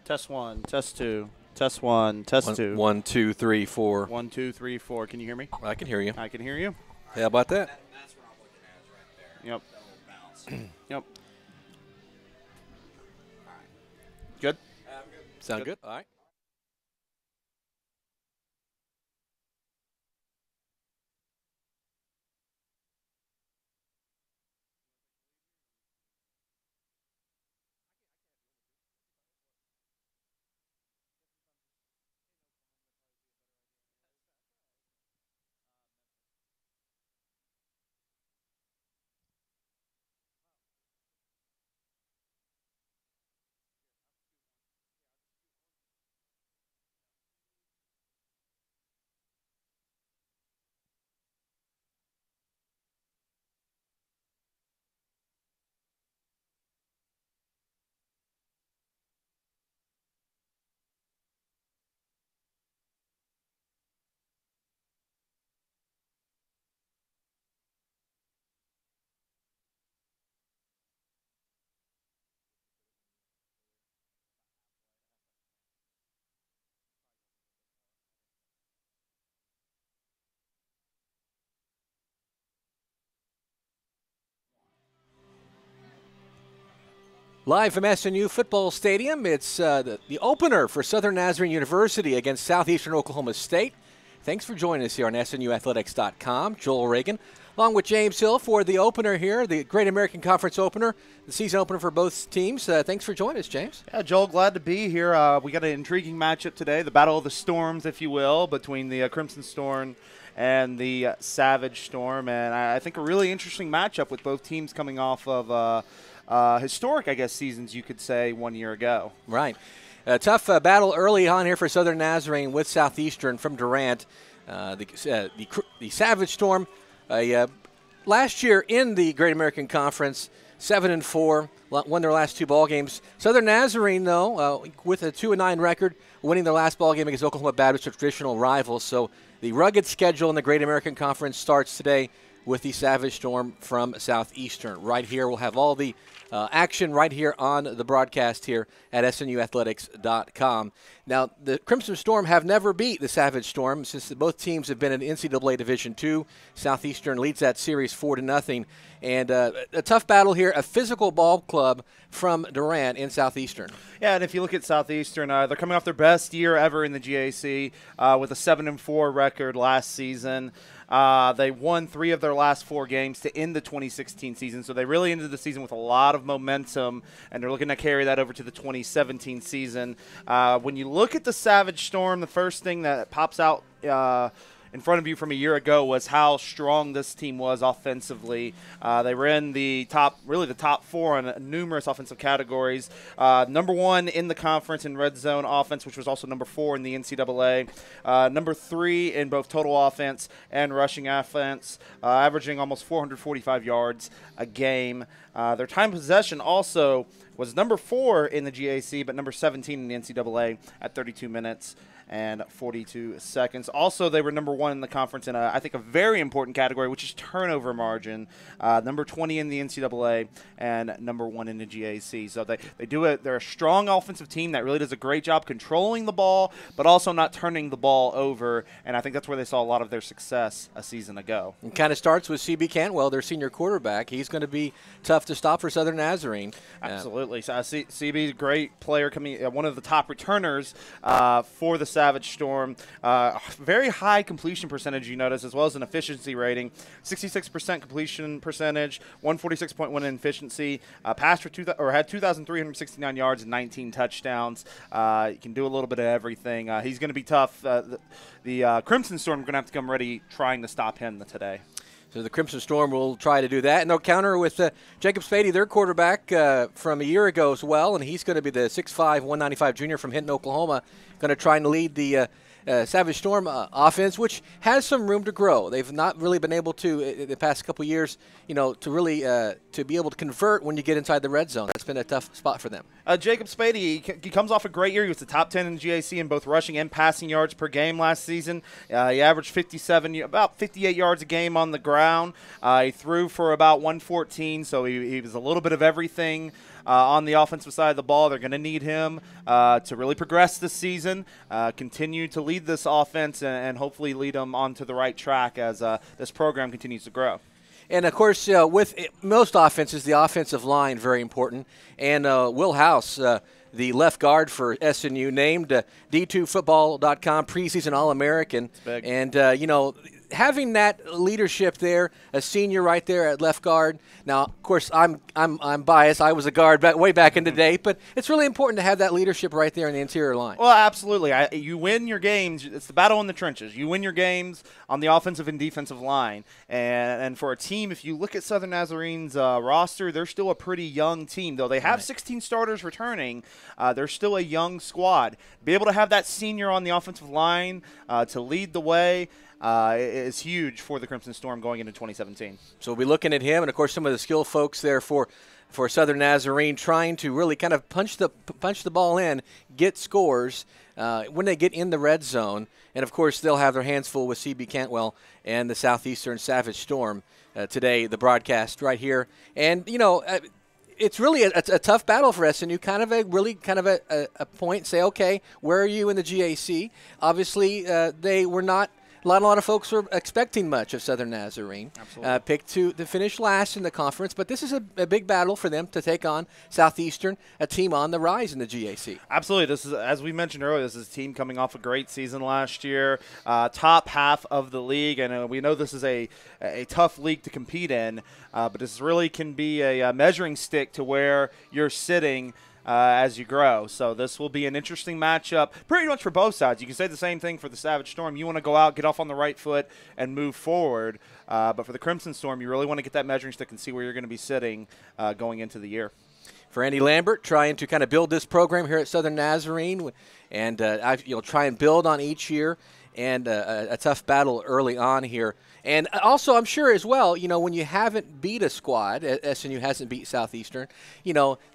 Test one, test two, test one, test two. 1, 2, 3, 4. 1, 2, 3, 4. Can you hear me? I can hear you. I can hear you. How about that? That's what I'm looking at right there. Yep. Yep. All right. Good? Good. Sound good? All right. Live from SNU Football Stadium, it's the opener for Southern Nazarene University against Southeastern Oklahoma State. Thanks for joining us here on SNUathletics.com. Joel Reagan, along with James Hill for the opener here, the Great American Conference opener, the season opener for both teams. Thanks for joining us, James. Yeah, Joel, glad to be here. We got an intriguing matchup today, the Battle of the Storms, if you will, between the Crimson Storm and the Savage Storm. And I think a really interesting matchup with both teams coming off of historic, I guess, seasons, you could say, 1 year ago. Right. A tough battle early on here for Southern Nazarene with Southeastern from Durant. The Savage Storm, last year in the Great American Conference, 7-4, won their last two ball games. Southern Nazarene, though, with a 2-9 record, winning their last ball game against Oklahoma Baptist, a traditional rival. So the rugged schedule in the Great American Conference starts today with the Savage Storm from Southeastern. Right here, we'll have all the action right here on the broadcast here at SNUathletics.com. Now, the Crimson Storm have never beat the Savage Storm since both teams have been in NCAA Division II. Southeastern leads that series 4-0. And a tough battle here, a physical ball club from Durant in Southeastern. Yeah, and if you look at Southeastern, they're coming off their best year ever in the GAC with a 7-4 record last season. They won 3 of their last 4 games to end the 2016 season, so they really ended the season with a lot of momentum, and they're looking to carry that over to the 2017 season. When you look at the Savage Storm, the first thing that pops out in front of you from a year ago was how strong this team was offensively. They were in the top 4 on numerous offensive categories. Number 1 in the conference in red zone offense, which was also number 4 in the NCAA. Number 3 in both total offense and rushing offense, averaging almost 445 yards a game. Their time of possession also was number 4 in the GAC, but number 17 in the NCAA at 32 minutes and 42 seconds. Also, they were number 1 in the conference in, I think, a very important category, which is turnover margin. Number 20 in the NCAA and number 1 in the GAC. So they do it. They're a strong offensive team that really does a great job controlling the ball, but also not turning the ball over. And I think that's where they saw a lot of their success a season ago. It kind of starts with C.B. Cantwell, their senior quarterback. He's going to be tough to stop for Southern Nazarene. Absolutely. So CB is a great player, coming one of the top returners for the Savage Storm. Very high completion percentage, you notice, as well as an efficiency rating. 66% completion percentage, 146.1 in efficiency. Passed for had 2,369 yards and 19 touchdowns. You can do a little bit of everything. He's going to be tough. The Crimson Storm are going to have to come ready trying to stop him today. So the Crimson Storm will try to do that. And they'll counter with Jacob Spady, their quarterback from a year ago as well. And he's going to be the 6'5", 195 junior from Hinton, Oklahoma, going to try and lead the Savage Storm offense, which has some room to grow. They've not really been able to, in the past couple of years, to really to be able to convert when you get inside the red zone. That's been a tough spot for them. Jacob Spady, he comes off a great year. He was the top 10 in the GAC in both rushing and passing yards per game last season. He averaged about 58 yards a game on the ground. He threw for about 114, so he was a little bit of everything. on the offensive side of the ball. They're going to need him to really progress this season, continue to lead this offense, and hopefully lead them onto the right track as this program continues to grow. And, of course, with most offenses, the offensive line, very important. And Will House, the left guard for SNU, named D2Football.com preseason All-American. And, having that leadership there, a senior right there at left guard. Now, of course, I'm biased. I was a guard way back in the day, but it's really important to have that leadership right there in the interior line. Well, absolutely. You win your games. It's the battle in the trenches. You win your games on the offensive and defensive line. And for a team, if you look at Southern Nazarene's roster, they're still a pretty young team. Though they have 16 starters returning, they're still a young squad. Be able to have that senior on the offensive line to lead the way is huge for the Crimson Storm going into 2017. So we'll be looking at him, and of course some of the skill folks there for Southern Nazarene, trying to really kind of punch the ball in, get scores when they get in the red zone. And of course they'll have their hands full with CB Cantwell and the Southeastern Savage Storm today. The broadcast right here, and it's really a tough battle for SNU. Kind of a point. Say, okay, where are you in the GAC? Obviously, they were not. A lot of folks were expecting much of Southern Nazarene. Picked to finish last in the conference, but this is a big battle for them to take on Southeastern, a team on the rise in the GAC. Absolutely. This is, as we mentioned earlier, this is a team coming off a great season last year, top half of the league, and we know this is a tough league to compete in, but this really can be a measuring stick to where you're sitting as you grow. So this will be an interesting matchup pretty much for both sides. You can say the same thing for the Savage Storm. You want to go out, get off on the right foot, and move forward. But for the Crimson Storm, you really want to get that measuring stick and see where you're going to be sitting going into the year. For Andy Lambert, trying to kind of build this program here at Southern Nazarene and try and build on each year, and a tough battle early on here. And also, I'm sure as well, when you haven't beat a squad, SNU hasn't beat Southeastern,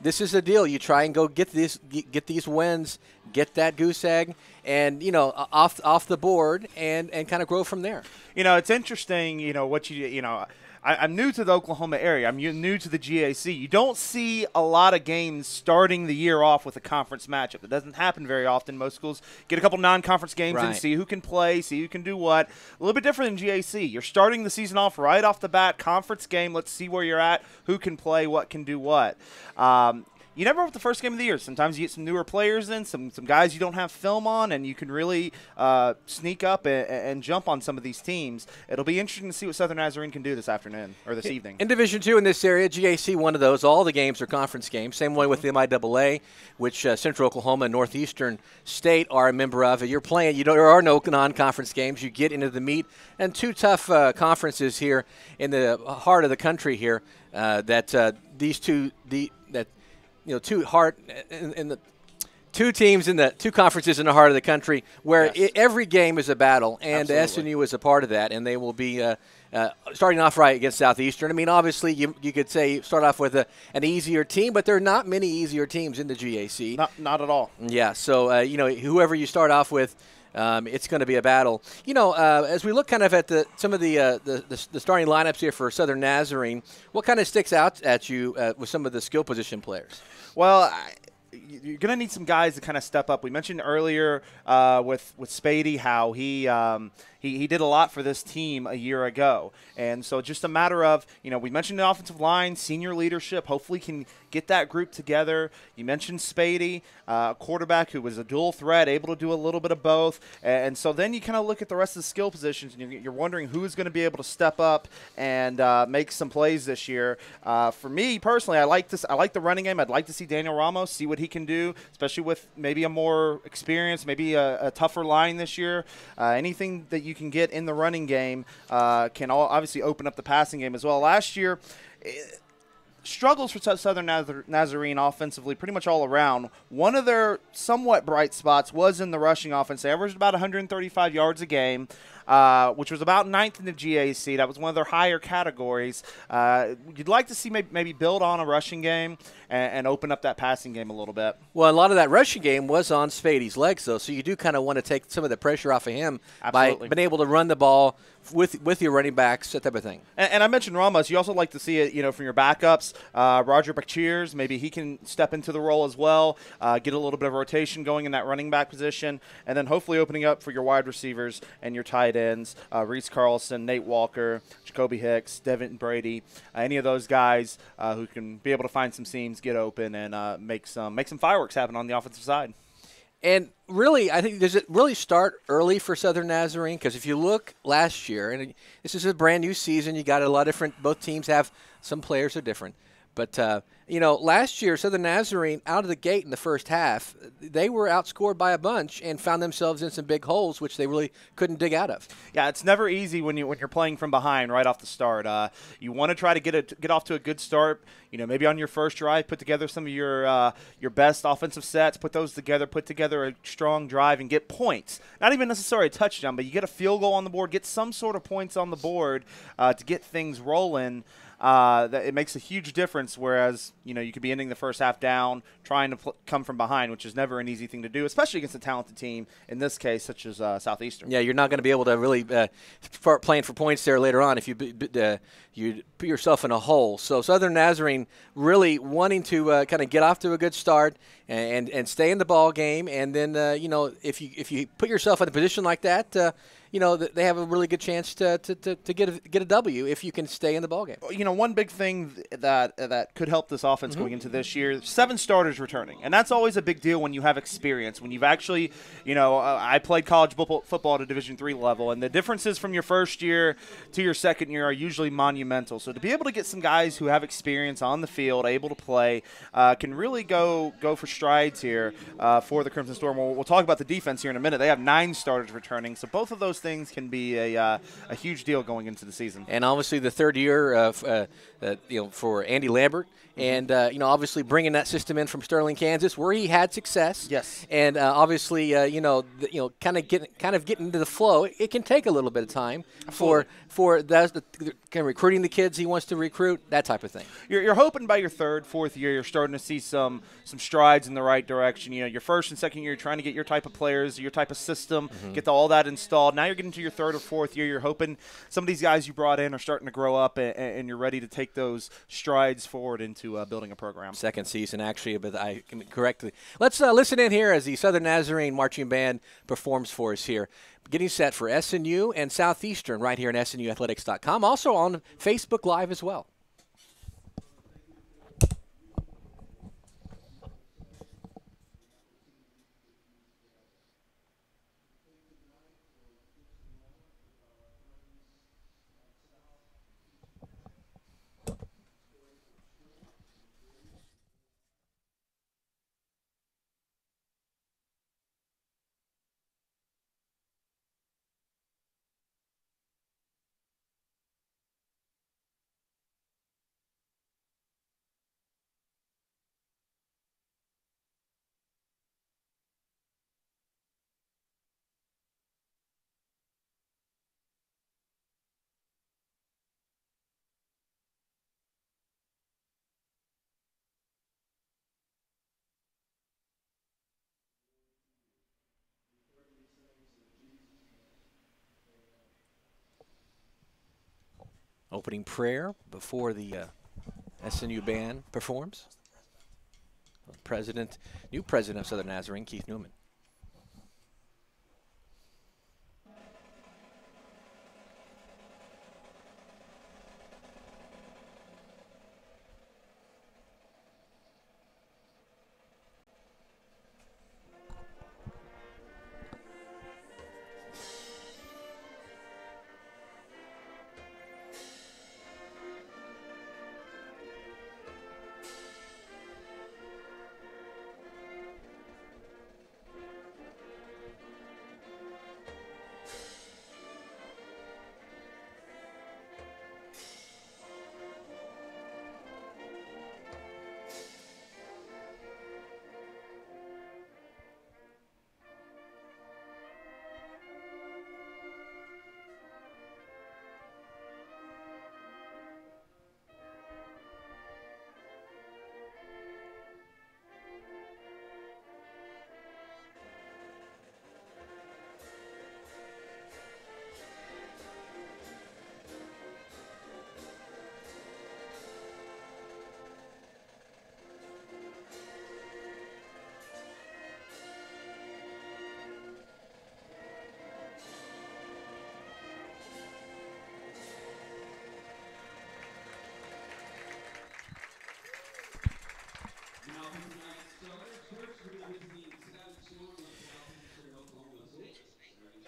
this is a deal. You try and go get these wins, get that goose egg, and, off the board and kind of grow from there. It's interesting, I'm new to the Oklahoma area. I'm new to the GAC. You don't see a lot of games starting the year off with a conference matchup. That doesn't happen very often. Most schools get a couple non-conference games and see who can play, see who can do what. A little bit different than GAC. You're starting the season off right off the bat, conference game. Let's see where you're at, who can play, what can do what. You never know with the first game of the year. Sometimes you get some newer players in, some guys you don't have film on, and you can really sneak up and jump on some of these teams. It'll be interesting to see what Southern Nazarene can do this afternoon or this evening. In Division II in this area, GAC, one of those. All the games are conference games. Same way with the MIAA, which Central Oklahoma and Northeastern State are a member of. You're playing. There are no non-conference games. You get into the meat, and two tough conferences here in the heart of the country here. Two teams in the two conferences in the heart of the country where every game is a battle, and SNU is a part of that, and they will be starting off right against Southeastern. I mean, obviously, you could say start off with an easier team, but there are not many easier teams in the GAC. Not at all. Yeah, so, whoever you start off with, it's going to be a battle. As we look kind of at some of the starting lineups here for Southern Nazarene, what kind of sticks out at you with some of the skill position players? Well, you're going to need some guys to kind of step up. We mentioned earlier with Spady how he did a lot for this team a year ago. And so just a matter of, we mentioned the offensive line, senior leadership, hopefully can get that group together. You mentioned Spady, a quarterback who was a dual threat, able to do a little bit of both. And so then you kind of look at the rest of the skill positions, and you're wondering who's going to be able to step up and make some plays this year. For me personally, I like the running game. I'd like to see Daniel Ramos, see what he can do, especially with maybe a more experienced, maybe a tougher line this year. Anything that you can get in the running game can obviously open up the passing game as well. Last year, struggles for Southern Nazarene offensively pretty much all around. One of their somewhat bright spots was in the rushing offense. They averaged about 135 yards a game, which was about 9th in the GAC. That was one of their higher categories. You'd like to see maybe build on a rushing game and open up that passing game a little bit. Well, a lot of that rushing game was on Spady's legs, though, so you do kind of want to take some of the pressure off of him by being able to run the ball with your running backs, that type of thing. And I mentioned Ramos. You also like to see it, from your backups. Roger Bachir, maybe he can step into the role as well, get a little bit of rotation going in that running back position, and then hopefully opening up for your wide receivers and your tight ends, Reese Carlson, Nate Walker, Jacoby Hicks, Devin Brady, any of those guys who can be able to find some seams, get open, and make some fireworks happen on the offensive side. And really, I think, does it really start early for Southern Nazarene? Because if you look last year, and this is a brand new season, you got a lot of different. Both teams have some players are different, but last year Southern Nazarene out of the gate in the first half, they were outscored by a bunch and found themselves in some big holes which they really couldn't dig out of. Yeah, it's never easy when you're playing from behind right off the start. You want to try to get off to a good start. Maybe on your first drive, put together some of your best offensive sets, put those together, put together a strong drive, and get points. Not even necessarily a touchdown, but you get a field goal on the board, get some sort of points on the board to get things rolling. That it makes a huge difference, whereas you could be ending the first half down, trying to come from behind, which is never an easy thing to do, especially against a talented team, in this case, such as Southeastern. Yeah, you're not going to be able to really start playing for points there later on if you put yourself in a hole. So Southern Nazarene really wanting to kind of get off to a good start and stay in the ball game, and then if you put yourself in a position like that, they have a really good chance to get a W if you can stay in the ball game. One big thing that could help this offense going into this year, 7 starters returning, and that's always a big deal when you have experience. When you've actually, I played college football at a Division III level, and the differences from your first year to your second year are usually monumental. So to be able to get some guys who have experience on the field, able to play, can really go for strides here for the Crimson Storm. We'll talk about the defense here in a minute. They have 9 starters returning, so both of those things can be a huge deal going into the season. And obviously the third year for Andy Lambert, and obviously bringing that system in from Sterling, Kansas, where he had success. Yes. And obviously kind of getting into the flow. It can take a little bit of time for recruiting the kids he wants to recruit, that type of thing. You're hoping by your third, fourth year, you're starting to see some strides in the right direction. Your first and second year, you're trying to get your type of players, your type of system, get all that installed. Now you're getting to your third or fourth year. You're hoping some of these guys you brought in are starting to grow up, and you're ready to take those strides forward into building a program. Second season, actually, but I can correctly. Let's listen in here as the Southern Nazarene Marching Band performs for us here. Getting set for SNU and Southeastern right here at SNUathletics.com. Also on Facebook Live as well. Opening prayer before the SNU band performs. New president of Southern Nazarene, Keith Newman.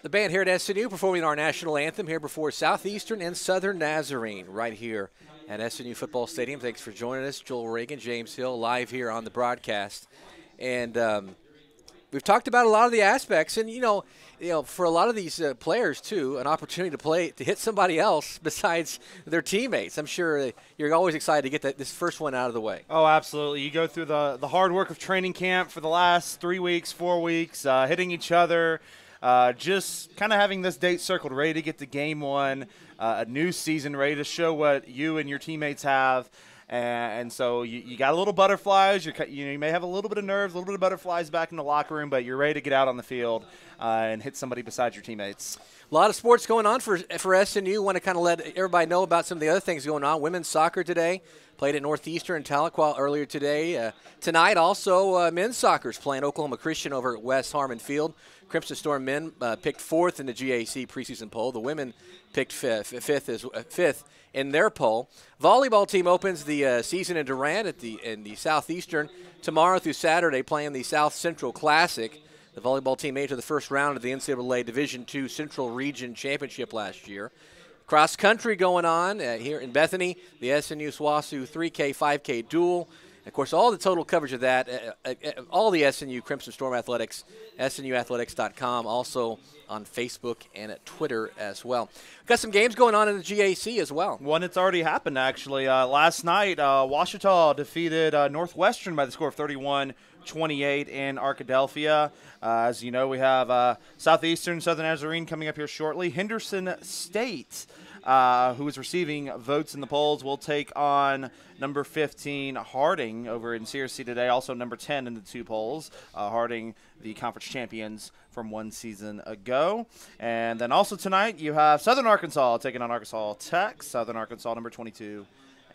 The band here at SNU performing our national anthem here before Southeastern and Southern Nazarene right here at SNU Football Stadium. Thanks for joining us. Joel Reagan, James Hill, live here on the broadcast. And we've talked about a lot of the aspects. And, you know, for a lot of these players, too, an opportunity to hit somebody else besides their teammates. I'm sure you're always excited to get this first one out of the way. Oh, absolutely. You go through the hard work of training camp for the last 3 weeks, 4 weeks, hitting each other. Just kind of having this date circled, ready to get to game one, a new season, ready to show what you and your teammates have. And so you got a little butterflies. You may have a little bit of nerves, a little bit of butterflies back in the locker room, but you're ready to get out on the field and hit somebody besides your teammates. A lot of sports going on for SNU. Want to kind of let everybody know about some of the other things going on. Women's soccer today. Played at Northeastern and Tahlequah earlier today. Tonight also men's soccer is playing Oklahoma Christian over at West Harmon Field. Crimson Storm men picked 4th in the GAC preseason poll. The women picked fifth in their poll. Volleyball team opens the season in Durant in the Southeastern tomorrow through Saturday, playing the South Central Classic. The volleyball team made it to the first round of the NCAA Division II Central Region Championship last year. Cross country going on here in Bethany, the SNU SWASU 3K, 5K duel. Of course, all the total coverage of that, all the SNU Crimson Storm athletics, SNUathletics.com, also on Facebook and at Twitter as well. Got some games going on in the GAC as well. One that's already happened, actually. Last night, Ouachita defeated Northwestern by the score of 31-28 in Arkadelphia. As you know, we have Southeastern, Southern Nazarene coming up here shortly. Henderson State, who is receiving votes in the polls, will take on number 15 Harding over in Searcy today. Also number 10 in the 2 polls. Harding, the conference champions from 1 season ago. And then also tonight you have Southern Arkansas taking on Arkansas Tech. Southern Arkansas number 22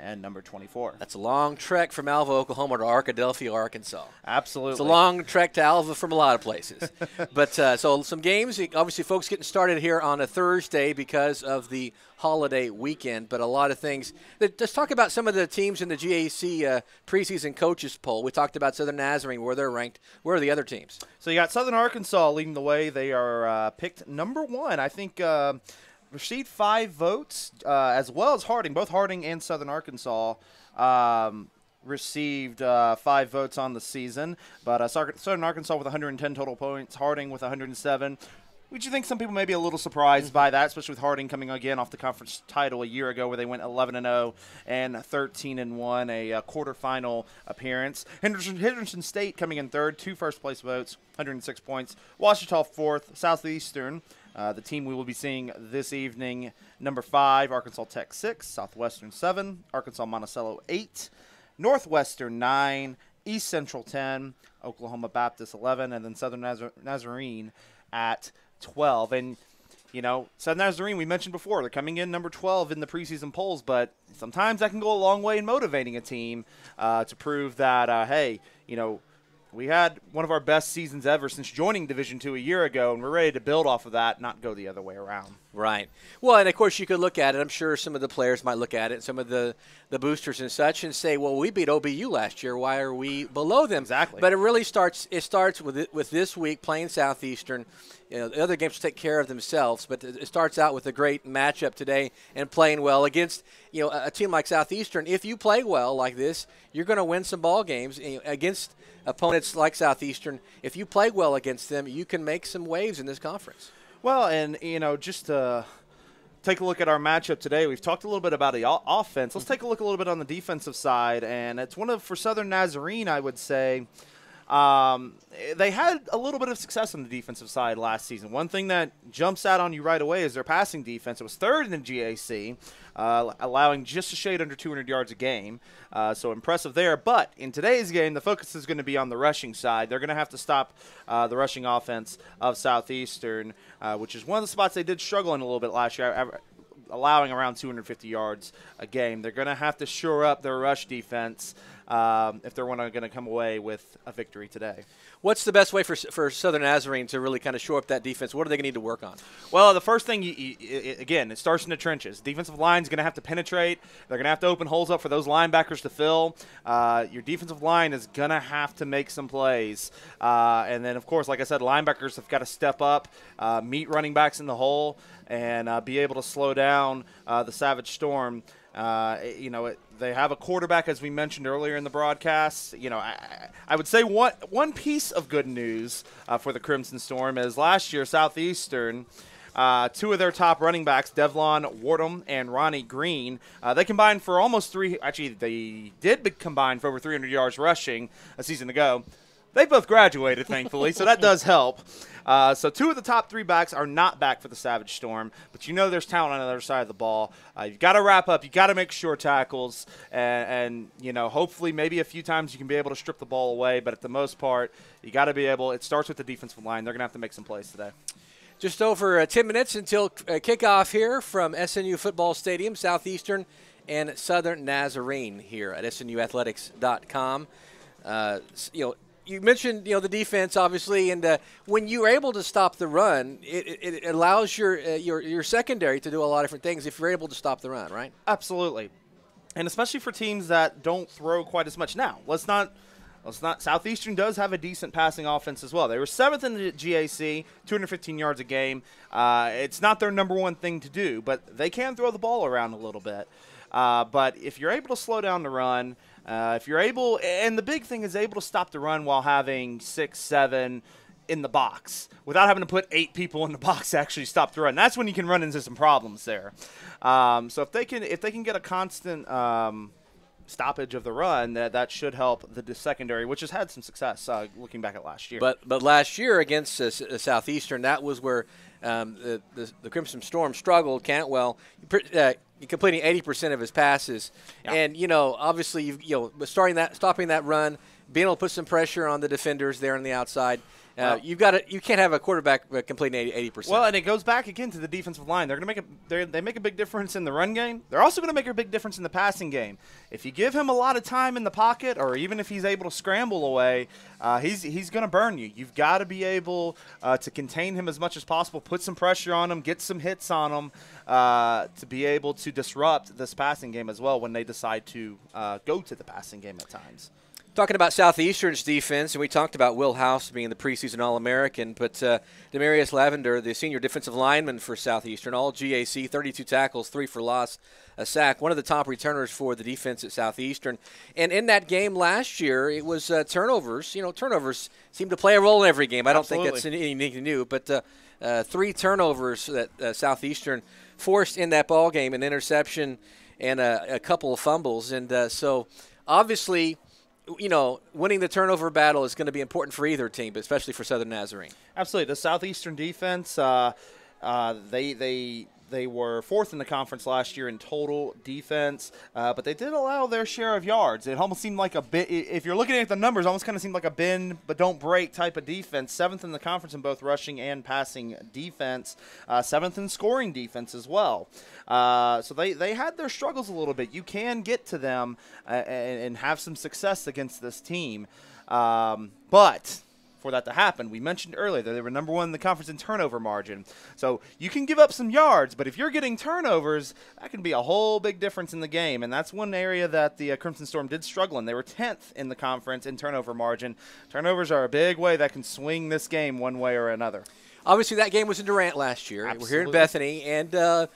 and number 24. That's a long trek from Alva, Oklahoma to Arkadelphia, Arkansas. Absolutely. It's a long trek to Alva from a lot of places. But so some games, obviously folks getting started here on a Thursday because of the holiday weekend, but a lot of things. Let's talk about some of the teams in the GAC preseason coaches poll. We talked about Southern Nazarene, where they're ranked. Where are the other teams? So you got Southern Arkansas leading the way. They are picked number 1. I think received 5 votes, as well as Harding. Both Harding and Southern Arkansas received 5 votes on the season. But Southern Arkansas with 110 total points, Harding with 107. Would you think some people may be a little surprised by that, especially with Harding coming again off the conference title a year ago where they went 11-0 and 13-1, a quarterfinal appearance. Henderson State coming in 3rd, 2 first-place votes, 106 points. Ouachita 4th, Southeastern. The team we will be seeing this evening, number 5, Arkansas Tech 6, Southwestern 7, Arkansas Monticello 8, Northwestern 9, East Central 10, Oklahoma Baptist 11, and then Southern Nazarene at 12. And, you know, Southern Nazarene, we mentioned before, they're coming in number 12 in the preseason polls, but sometimes that can go a long way in motivating a team to prove that, hey, you know, we had one of our best seasons ever since joining Division II a year ago, and we're ready to build off of that, not go the other way around. Right. Well, and, of course, you could look at it. I'm sure some of the players might look at it, some of the boosters and such, and say, well, we beat OBU last year. Why are we below them? Exactly. But it really starts with this week playing Southeastern. You know, the other games will take care of themselves, but it starts out with a great matchup today and playing well against, you know, a team like Southeastern. If you play well like this, you're going to win some ball games against opponents like Southeastern. If you play well against them, you can make some waves in this conference. Well, and, you know, just to take a look at our matchup today, we've talked a little bit about the offense. Let's take a look a little bit on the defensive side, and it's for Southern Nazarene, I would say, they had a little bit of success on the defensive side last season. One thing that jumps out on you right away is their passing defense. It was 3rd in the GAC, allowing just a shade under 200 yards a game. So impressive there. But in today's game, the focus is going to be on the rushing side. They're going to have to stop the rushing offense of Southeastern, which is one of the spots they did struggle in a little bit last year, allowing around 250 yards a game. They're going to have to shore up their rush defense if they're going to come away with a victory today. What's the best way for Southern Nazarene to really kind of shore up that defense? What are they going to need to work on? Well, the first thing, again, it starts in the trenches. Defensive line's going to have to penetrate. They're going to have to open holes up for those linebackers to fill. Your defensive line is going to have to make some plays. And then, of course, like I said, linebackers have got to step up, meet running backs in the hole, and be able to slow down the Savage Storm. They have a quarterback, as we mentioned earlier in the broadcast. I would say one piece of good news for the Crimson Storm is last year Southeastern, two of their top running backs, Devlon Wardham and Ronnie Green, they combined for almost they did combine for over 300 yards rushing a season ago. They both graduated, thankfully, so that does help. So two of the top three backs are not back for the Savage Storm, but there's talent on the other side of the ball. You've got to wrap up. You've got to make sure tackles, and hopefully maybe a few times you can be able to strip the ball away, but at the most part, you got to be able – it starts with the defensive line. They're going to have to make some plays today. Just over 10 minutes until kickoff here from SNU Football Stadium, Southeastern and Southern Nazarene here at SNUathletics.com. You mentioned, the defense, obviously, and when you're able to stop the run, it allows your secondary to do a lot of different things if you're able to stop the run, right? Absolutely, and especially for teams that don't throw quite as much. Now, let's not. Southeastern does have a decent passing offense as well. They were 7th in the GAC, 215 yards a game. It's not their number one thing to do, but they can throw the ball around a little bit. But if you're able to slow down the run, if you're able, and the big thing is able to stop the run while having 6, 7 in the box without having to put 8 people in the box to actually stop the run. That's when you can run into some problems there. So if they can get a constant stoppage of the run, that should help the secondary, which has had some success looking back at last year. But last year against Southeastern, that was where the Crimson Storm struggled. Cantwell completing 80% of his passes, and obviously stopping that run, being able to put some pressure on the defenders there on the outside. You can't have a quarterback completing 80%. Well, and it goes back again to the defensive line. They're going to they make a big difference in the run game. They're also going to make a big difference in the passing game. If you give him a lot of time in the pocket, or even if he's able to scramble away, he's going to burn you. You've got to be able to contain him as much as possible, put some pressure on him, get some hits on him, to be able to disrupt this passing game as well when they decide to go to the passing game at times. Talking about Southeastern's defense, and we talked about Will House being the preseason All-American, but Demarius Lavender, the senior defensive lineman for Southeastern, all GAC, 32 tackles, 3 for loss, a sack, one of the top returners for the defense at Southeastern. And in that game last year, it was turnovers. Turnovers seem to play a role in every game. I don't think that's anything new, but 3 turnovers that Southeastern forced in that ball game, an interception and a couple of fumbles. And so obviously – winning the turnover battle is going to be important for either team, but especially for Southern Nazarene. Absolutely. The Southeastern defense, they were 4th in the conference last year in total defense, but they did allow their share of yards. It almost seemed like if you're looking at the numbers, it almost kind of seemed like a bend but don't break type of defense. 7th in the conference in both rushing and passing defense, 7th in scoring defense as well. So they had their struggles a little bit. You can get to them and have some success against this team. But for that to happen, we mentioned earlier that they were number 1 in the conference in turnover margin. So you can give up some yards, but if you're getting turnovers, that can be a whole big difference in the game. And that's one area that the Crimson Storm did struggle in. They were 10th in the conference in turnover margin. Turnovers are a big way that can swing this game one way or another. Obviously, that game was in Durant last year. Absolutely. We're here in Bethany, and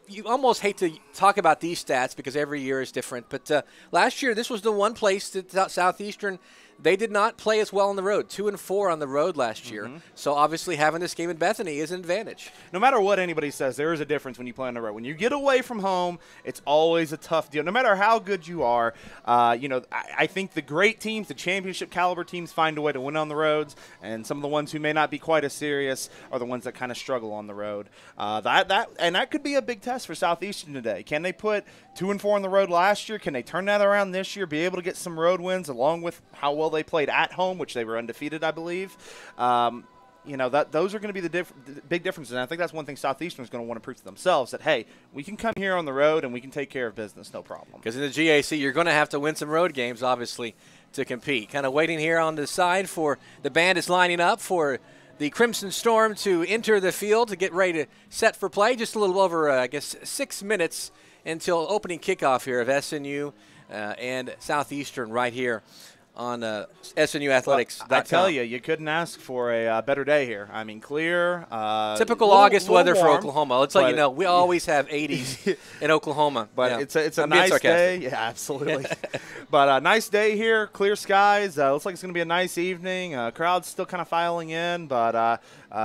you almost hate to talk about these stats because every year is different. But last year, this was the one place that Southeastern, they did not play as well on the road. 2-4 on the road last year. So obviously, having this game in Bethany is an advantage. No matter what anybody says, there is a difference when you play on the road. When you get away from home, it's always a tough deal. No matter how good you are, I think the great teams, the championship caliber teams, find a way to win on the roads, and some of the ones who may not be quite as serious are the ones that kind of struggle on the road. That could be a big test for Southeastern today. Can they put 2-4 on the road last year? Can they turn that around this year, be able to get some road wins along with how well they played at home, which they were undefeated, I believe? those are going to be the big differences. And I think that's one thing Southeastern is going to want to prove to themselves, that, hey, we can come here on the road and we can take care of business, no problem. Because in the GAC, you're going to have to win some road games, obviously, to compete. Kind of waiting here on the side for the band is lining up for the Crimson Storm to enter the field to get ready to set for play. Just a little over, 6 minutes until opening kickoff here of SNU and Southeastern right here on SNUathletics.com. I tell you, you couldn't ask for a better day here. I mean, clear. Typical August weather warm, for Oklahoma. Let's let you know, we always have 80s in Oklahoma. But it's a nice day. Yeah, absolutely. But a nice day here, clear skies. Looks like it's going to be a nice evening. Crowd's still kind of filing in, but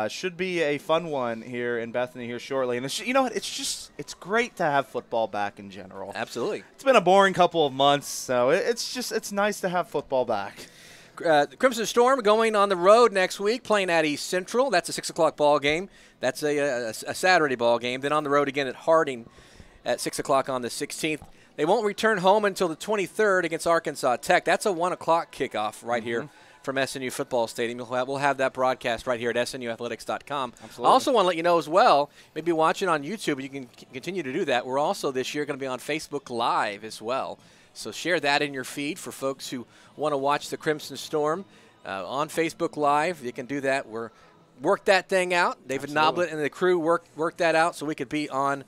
should be a fun one here in Bethany here shortly. And it's great to have football back in general. Absolutely. It's been a boring couple of months, so it's nice to have football back. Crimson Storm going on the road next week, playing at East Central. That's a 6 o'clock ball game. That's a Saturday ball game. Then on the road again at Harding at 6 o'clock on the 16th. They won't return home until the 23rd against Arkansas Tech. That's a 1 o'clock kickoff right here from SNU Football Stadium. We'll have that broadcast right here at SNUathletics.com. Absolutely. I also want to let you know as well, maybe watching on YouTube, you can continue to do that. We're also this year going to be on Facebook Live as well. So share that in your feed for folks who want to watch the Crimson Storm on Facebook Live. You can do that. Work that thing out. David Noblet and the crew worked that out so we could be on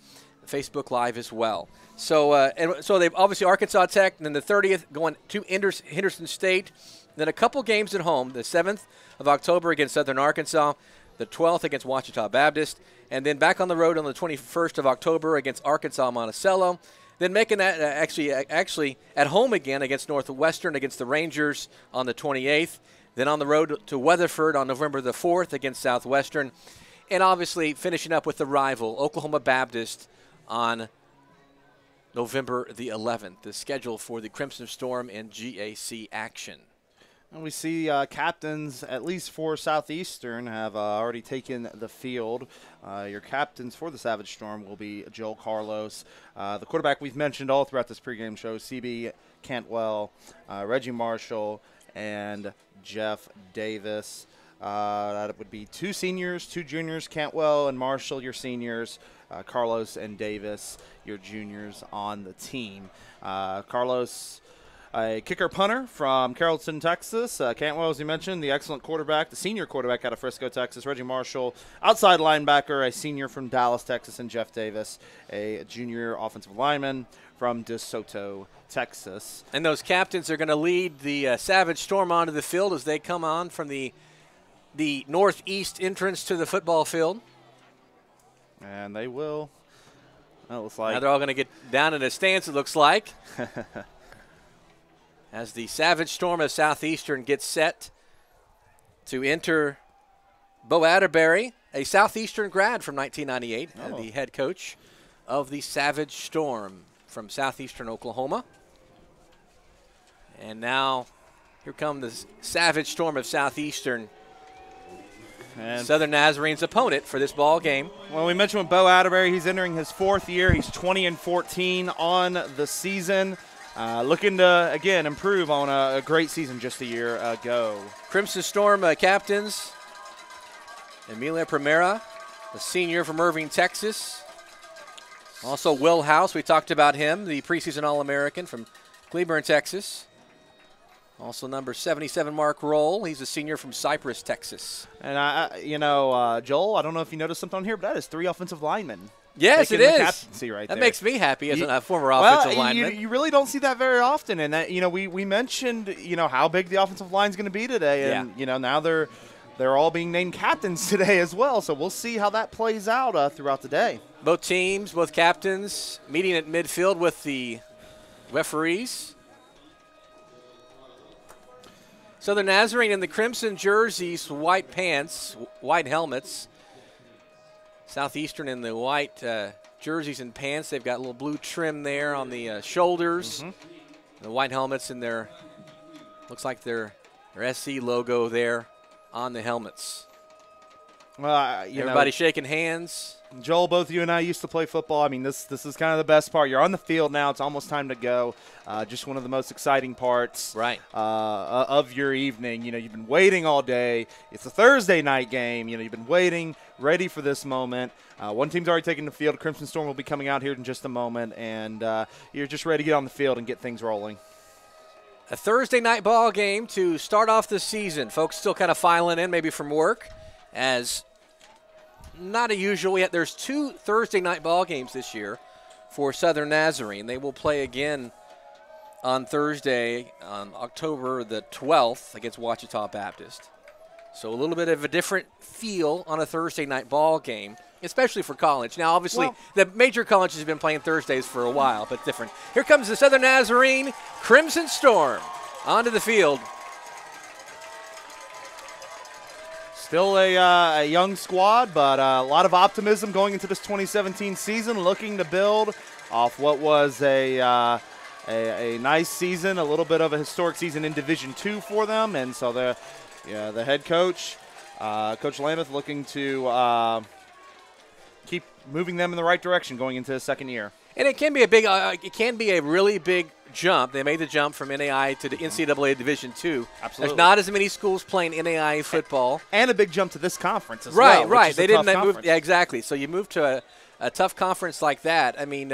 Facebook Live as well. So so they've obviously Arkansas Tech, and then the 30th going to Henderson State. Then a couple games at home, the 7th of October against Southern Arkansas, the 12th against Ouachita Baptist, and then back on the road on the 21st of October against Arkansas Monticello. Then making that actually at home again against Northwestern, against the Rangers on the 28th. Then on the road to Weatherford on November the 4th against Southwestern. And obviously finishing up with the rival, Oklahoma Baptist, on November the 11th. The schedule for the Crimson Storm and GAC action. And we see captains, at least for Southeastern, have already taken the field. Your captains for the Savage Storm will be Joel Carlos. The quarterback we've mentioned all throughout this pregame show, CB Cantwell, Reggie Marshall, and Jeff Davis. That would be 2 seniors, 2 juniors, Cantwell and Marshall, your seniors. Carlos and Davis, your juniors on the team. Carlos, a kicker punter from Carrollton, Texas. Cantwell, as you mentioned, the excellent quarterback, the senior quarterback out of Frisco, Texas. Reggie Marshall, outside linebacker, a senior from Dallas, Texas. And Jeff Davis, a junior offensive lineman from DeSoto, Texas. And those captains are going to lead the Savage Storm onto the field as they come on from the northeast entrance to the football field. And they will. That looks like. Now they're all going to get down in a stance, it looks like. As the Savage Storm of Southeastern gets set to enter Bo Atterbury, a Southeastern grad from 1998, the head coach of the Savage Storm from Southeastern Oklahoma. And now here come the Savage Storm of Southeastern, and Southern Nazarene's opponent for this ball game. Well, we mentioned with Bo Atterbury, he's entering his 4th year. He's 20-14 on the season. Looking to, again, improve on a great season just a year ago. Crimson Storm captains, Emilia Primera, a senior from Irving, Texas. Also Will House, we talked about him, the preseason All-American from Cleburne, Texas. Also number 77, Mark Roll. He's a senior from Cypress, Texas. And, Joel, I don't know if you noticed something on here, but that is 3 offensive linemen. Yes, it is. Captaincy right that there. makes me happy as a former offensive lineman. You really don't see that very often. And, that, we mentioned, how big the offensive line is going to be today. And, now they're all being named captains today as well. So we'll see how that plays out throughout the day. Both teams, both captains, meeting at midfield with the referees. Southern Nazarene in the crimson jerseys, white pants, white helmets. Southeastern in the white jerseys and pants. They've got a little blue trim there on the shoulders. The white helmets in their, looks like their SC logo there on the helmets. Well, everybody shaking hands. Joel, both you and I used to play football. I mean, this is kind of the best part. You're on the field now. It's almost time to go. Just one of the most exciting parts of your evening. You've been waiting all day. It's a Thursday night game. You've been waiting, ready for this moment. One team's already taken the field. Crimson Storm will be coming out here in just a moment, and you're just ready to get on the field and get things rolling. A Thursday night ball game to start off the season. Folks still kind of filing in, maybe from work, as not a usual. There's 2 Thursday night ball games this year for Southern Nazarene. They will play again on Thursday on October the 12th against Ouachita Baptist. So a little bit of a different feel on a Thursday night ball game, especially for college. Now, obviously, the major colleges have been playing Thursdays for a while, but different. Here comes the Southern Nazarene Crimson Storm onto the field. Still a young squad, but a lot of optimism going into this 2017 season, looking to build off what was a nice season, a little bit of a historic season in Division II for them. And so the head coach, Coach Lameth, looking to keep moving them in the right direction going into the second year. And it can be a really big jump. They made the jump from NAI to the NCAA Division II. Absolutely. There's not as many schools playing NAI football. And a big jump to this conference as well. Right. They didn't move. Conference. Yeah, exactly. So you move to a tough conference like that. I mean,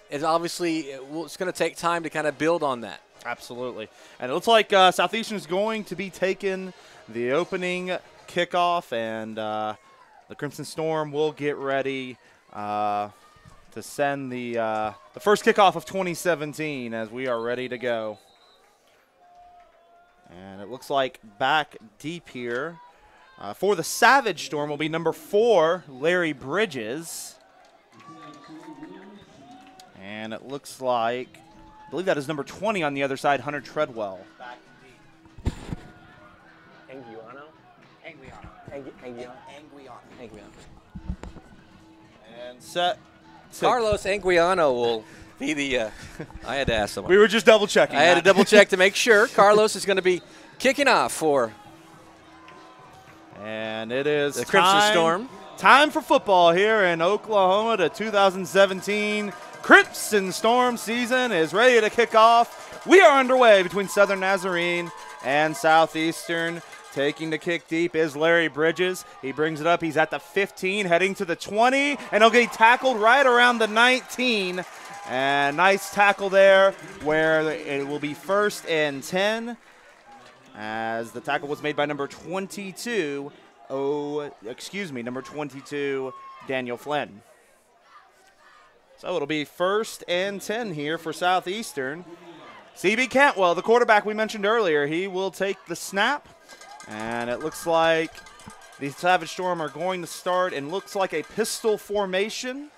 it's obviously it's going to take time to kind of build on that. Absolutely. And it looks like Southeastern is going to be taking the opening kickoff, and the Crimson Storm will get ready to send the first kickoff of 2017 as we are ready to go. And it looks like back deep here for the Savage Storm will be number 4, Larry Bridges. And it looks like, I believe that is number 20 on the other side, Hunter Treadwell. Back deep. Anguiano. And set. Carlos Anguiano will be the I had to ask someone. We were just double checking. I had to double check to make sure. Carlos is going to be kicking off for and it is the Crimson Storm. Time for football here in Oklahoma. The 2017 Crimson Storm season is ready to kick off. We are underway between Southern Nazarene and Southeastern. Taking the kick deep is Larry Bridges. He brings it up. He's at the 15, heading to the 20, and he'll get tackled right around the 19. And nice tackle there where it will be 1st and 10 as the tackle was made by number 22. Number 22, Daniel Flynn. So it'll be 1st and 10 here for Southeastern. CB Cantwell, the quarterback we mentioned earlier, he will take the snap. And it looks like the Savage Storm are going to start and looks like a pistol formation.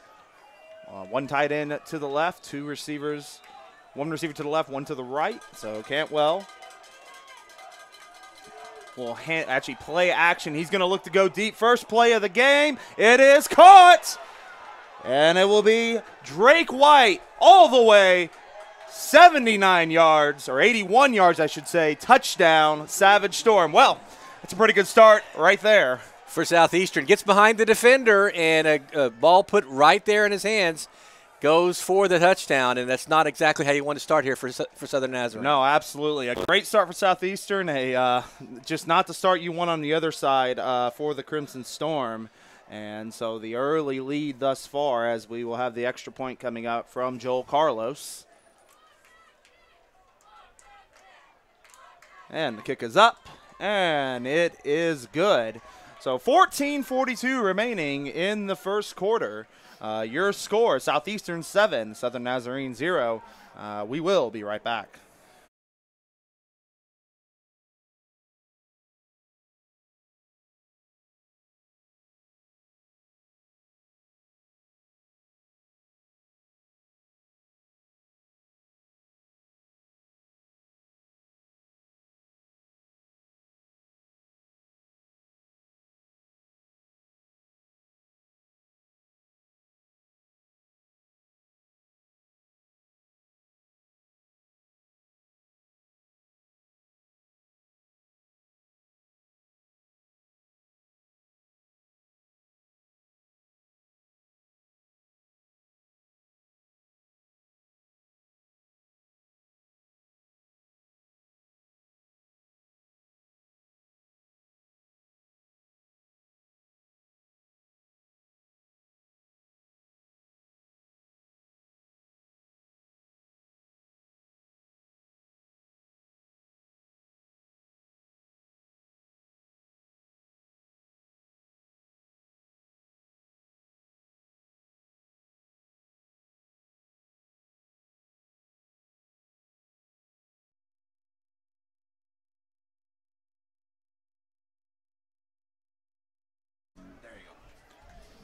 One tight end to the left, 2 receivers. 1 receiver to the left, 1 to the right. So Cantwell will actually play action. He's going to look to go deep. First play of the game. It is caught. And it will be Drake White all the way 79 yards, or 81 yards, I should say. Touchdown, Savage Storm. Well, that's a pretty good start right there. For Southeastern. Gets behind the defender, and a ball put right there in his hands. Goes for the touchdown, and that's not exactly how you want to start here for Southern Nazarene. No, absolutely. A great start for Southeastern. Just not the start you want on the other side for the Crimson Storm. And so the early lead thus far, as we will have the extra point coming up from Joel Carlos. And the kick is up, and it is good. So 14:42 remaining in the first quarter. Your score, Southeastern 7, Southern Nazarene 0. We will be right back.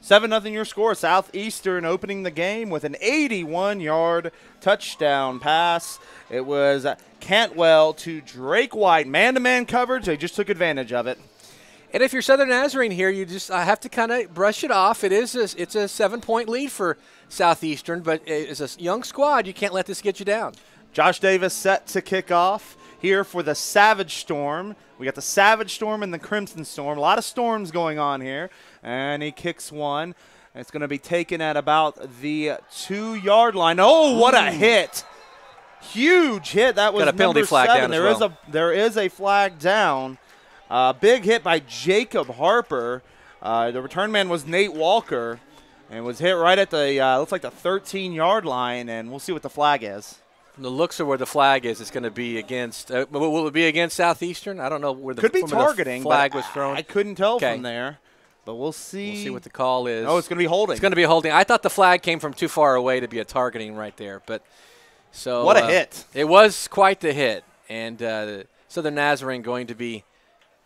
7-0 your score. Southeastern opening the game with an 81-yard touchdown pass. It was Cantwell to Drake White. Man-to-man coverage. They just took advantage of it. And if you're Southern Nazarene here, you just have to kind of brush it off. It's a 7-point lead for Southeastern, but it's a young squad. You can't let this get you down. Josh Davis set to kick off here for the Savage Storm. We got the Savage Storm and the Crimson Storm. A lot of storms going on here. And he kicks one. It's going to be taken at about the 2-yard line. Oh, what a hit. Huge hit. That was got a penalty flag 7. down as well. There is a flag down. Big hit by Jacob Harper. The return man was Nate Walker and was hit right at the, looks like the 13-yard line, and we'll see what the flag is. From the looks of where the flag is, it's going to be against, will it be against Southeastern? I don't know where the, Could be targeting, the flag was thrown. I couldn't tell from there, but we'll see. We'll see what the call is. Oh, it's going to be holding. It's going to be holding. I thought the flag came from too far away to be a targeting right there, but so what a hit. It was quite the hit, and Southern Nazarene going to be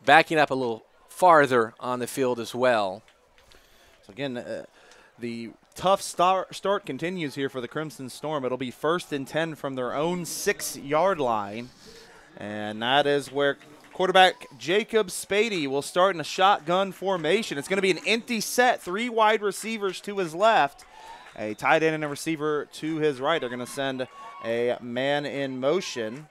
backing up a little farther on the field as well. So, again, the tough start continues here for the Crimson Storm. It'll be 1st and 10 from their own 6-yard line. And that is where quarterback Jacob Spady will start in a shotgun formation. It's going to be an empty set, 3 wide receivers to his left, a tight end and a receiver to his right. They're going to send a man in motion.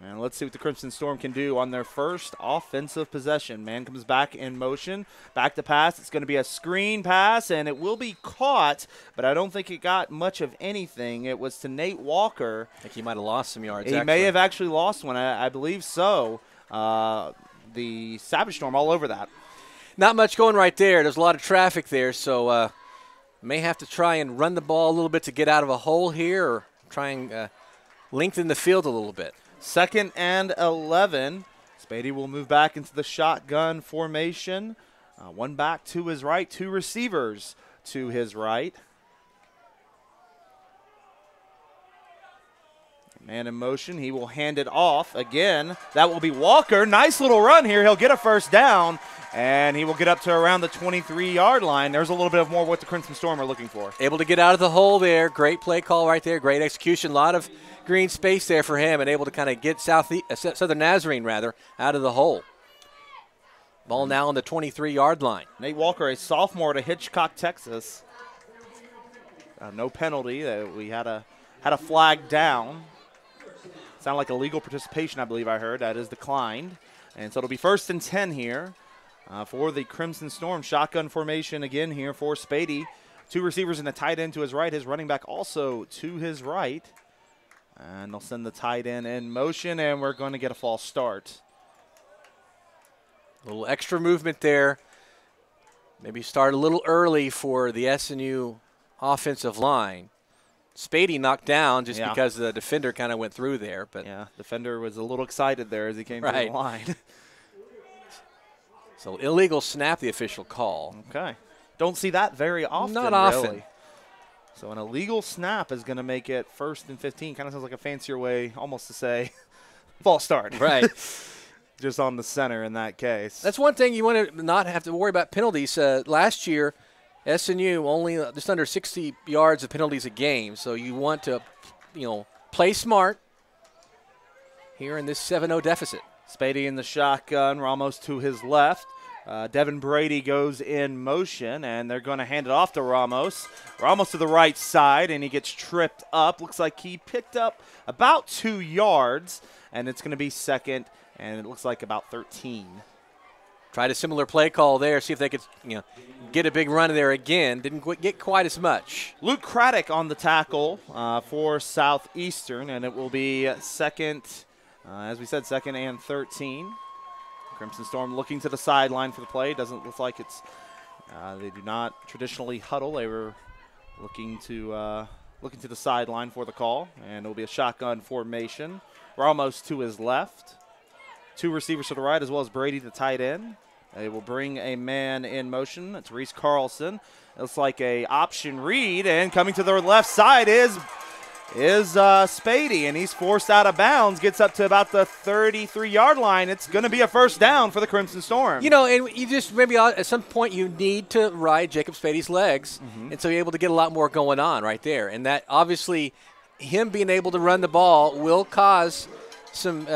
And let's see what the Crimson Storm can do on their first offensive possession. Man comes back in motion. Back to pass. It's going to be a screen pass, and it will be caught, but I don't think it got much of anything. It was to Nate Walker. I think he might have lost some yards. He may have actually lost one. I believe so. The Savage Storm all over that. Not much going right there. There's a lot of traffic there, so may have to try and run the ball a little bit to get out of a hole here or try and lengthen the field a little bit. 2nd and 11. Spady will move back into the shotgun formation. One back to his right, 2 receivers to his right. Man in motion. He will hand it off again. That will be Walker. Nice little run here. He'll get a first down, and he will get up to around the 23-yard line. There's a little bit of more what the Crimson Storm are looking for. Able to get out of the hole there. Great play call right there. Great execution. A lot of green space there for him and able to kind of get Southern Nazarene, out of the hole. Ball now on the 23-yard line. Nate Walker, a sophomore to Hitchcock, Texas. No penalty. We had a flag down. Sounded like illegal participation, I believe I heard. That is declined. And so it'll be 1st and 10 here for the Crimson Storm. Shotgun formation again here for Spady. 2 receivers and a tight end to his right. His running back also to his right. And they'll send the tight end in motion, and we're going to get a false start. A little extra movement there. Maybe start a little early for the SNU offensive line. Spady knocked down just because the defender kind of went through there. But yeah, defender was a little excited there as he came to the line. So illegal snap, the official call. Okay. Don't see that very often. Not often. Really. So an illegal snap is going to make it 1st and 15. Kind of sounds like a fancier way almost to say false start. Right. Just on the center in that case. That's one thing you want to not have to worry about penalties. Last year, SNU only just under 60 yards of penalties a game. So you want to, play smart here in this 7-0 deficit. Spady in the shotgun, Ramos to his left. Devin Brady goes in motion, and they're going to hand it off to Ramos. Ramos to the right side, and he gets tripped up. Looks like he picked up about 2 yards, and it's going to be 2nd, and it looks like about 13. Tried a similar play call there, see if they could get a big run there again. Didn't get quite as much. Luke Craddock on the tackle for Southeastern, and it will be 2nd, as we said, 2nd and 13. Crimson Storm looking to the sideline for the play. Doesn't look like it's they do not traditionally huddle. They were looking to the sideline for the call, and it will be a shotgun formation. Ramos to his left. 2 receivers to the right, as well as Brady, the tight end. They will bring a man in motion. It's Reese Carlson. It looks like a option read, and coming to their left side is is Spady, and he's forced out of bounds, gets up to about the 33-yard line. It's going to be a first down for the Crimson Storm. You know, and you just maybe at some point you need to ride Jacob Spady's legs, and so you're able to get a lot more going on right there. And that obviously him being able to run the ball will cause some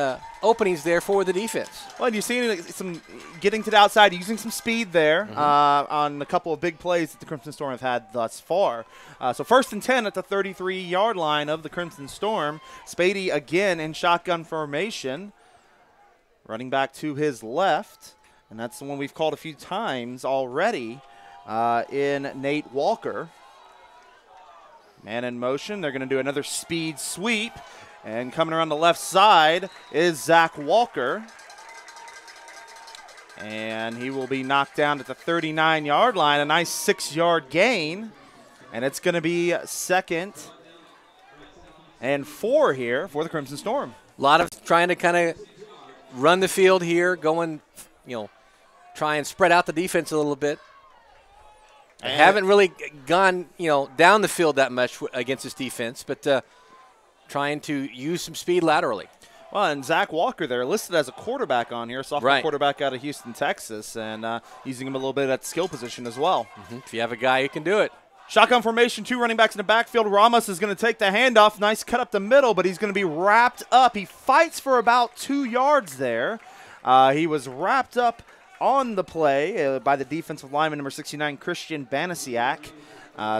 openings there for the defense. Well, and you're seeing some getting to the outside, using some speed there on a couple of big plays that the Crimson Storm have had thus far. So 1st and 10 at the 33-yard line of the Crimson Storm. Spady again in shotgun formation, running back to his left, and that's the one we've called a few times already in Nate Walker. Man in motion. They're going to do another speed sweep. And coming around the left side is Zach Walker. And he will be knocked down at the 39-yard line. A nice 6-yard gain. And it's going to be 2nd and 4 here for the Crimson Storm. A lot of trying to kind of run the field here, going, try and spread out the defense a little bit. I haven't really gone, down the field that much against this defense, but trying to use some speed laterally. Well, and Zach Walker there listed as a quarterback on here, sophomore quarterback out of Houston, Texas, and using him a little bit at skill position as well. If you have a guy who can do it. Shotgun formation, 2 running backs in the backfield. Ramos is going to take the handoff. Nice cut up the middle, but he's going to be wrapped up. He fights for about 2 yards there. He was wrapped up on the play by the defensive lineman, number 69, Christian Banasiak.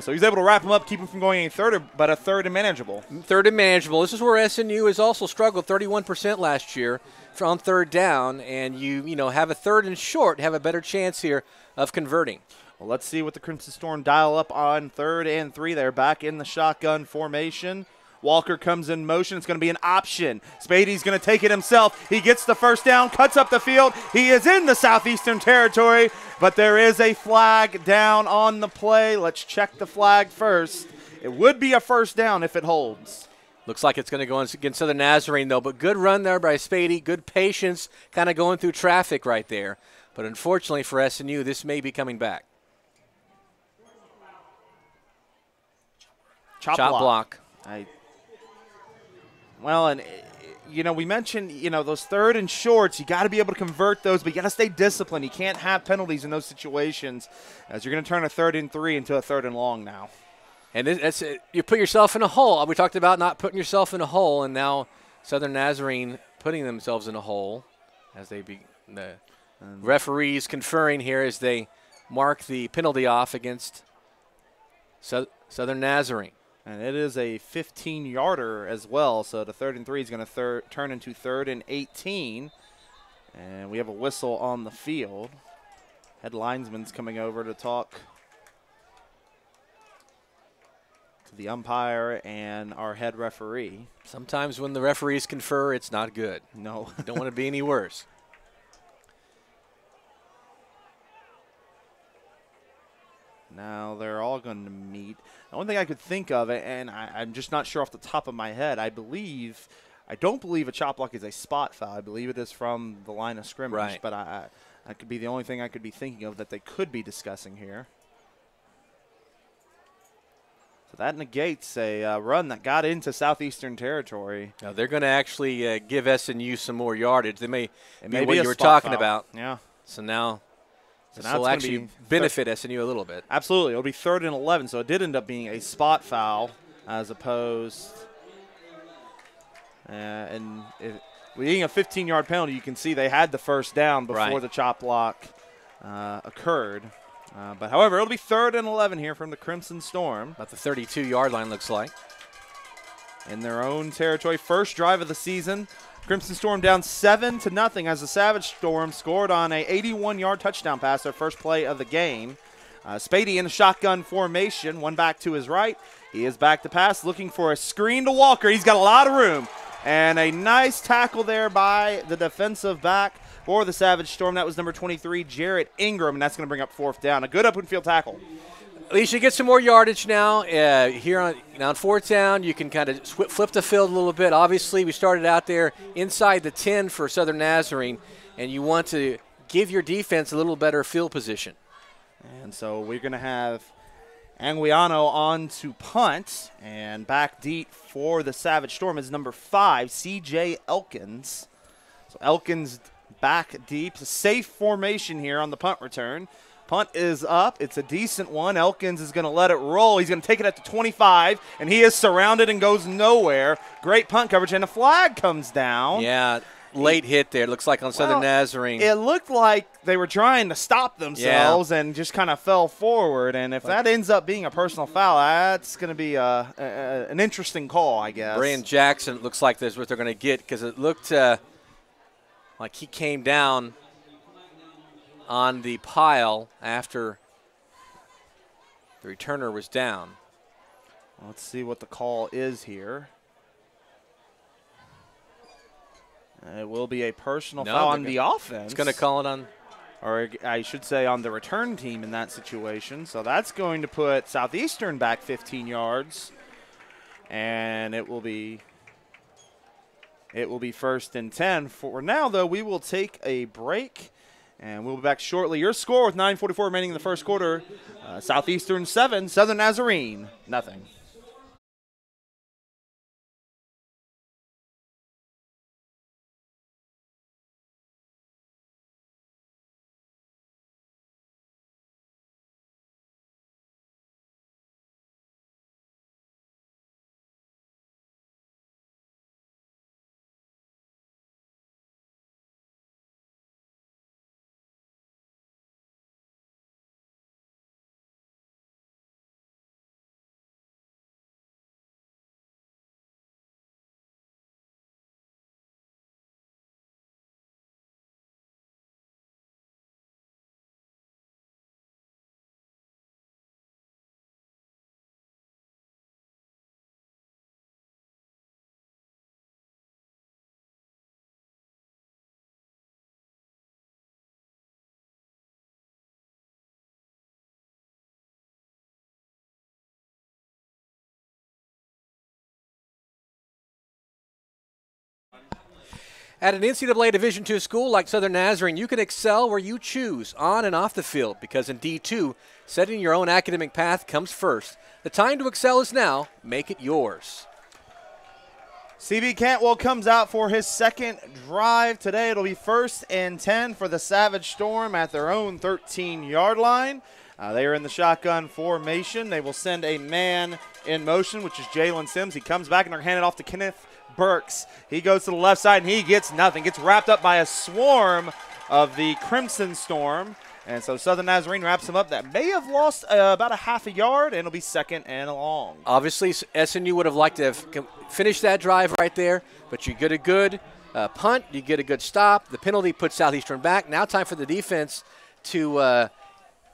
So he's able to wrap him up, keep him from going any third, but a 3rd and manageable. 3rd and manageable. This is where SNU has also struggled, 31% last year on 3rd down, and you have a 3rd and short, have a better chance here of converting. Well, let's see what the Crimson Storm dial up on 3rd and 3. They're back in the shotgun formation. Walker comes in motion. It's going to be an option. Spady's going to take it himself. He gets the first down, cuts up the field. He is in the Southeastern territory, but there is a flag down on the play. Let's check the flag first. It would be a first down if it holds. Looks like it's going to go against Southern Nazarene, though, but good run there by Spady. Good patience, kind of going through traffic right there. But unfortunately for SNU, this may be coming back. Chop block. Well, and, we mentioned, those 3rd and shorts, you got to be able to convert those, but you got to stay disciplined. You can't have penalties in those situations, as you're going to turn a 3rd and 3 into a 3rd and long now. And you put yourself in a hole. We talked about not putting yourself in a hole, and now Southern Nazarene putting themselves in a hole as the referees conferring here as they mark the penalty off against Southern Nazarene. And it is a 15-yarder as well, so the 3rd and 3 is going to turn into 3rd and 18. And we have a whistle on the field. Head linesman's coming over to talk to the umpire and our head referee. Sometimes when the referees confer, it's not good. No. You don't want to be any worse. Now they're all going to meet. The only thing I could think of, and I'm just not sure off the top of my head, I don't believe a chop block is a spot foul. I believe it is from the line of scrimmage. Right. But that could be the only thing I could be thinking of that they could be discussing here. So that negates a run that got into Southeastern territory. Now they're going to actually give SNU some more yardage. They may be what a you were spot talking foul. about. Yeah. So now So this will actually benefit SNU a little bit. Absolutely. It'll be 3rd and 11, so it did end up being a spot foul as opposed. And being a 15-yard penalty, you can see they had the first down before the chop block occurred. But, however, it'll be 3rd and 11 here from the Crimson Storm. About the 32-yard line looks like. In their own territory. First drive of the season. Crimson Storm down 7-0 as the Savage Storm scored on a 81-yard touchdown pass, their first play of the game. Spady in a shotgun formation, one back to his right. He is back to pass, looking for a screen to Walker. He's got a lot of room. And a nice tackle there by the defensive back for the Savage Storm. That was number 23, Jarrett Ingram, and that's going to bring up 4th down. A good open field tackle. At least you get some more yardage now. Here on 4th down, you can kind of flip the field a little bit. Obviously, we started out there inside the 10 for Southern Nazarene, and you want to give your defense a little better field position. And so we're going to have Anguiano on to punt, and back deep for the Savage Storm is number 5, C.J. Elkins. So Elkins back deep. Safe formation here on the punt return. Punt is up. It's a decent one. Elkins is going to let it roll. He's going to take it at the 25, and he is surrounded and goes nowhere. Great punt coverage, and a flag comes down. Yeah, late hit there. It looks like on Southern Nazarene. It looked like they were trying to stop themselves and just kind of fell forward. And if that ends up being a personal foul, that's going to be an interesting call, I guess. Brian Jackson, it looks like that's what they're going to get because it looked like he came down on the pile after the returner was down. Let's see what the call is here. It will be a personal foul on the offense. It's going to call it on. Or I should say on the return team in that situation. So that's going to put Southeastern back 15 yards. And it will be first and 10. For now, though, we will take a break. And we'll be back shortly. Your score with 9:44 remaining in the first quarter. Southeastern 7, Southern Nazarene nothing. At an NCAA Division II school like Southern Nazarene, you can excel where you choose, on and off the field, because in D2, setting your own academic path comes first. The time to excel is now. Make it yours. CB Cantwell comes out for his second drive today. It'll be first and 10 for the Savage Storm at their own 13-yard line. They are in the shotgun formation. They will send a man in motion, which is Jalen Sims. He comes back and they're handed off to Kenneth Burks. He goes to the left side, and he gets nothing. Gets wrapped up by a swarm of the Crimson Storm. And so Southern Nazarene wraps him up. That may have lost about a half a yard, and it'll be second and long. Obviously, SNU would have liked to have finished that drive right there, but you get a good punt, you get a good stop. The penalty puts Southeastern back. Now time for the defense to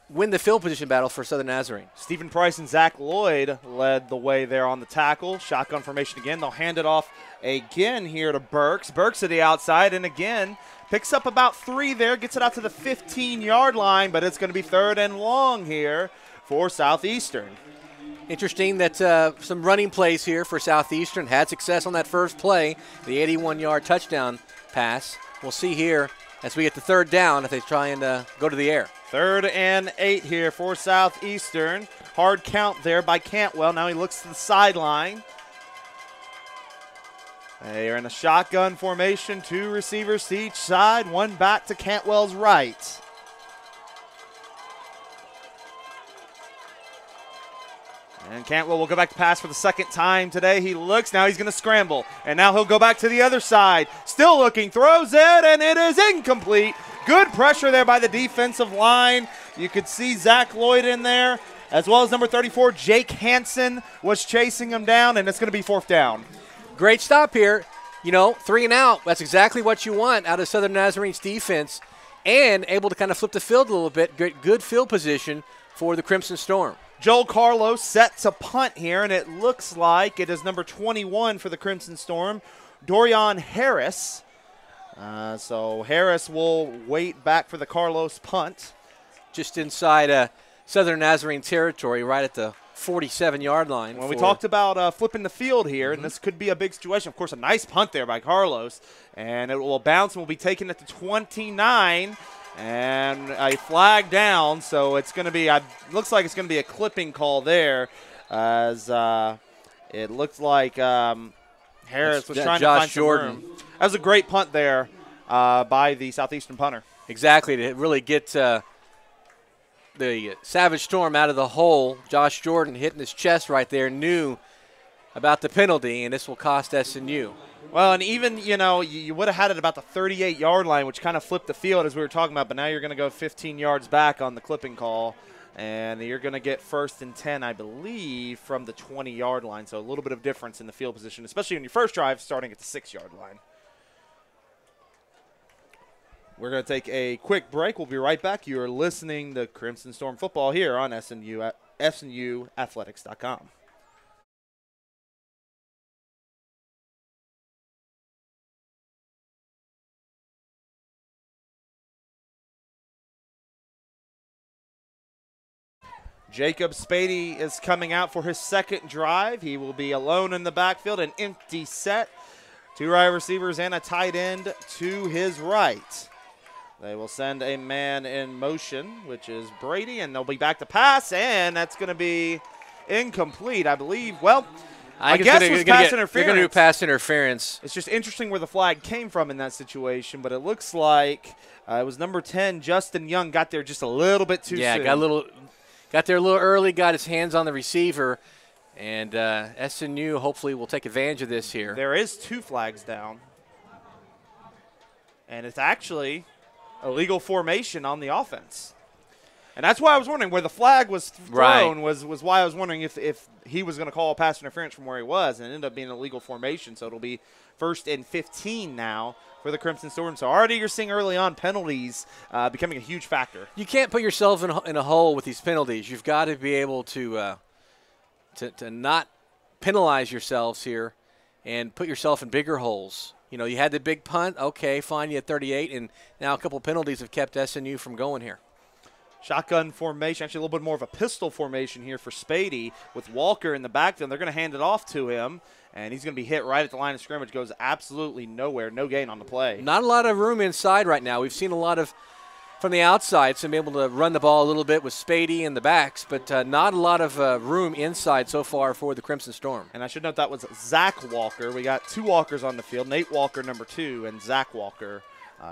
win the field position battle for Southern Nazarene. Stephen Price and Zach Lloyd led the way there on the tackle. Shotgun formation again. They'll hand it off again here to Burks. Burks to the outside, and again picks up about 3 there. Gets it out to the 15-yard line, but it's going to be third and long here for Southeastern. Interesting that some running plays here for Southeastern. Had success on that first play, the 81-yard touchdown pass. We'll see here as we get to third down if they try and go to the air. 3rd and 8 here for Southeastern. Hard count there by Cantwell. Now he looks to the sideline. They are in a shotgun formation. 2 receivers to each side. 1 back to Cantwell's right. And Cantwell will go back to pass for the second time today. He looks. Now he's going to scramble. And now he'll go back to the other side. Still looking. Throws it, and it is incomplete. Good pressure there by the defensive line. You could see Zach Lloyd in there, as well as number 34, Jake Hansen, was chasing him down, and it's going to be 4th down. Great stop here. You know, 3 and out. That's exactly what you want out of Southern Nazarene's defense, and able to kind of flip the field a little bit. Good field position for the Crimson Storm. Joel Carlos set to punt here, and it looks like it is number 21 for the Crimson Storm, Dorian Harris. So Harris will wait back for the Carlos punt. Just inside Southern Nazarene territory, right at the 47-yard line. Well, we talked about flipping the field here, and this could be a big situation. Of course, a nice punt there by Carlos, and it will bounce and will be taken at the 29. And a flag down, so it's going to be, looks like it's going to be a clipping call there, as it looks like Harris was trying to find some room. That was a great punt there by the Southeastern punter. Exactly, to really get the Savage Storm out of the hole. Josh Jordan hitting his chest right there, knew about the penalty, and this will cost SNU. Well, and even, you would have had it about the 38-yard line, which kind of flipped the field as we were talking about, but now you're going to go 15 yards back on the clipping call, and you're going to get 1st and 10, I believe, from the 20-yard line. So a little bit of difference in the field position, especially on your first drive starting at the 6-yard line. We're going to take a quick break. We'll be right back. You are listening to Crimson Storm Football here on SNUathletics.com. Jacob Spady is coming out for his second drive. He will be alone in the backfield, an empty set. 2 wide receivers and a tight end to his right. They will send a man in motion, which is Brady, and they'll be back to pass, and that's going to be incomplete, I believe. Well, I guess it was pass interference. They're going to do pass interference. It's just interesting where the flag came from in that situation, but it looks like it was number 10, Justin Young, got there just a little bit too soon. Yeah, got there a little early, got his hands on the receiver, and SNU hopefully will take advantage of this here. There is 2 flags down, and it's actually illegal formation on the offense. And that's why I was wondering where the flag was thrown, was why I was wondering if he was going to call a pass interference from where he was, and it ended up being an illegal formation, so it'll be 1st and 15 now for the Crimson Storm. So already you're seeing early on penalties becoming a huge factor. You can't put yourself in a hole with these penalties. You've got to be able to not penalize yourselves here and put yourself in bigger holes. You had the big punt. Okay, fine, you had 38, and now a couple penalties have kept SNU from going here. Shotgun formation, actually a little bit more of a pistol formation here for Spady with Walker in the backfield. They're going to hand it off to him, and he's going to be hit right at the line of scrimmage. Goes absolutely nowhere, no gain on the play. Not a lot of room inside right now. We've seen a lot of from the outside, so be able to run the ball a little bit with Spady in the backs, but not a lot of room inside so far for the Crimson Storm. And I should note that was Zach Walker. We got 2 Walkers on the field, Nate Walker, number 2, and Zach Walker,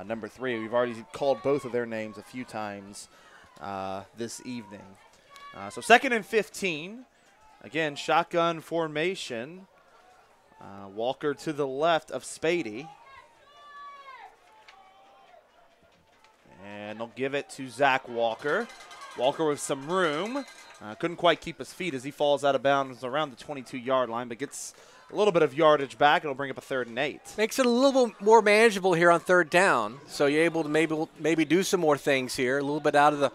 number 3. We've already called both of their names a few times this evening. So 2nd and 15. Again, shotgun formation. Walker to the left of Spady. And they'll give it to Zach Walker. Walker with some room. Couldn't quite keep his feet as he falls out of bounds around the 22-yard line, but gets a little bit of yardage back. It'll bring up a 3rd and 8. Makes it a little bit more manageable here on 3rd down. So you're able to maybe do some more things here, a little bit out of the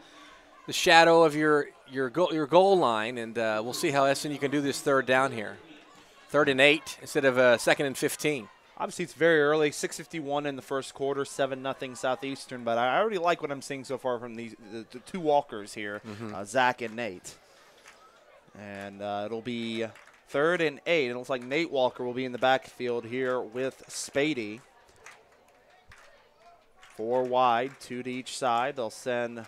shadow of your goal line, and we'll see how SNU can do this 3rd down here. 3rd and 8 instead of 2nd and 15. Obviously, it's very early, 6:51 in the first quarter, 7-0 Southeastern, but I already like what I'm seeing so far from the 2 Walkers here, Zach and Nate. And it'll be 3rd and 8. It looks like Nate Walker will be in the backfield here with Spady. 4 wide, 2 to each side. They'll send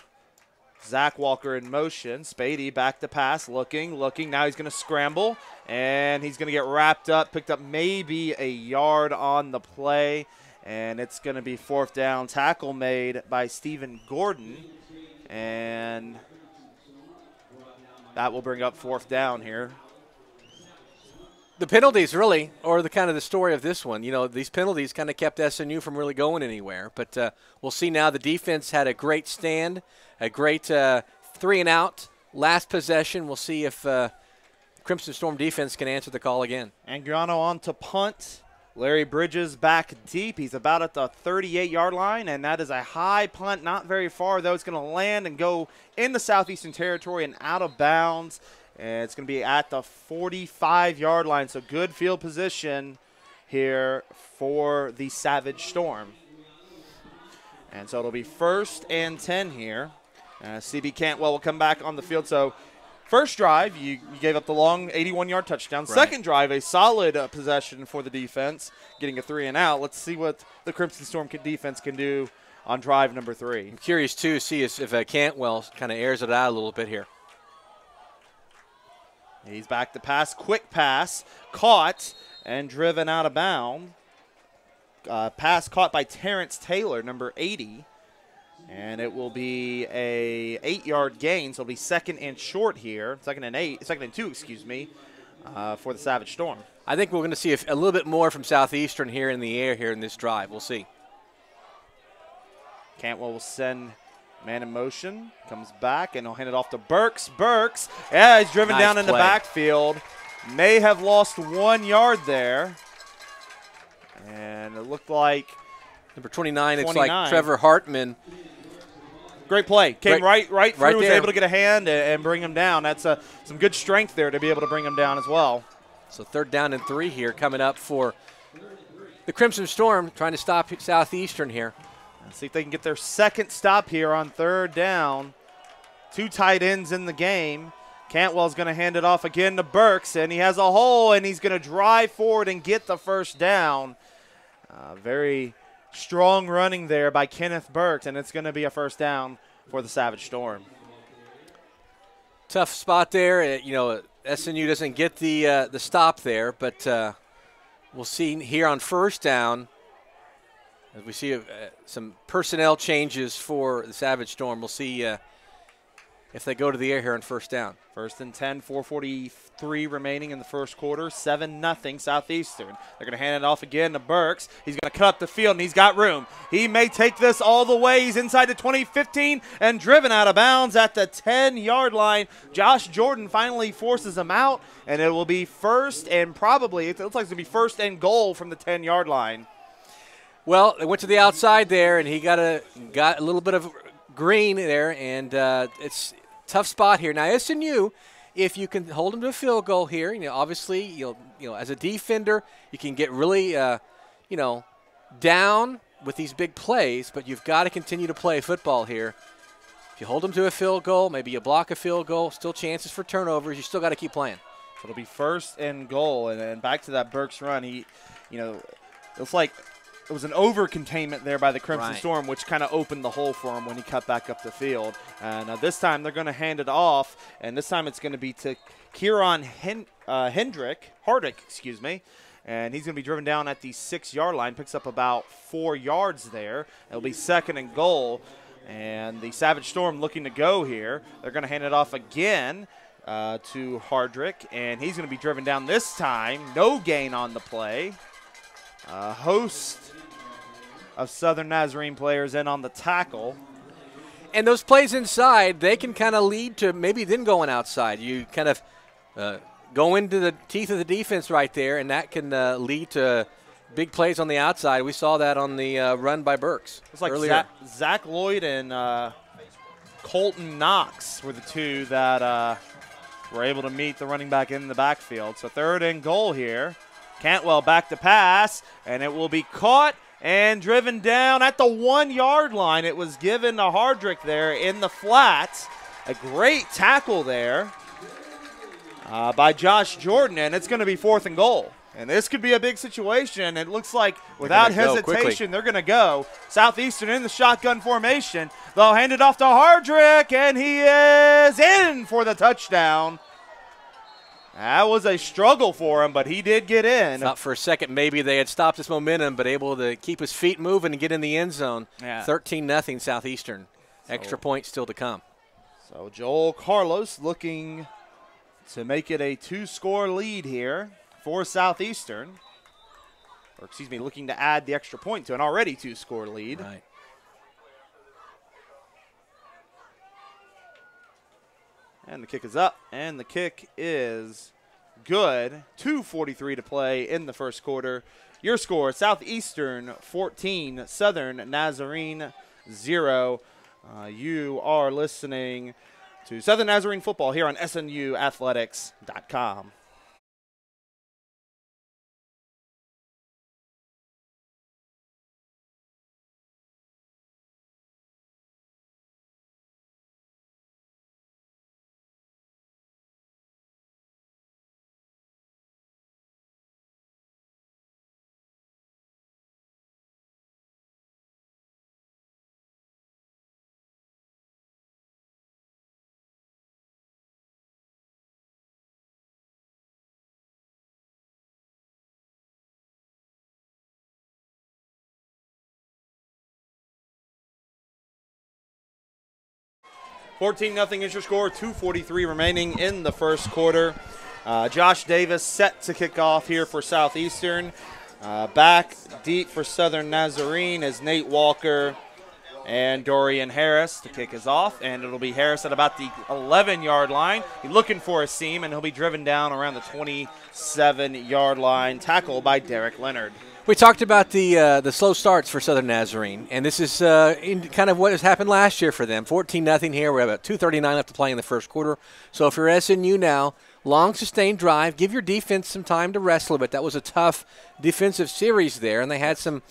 Zach Walker in motion. Spady back to pass, looking. Now he's going to scramble, and he's going to get wrapped up, picked up maybe a yard on the play, and it's going to be 4th down. Tackle made by Stephen Gordon, and that will bring up 4th down here. The penalties really, or the story of this one, these penalties kind of kept SNU from really going anywhere. But we'll see now the defense had a great stand, a great 3-and-out last possession. We'll see if Crimson Storm defense can answer the call again. Anguiano on to punt. Larry Bridges back deep. He's about at the 38-yard line, and that is a high punt, not very far, though. It's going to land and go in the Southeastern territory and out of bounds. And it's going to be at the 45-yard line, so good field position here for the Savage Storm. And so it'll be 1st and 10 here. CB Cantwell will come back on the field. So first drive, you gave up the long 81-yard touchdown. Right. Second drive, a solid possession for the defense, getting a 3-and-out. Let's see what the Crimson Storm defense can do on drive number 3. I'm curious, too, to see if Cantwell kind of airs it out a little bit here. He's back to pass, quick pass, caught and driven out of bounds. Pass caught by Terrence Taylor, number 80. And it will be a 8-yard gain, so it'll be 2nd and short here. 2nd and 2, excuse me, for the Savage Storm. I think we're going to see a little bit more from Southeastern here in the air here in this drive. We'll see. Cantwell will send man in motion, comes back, and he'll hand it off to Burks. Burks, yeah, he's driven down in the backfield. May have lost 1 yard there. And it looked like number 29, it's like Trevor Hartman. Great play. Came right through, was there. able to get a hand and bring him down. That's some good strength there to be able to bring him down as well. So 3rd down and 3 here coming up for the Crimson Storm, trying to stop Southeastern here. Let's see if they can get their 2nd stop here on 3rd down. 2 tight ends in the game. Cantwell's going to hand it off again to Burks, and he has a hole, and he's going to drive forward and get the 1st down. Very strong running there by Kenneth Burks, and it's going to be a 1st down for the Savage Storm. Tough spot there. SNU doesn't get the stop there, but we'll see here on 1st down. As we see some personnel changes for the Savage Storm, we'll see if they go to the air here on 1st down. 1st and 10, 4:43 remaining in the 1st quarter, 7-0 Southeastern. They're going to hand it off again to Burks. He's going to cut up the field, and he's got room. He may take this all the way. He's inside the 20-15 and driven out of bounds at the 10-yard line. Josh Jordan finally forces him out, and it will be 1st and probably, it looks like it's going to be 1st and goal from the 10-yard line. Well, they went to the outside there, and he got a little bit of green there, and it's – tough spot here. Now, SNU, if you can hold them to a field goal here, obviously, as a defender, you can get really, down with these big plays, but you've got to continue to play football here. If you hold them to a field goal, maybe you block a field goal, still chances for turnovers, you still got to keep playing. So it'll be 1st and goal, and back to that Burks run. It's like it was an over-containment there by the Crimson Storm, which kind of opened the hole for him when he cut back up the field. And this time they're going to hand it off, and this time it's going to be to Kieran Hardick, excuse me. And he's going to be driven down at the 6-yard line, picks up about 4 yards there. It'll be 2nd and goal, and the Savage Storm looking to go here. They're going to hand it off again to Hardrick, and he's going to be driven down this time. No gain on the play. Host of Southern Nazarene players in on the tackle. And those plays inside, they can kind of lead to maybe then going outside. You kind of go into the teeth of the defense right there, and that can lead to big plays on the outside. We saw that on the run by Burks. It's like Zach Lloyd and Colton Knox were the 2 that were able to meet the running back in the backfield. So 3rd and goal here. Cantwell back to pass, and it will be caught and driven down at the 1-yard line. It was given to Hardrick there in the flats. A great tackle there by Josh Jordan, and it's going to be 4th and goal. And this could be a big situation. It looks like without hesitation, they're going to go. Southeastern in the shotgun formation. They'll hand it off to Hardrick, and he is in for the touchdown. That was a struggle for him, but he did get in. Thought for a second maybe they had stopped his momentum, but able to keep his feet moving and get in the end zone. 13-0 Southeastern. Extra point still to come. So Joel Carlos looking to make it a 2-score lead here for Southeastern. Or, excuse me, looking to add the extra point to an already 2-score lead. Right. And the kick is up, and the kick is good. 2:43 to play in the 1st quarter. Your score, Southeastern 14, Southern Nazarene 0. You are listening to Southern Nazarene Football here on SNUathletics.com. 14-0 is your score. 2:43 remaining in the first quarter. Josh Davis set to kick off here for Southeastern. Back deep for Southern Nazarene is Nate Walker and Dorian Harris to kick us off, and it'll be Harris at about the 11-yard line. He's looking for a seam, and he'll be driven down around the 27-yard line, tackled by Derek Leonard. We talked about the slow starts for Southern Nazarene, and this is kind of what has happened last year for them. 14-0 here. We have about 2:39 left to play in the first quarter. So if you're SNU now, long sustained drive, give your defense some time to rest a little bit. That was a tough defensive series there, and they had some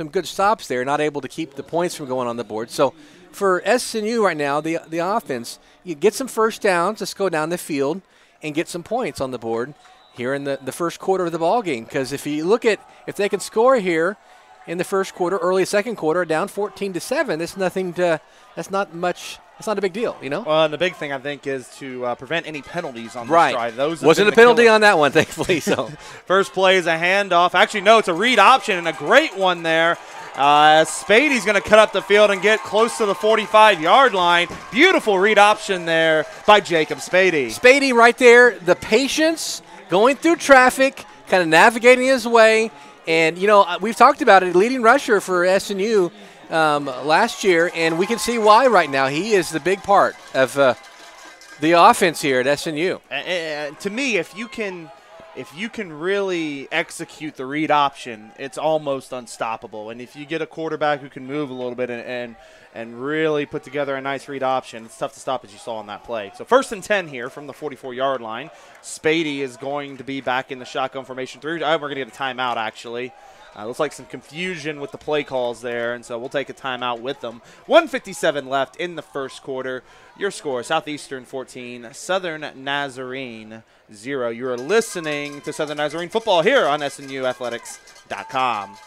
good stops there, not able to keep the points from going on the board. So for SNU right now, the offense, you get some first downs, just go down the field and get some points on the board here in the first quarter of the ball game. Because if you look at if they can score here in the first quarter, early second quarter, down 14-7, that's not much. It's not a big deal, you know? Well, and the big thing, I think, is to prevent any penalties on this drive. Those wasn't a penalty on that one, thankfully. So first play is a handoff. Actually, no, it's a read option, and a great one there. Spady's going to cut up the field and get close to the 45-yard line. Beautiful read option there by Jacob Spady. Spady right there, the patience, going through traffic, kind of navigating his way. And, you know, we've talked about it, leading rusher for SNU last year, and we can see why right now. He is the big part of the offense here at SNU. To me, if you can really execute the read option, it's almost unstoppable. And if you get a quarterback who can move a little bit and really put together a nice read option, it's tough to stop, as you saw on that play. So 1st and 10 here from the 44-yard line. Spady is going to be back in the shotgun formation. We're going to get a timeout, actually. Looks like some confusion with the play calls there, and so we'll take a timeout with them. 1:57 left in the first quarter. Your score, Southeastern 14, Southern Nazarene 0. You are listening to Southern Nazarene football here on SNUathletics.com.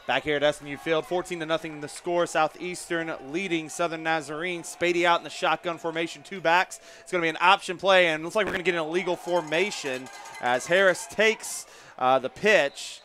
Back here at SMU Field, 14-0 the score. Southeastern leading Southern Nazarene. Spady out in the shotgun formation, two backs. It's going to be an option play, and it looks like we're going to get an illegal formation as Harris takes the pitch.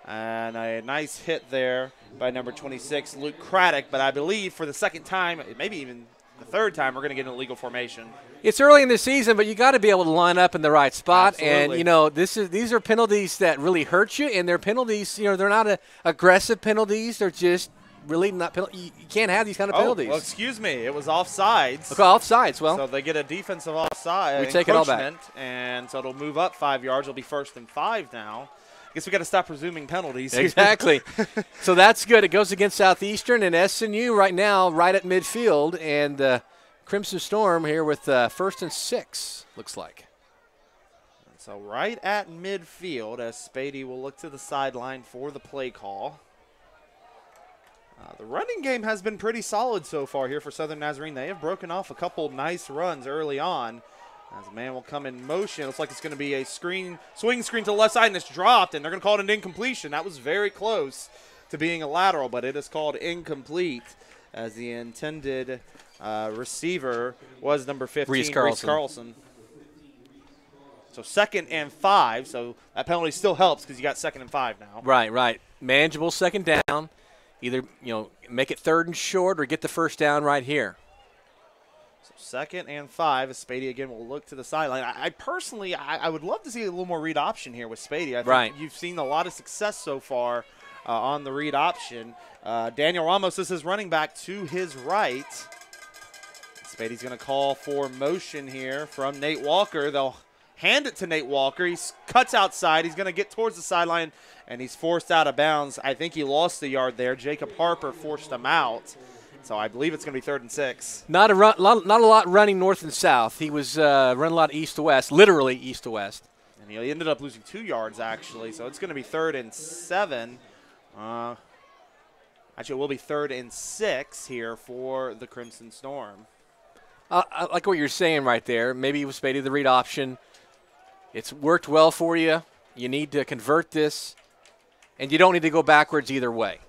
And a nice hit there by number 26, Luke Craddock. But I believe for the second time, maybe even the third time, we're going to get an illegal formation. It's early in the season, but you got to be able to line up in the right spot. Absolutely. And, you know, these are penalties that really hurt you, and they're penalties, you know, they're not aggressive penalties. They're just really not penalties. You can't have these kind of penalties. Well, excuse me. It was offsides. Okay, offsides. Well, so they get a defensive offside. We take it all back. And so it'll move up 5 yards. It'll be 1st and 5 now. I guess we got to stop presuming penalties. Exactly. So that's good. It goes against Southeastern and SNU right now, right at midfield, and Crimson Storm here with 1st and 6, looks like. So right at midfield as Spady will look to the sideline for the play call. The running game has been pretty solid so far here for Southern Nazarene. They have broken off a couple nice runs early on. As a man will come in motion. Looks like it's going to be a swing screen to the left side, and it's dropped, and they're going to call it an incompletion. That was very close to being a lateral, but it is called incomplete as the intended receiver was number 15, Reese Carlson. So 2nd and 5, so that penalty still helps because you got 2nd and 5 now. Right. Manageable 2nd down. Either, you know, make it 3rd and short or get the 1st down right here. So 2nd and 5 as Spady again will look to the sideline. I personally would love to see a little more read option here with Spady. I think you've seen a lot of success so far on the read option. Daniel Ramos is his running back to his right. Spady's going to call for motion here from Nate Walker. They'll hand it to Nate Walker. He cuts outside. He's going to get towards the sideline, and he's forced out of bounds. I think he lost the yard there. Jacob Harper forced him out. So I believe it's going to be 3rd and 6. Not a lot running north and south. He was running a lot east to west, literally east to west. And he ended up losing 2 yards, actually. So it's going to be 3rd and 7. Actually, it will be 3rd and 6 here for the Crimson Storm. I like what you're saying right there. Maybe it was Spady the read option. It's worked well for you. You need to convert this, and you don't need to go backwards either way.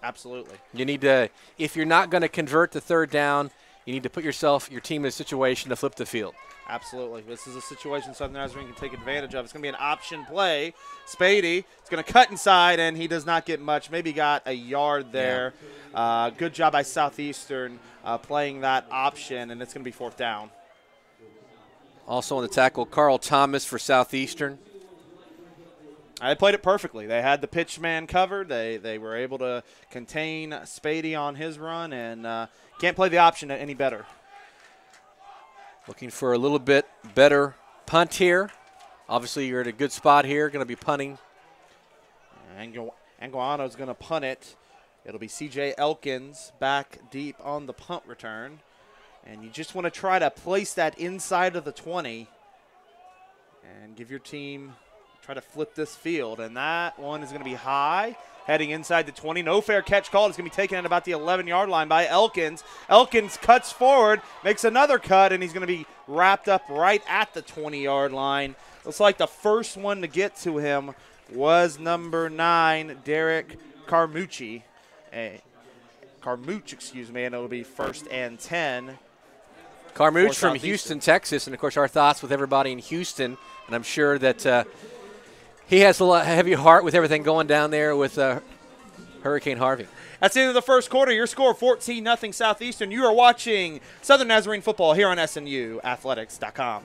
Absolutely. You need to, if you're not going to convert the 3rd down, you need to put your team in a situation to flip the field. Absolutely. This is a situation Southern Nazarene can take advantage of. It's going to be an option play. Spady is going to cut inside, and he does not get much. Maybe got a yard there. Yeah. Good job by Southeastern playing that option, and it's going to be 4th down. Also on the tackle, Carl Thomas for Southeastern. They played it perfectly. They had the pitch man covered. They were able to contain Spady on his run, and can't play the option any better. Looking for a little bit better punt here. Obviously, you're at a good spot here. Going to be punting. Anguano's going to punt it. It'll be C.J. Elkins back deep on the punt return. And you just want to try to place that inside of the 20 and give your team – try to flip this field, and that one is going to be high, heading inside the 20. No fair catch called. It's going to be taken at about the 11-yard line by Elkins. Elkins cuts forward, makes another cut, and he's going to be wrapped up right at the 20-yard line. Looks like the first one to get to him was number 9, Derek Carmucci. Carmuch, excuse me, and it'll be 1st and 10. Carmuch from Houston, Texas, and, of course, our thoughts with everybody in Houston, and I'm sure that he has a heavy heart with everything going down there with Hurricane Harvey. That's the end of the first quarter. Your score 14-0 Southeastern. You are watching Southern Nazarene football here on SNUathletics.com.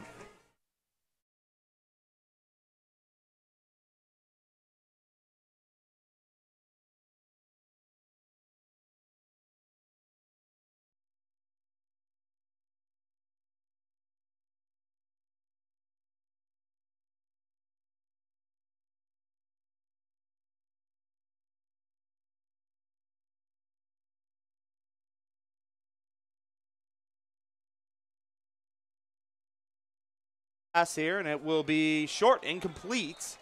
Pass here, and it will be short, incomplete,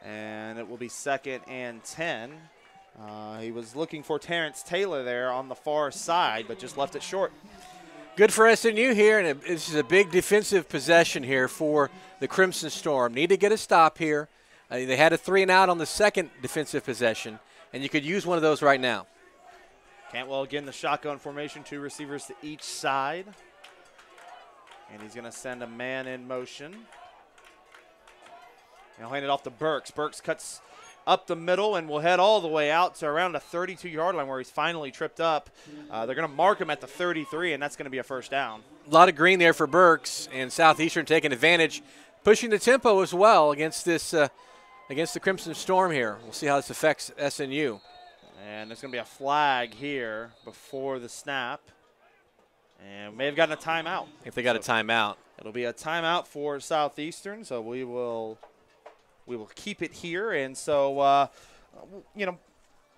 and it will be 2nd and 10. He was looking for Terrence Taylor there on the far side, but just left it short. Good for SNU here, and this is a big defensive possession here for the Crimson Storm. Need to get a stop here. They had a 3-and-out on the second defensive possession, and you could use one of those right now. Cantwell again, the shotgun formation, 2 receivers to each side. And he's going to send a man in motion. And he'll hand it off to Burks. Burks cuts up the middle and will head all the way out to around a 32-yard line where he's finally tripped up. They're going to mark him at the 33, and that's going to be a 1st down. A lot of green there for Burks, and Southeastern taking advantage, pushing the tempo as well against this against the Crimson Storm here. We'll see how this affects SNU. And there's going to be a flag here before the snap. And may have gotten a timeout. If they got a timeout. It'll be a timeout for Southeastern, so we will keep it here. And so,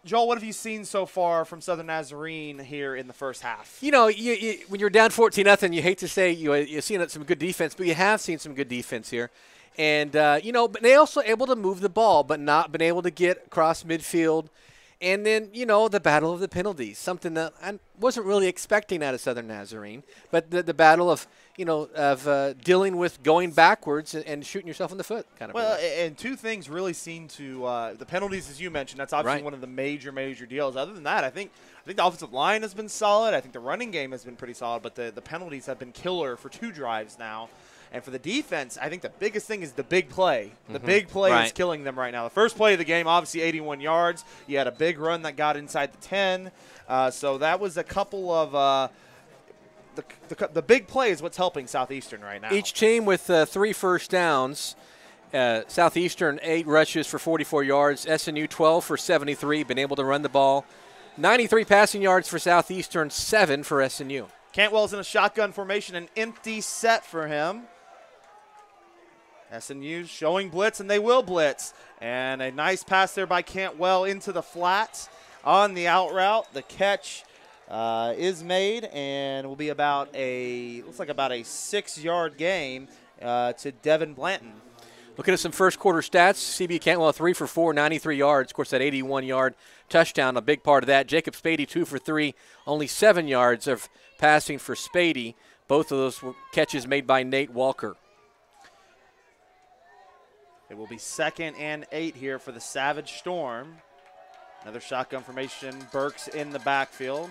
Joel, what have you seen so far from Southern Nazarene here in the first half? You know, when you're down 14-0, you hate to say you're seeing some good defense, but you have seen some good defense here. And, but they also able to move the ball, but not been able to get across midfield. And then, the battle of the penalties, something that I wasn't really expecting out of Southern Nazarene. But the battle of, dealing with going backwards and shooting yourself in the foot kind of. Well, and 2 things really seem to the penalties, as you mentioned, that's obviously one of the major deals. Other than that, I think the offensive line has been solid. I think the running game has been pretty solid. But the penalties have been killer for 2 drives now. And for the defense, I think the biggest thing is the big play. The big play is killing them right now. The first play of the game, obviously 81 yards. You had a big run that got inside the 10. So that was a couple of the big play is what's helping Southeastern right now. Each team with 3 first downs. Southeastern 8 rushes for 44 yards. SNU 12 for 73, been able to run the ball. 93 passing yards for Southeastern, 7 for SNU. Cantwell's in a shotgun formation, an empty set for him. SNU showing blitz, and they will blitz. And a nice pass there by Cantwell into the flats on the out route. The catch is made, and will be looks like about a 6-yard gain to Devin Blanton. Looking at some first quarter stats, CB Cantwell 3 for 4, 93 yards. Of course, that 81-yard touchdown, a big part of that. Jacob Spady 2 for 3, only 7 yards of passing for Spady. Both of those were catches made by Nate Walker. It will be 2nd and 8 here for the Savage Storm. Another shotgun formation. Burks in the backfield.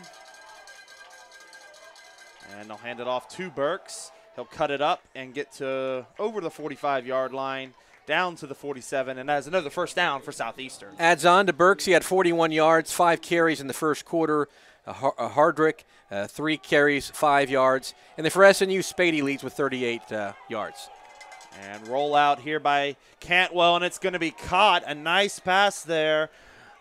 And they'll hand it off to Burks. He'll cut it up and get to over the 45-yard line, down to the 47, and that's another first down for Southeastern. Adds on to Burks. He had 41 yards, 5 carries in the first quarter. Hardrick, 3 carries, 5 yards. And then for SNU, Spady leads with 38 yards. And roll out here by Cantwell, and it's going to be caught. A nice pass there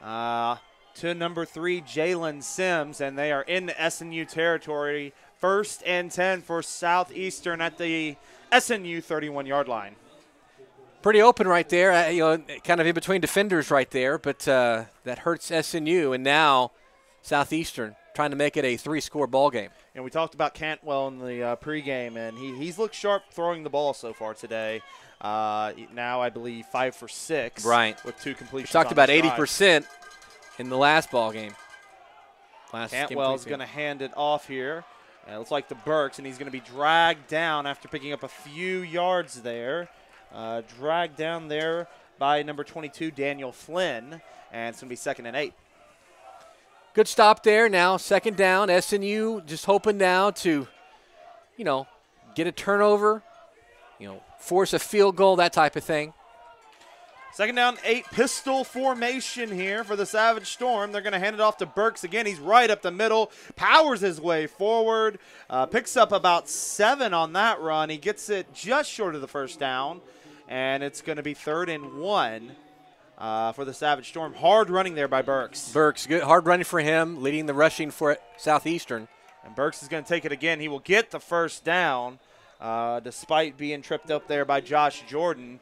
to number 3, Jalen Sims, and they are in the SNU territory. 1st and 10 for Southeastern at the SNU 31-yard line. Pretty open right there, kind of in between defenders right there, but that hurts SNU, and now Southeastern trying to make it a 3-score ball game. And we talked about Cantwell in the pregame, and he's looked sharp throwing the ball so far today. Now I believe 5 for 6. Right. With 2 completions. We talked about 80% in the last ball game. Cantwell's going to hand it off here. And it looks like the Burks, and he's going to be dragged down after picking up a few yards there. Dragged down there by number 22, Daniel Flynn. And it's going to be 2nd and 8. Good stop there. Now 2nd down. SNU just hoping now to, get a turnover, force a field goal, that type of thing. 2nd down, 8, pistol formation here for the Savage Storm. They're going to hand it off to Burks again. He's right up the middle, powers his way forward, picks up about 7 on that run. He gets it just short of the first down, and it's going to be 3rd and 1 for the Savage Storm. Hard running there by Burks. Burks, good hard running for him, leading the rushing for Southeastern. And Burks is going to take it again. He will get the first down despite being tripped up there by Josh Jordan.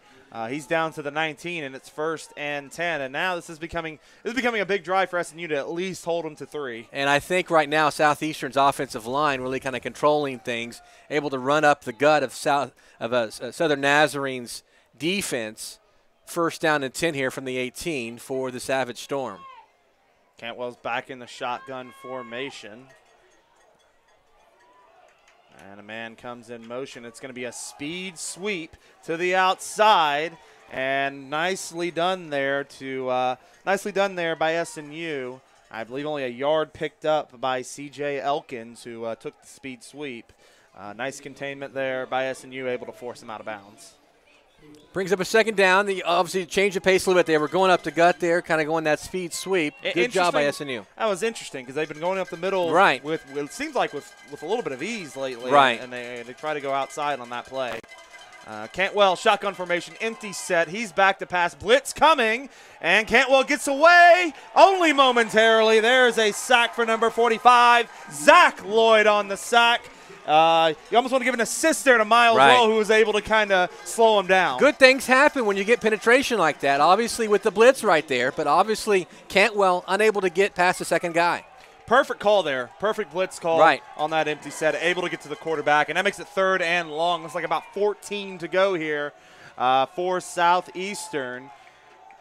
He's down to the 19, and it's 1st and 10. And now this is becoming a big drive for SNU to at least hold them to 3. And I think right now Southeastern's offensive line really kind of controlling things, able to run up the gut of Southern Nazarene's defense. 1st down and 10 here from the 18 for the Savage Storm. Cantwell's back in the shotgun formation. And a man comes in motion. It's going to be a speed sweep to the outside, and nicely done there by SNU. I believe only a yard picked up by C.J. Elkins, who took the speed sweep. Nice containment there by SNU, able to force him out of bounds. Brings up a 2nd down. They obviously changed the pace a little bit. They were going up the gut there, kind of going that speed sweep. Good job by SNU. That was interesting because they've been going up the middle with it seems like with a little bit of ease lately. Right. And they try to go outside on that play. Cantwell, shotgun formation, empty set. He's back to pass. Blitz coming, and Cantwell gets away only momentarily. There's a sack for number 45. Zach Lloyd on the sack. You almost want to give an assist there to Miles Rowe, who was able to kind of slow him down. Good things happen when you get penetration like that, obviously with the blitz right there, but obviously Cantwell unable to get past the 2nd guy. Perfect call there. Perfect blitz call on that empty set. Able to get to the quarterback, and that makes it 3rd and long. Looks like about 14 to go here for Southeastern.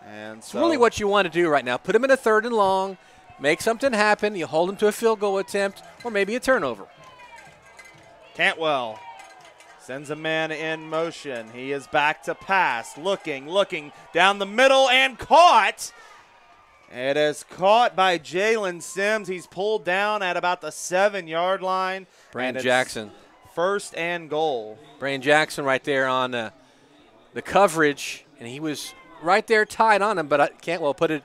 And so it's really what you want to do right now. Put him in a 3rd and long, make something happen. You hold him to a field goal attempt or maybe a turnover. Cantwell sends a man in motion. He is back to pass, looking down the middle, and caught. It is caught by Jalen Sims. He's pulled down at about the 7-yard line. Brandon Jackson. 1st and goal. Brandon Jackson right there on the coverage, and he was right there tied on him, but Cantwell put it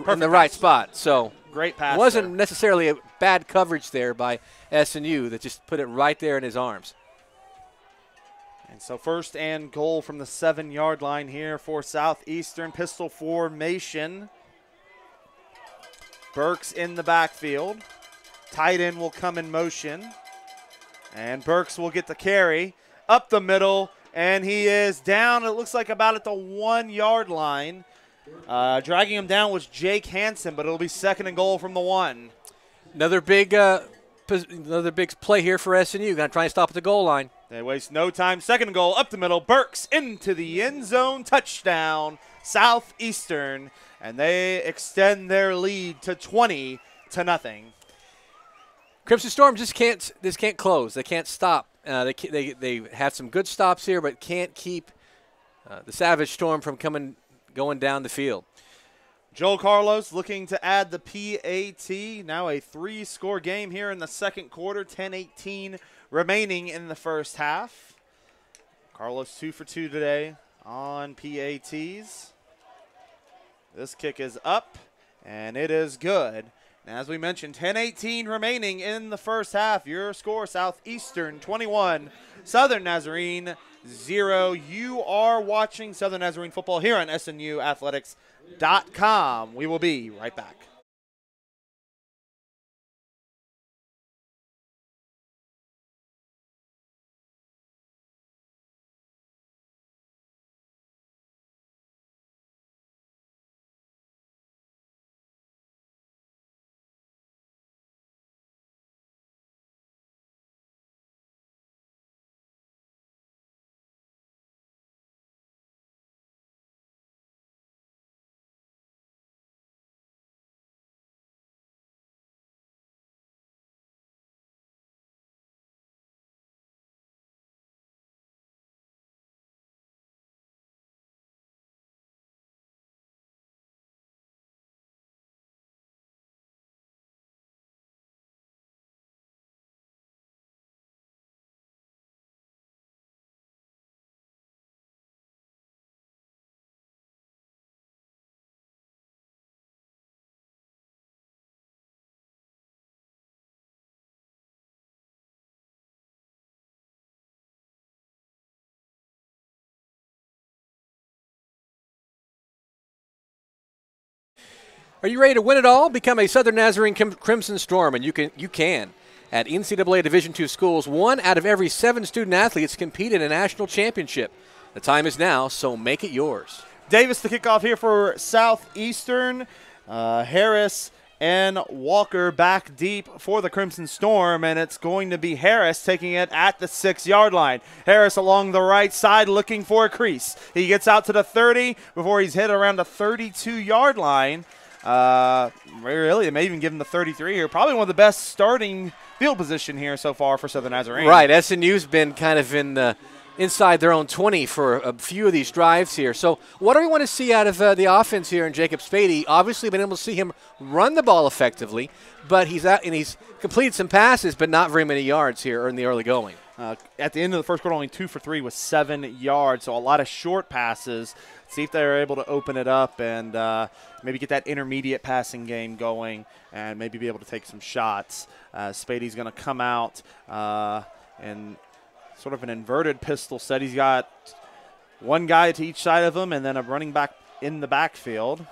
in the right spot. So great pass. It wasn't necessarily a bad coverage there by SNU that just put it right there in his arms. And so 1st and goal from the 7-yard line here for Southeastern. Pistol formation. Burks in the backfield. Tight end will come in motion. And Burks will get the carry up the middle, and he is down, it looks like about at the 1 yard line. Dragging him down was Jake Hansen, but it'll be 2nd and goal from the 1. Another big play here for SNU. Going to try and stop at the goal line. They waste no time. 2nd and goal, up the middle. Burks into the end zone. Touchdown, Southeastern. And they extend their lead to 20-0. Crimson Storm just can't close. They can't stop. They have some good stops here, but can't keep the Savage Storm from going down the field. Joel Carlos looking to add the PAT. Now a 3-score game here in the second quarter. 10-18 remaining in the first half. Carlos 2 for 2 today on PATs. This kick is up, and it is good. And as we mentioned, 10-18 remaining in the first half. Your score, Southeastern 21, Southern Nazarene 0. You are watching Southern Nazarene football here on SNUathletics.com. We will be right back. Are you ready to win it all? Become a Southern Nazarene Crimson Storm, and you can. At NCAA Division II schools, 1 out of every 7 student athletes compete in a national championship. The time is now, so make it yours. Davis to kick off here for Southeastern. Harris and Walker back deep for the Crimson Storm, and it's going to be Harris taking it at the 6-yard line. Harris along the right side looking for a crease. He gets out to the 30 before he's hit around the 32-yard line. Really, they may even give him the 33 here. Probably one of the best starting field position here so far for Southern Nazarene. Right, SNU's been kind of inside their own 20 for a few of these drives here. So what do we want to see out of the offense here in Jacob Spady? Obviously been able to see him run the ball effectively, but he's completed some passes, but not very many yards here in the early going. At the end of the first quarter, only 2 for 3 with 7 yards, so a lot of short passes. See if they're able to open it up and maybe get that intermediate passing game going and maybe be able to take some shots. Spady's going to come out and sort of an inverted pistol set. He's got one guy to each side of him and then a running back in the backfield.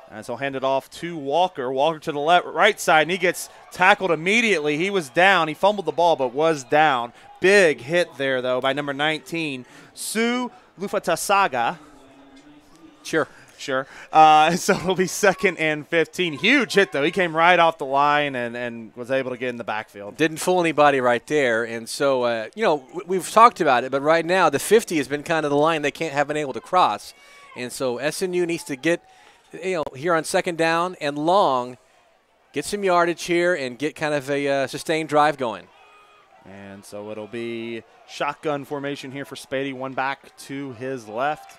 And so hand it off to Walker. Walker to the right side, and he gets tackled immediately. He was down. He fumbled the ball but was down. Big hit there, though, by number 19, Sue Lufatasaga. Sure. So it'll be 2nd and 15. Huge hit, though. He came right off the line and was able to get in the backfield. Didn't fool anybody right there. And so, we've talked about it, but right now the 50 has been kind of the line they haven't been able to cross. And so SNU needs to get, here on 2nd down and long, get some yardage here and get kind of a sustained drive going. And so it'll be shotgun formation here for Spady. One back to his left.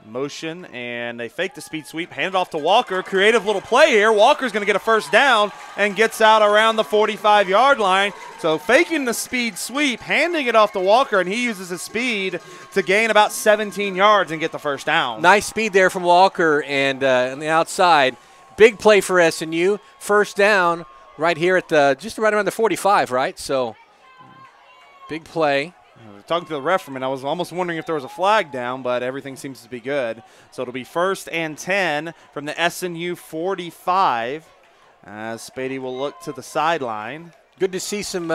Motion, and they fake the speed sweep. Hand it off to Walker. Creative little play here. Walker's going to get a first down and gets out around the 45-yard line. So faking the speed sweep, handing it off to Walker, and he uses his speed to gain about 17 yards and get the first down. Nice speed there from Walker, and on the outside. Big play for SNU. First down right here at just right around the 45, right? So big play. Talking to the referee, I was almost wondering if there was a flag down, but everything seems to be good. So it'll be 1st and 10 from the SNU 45 as Spady will look to the sideline. Good to see some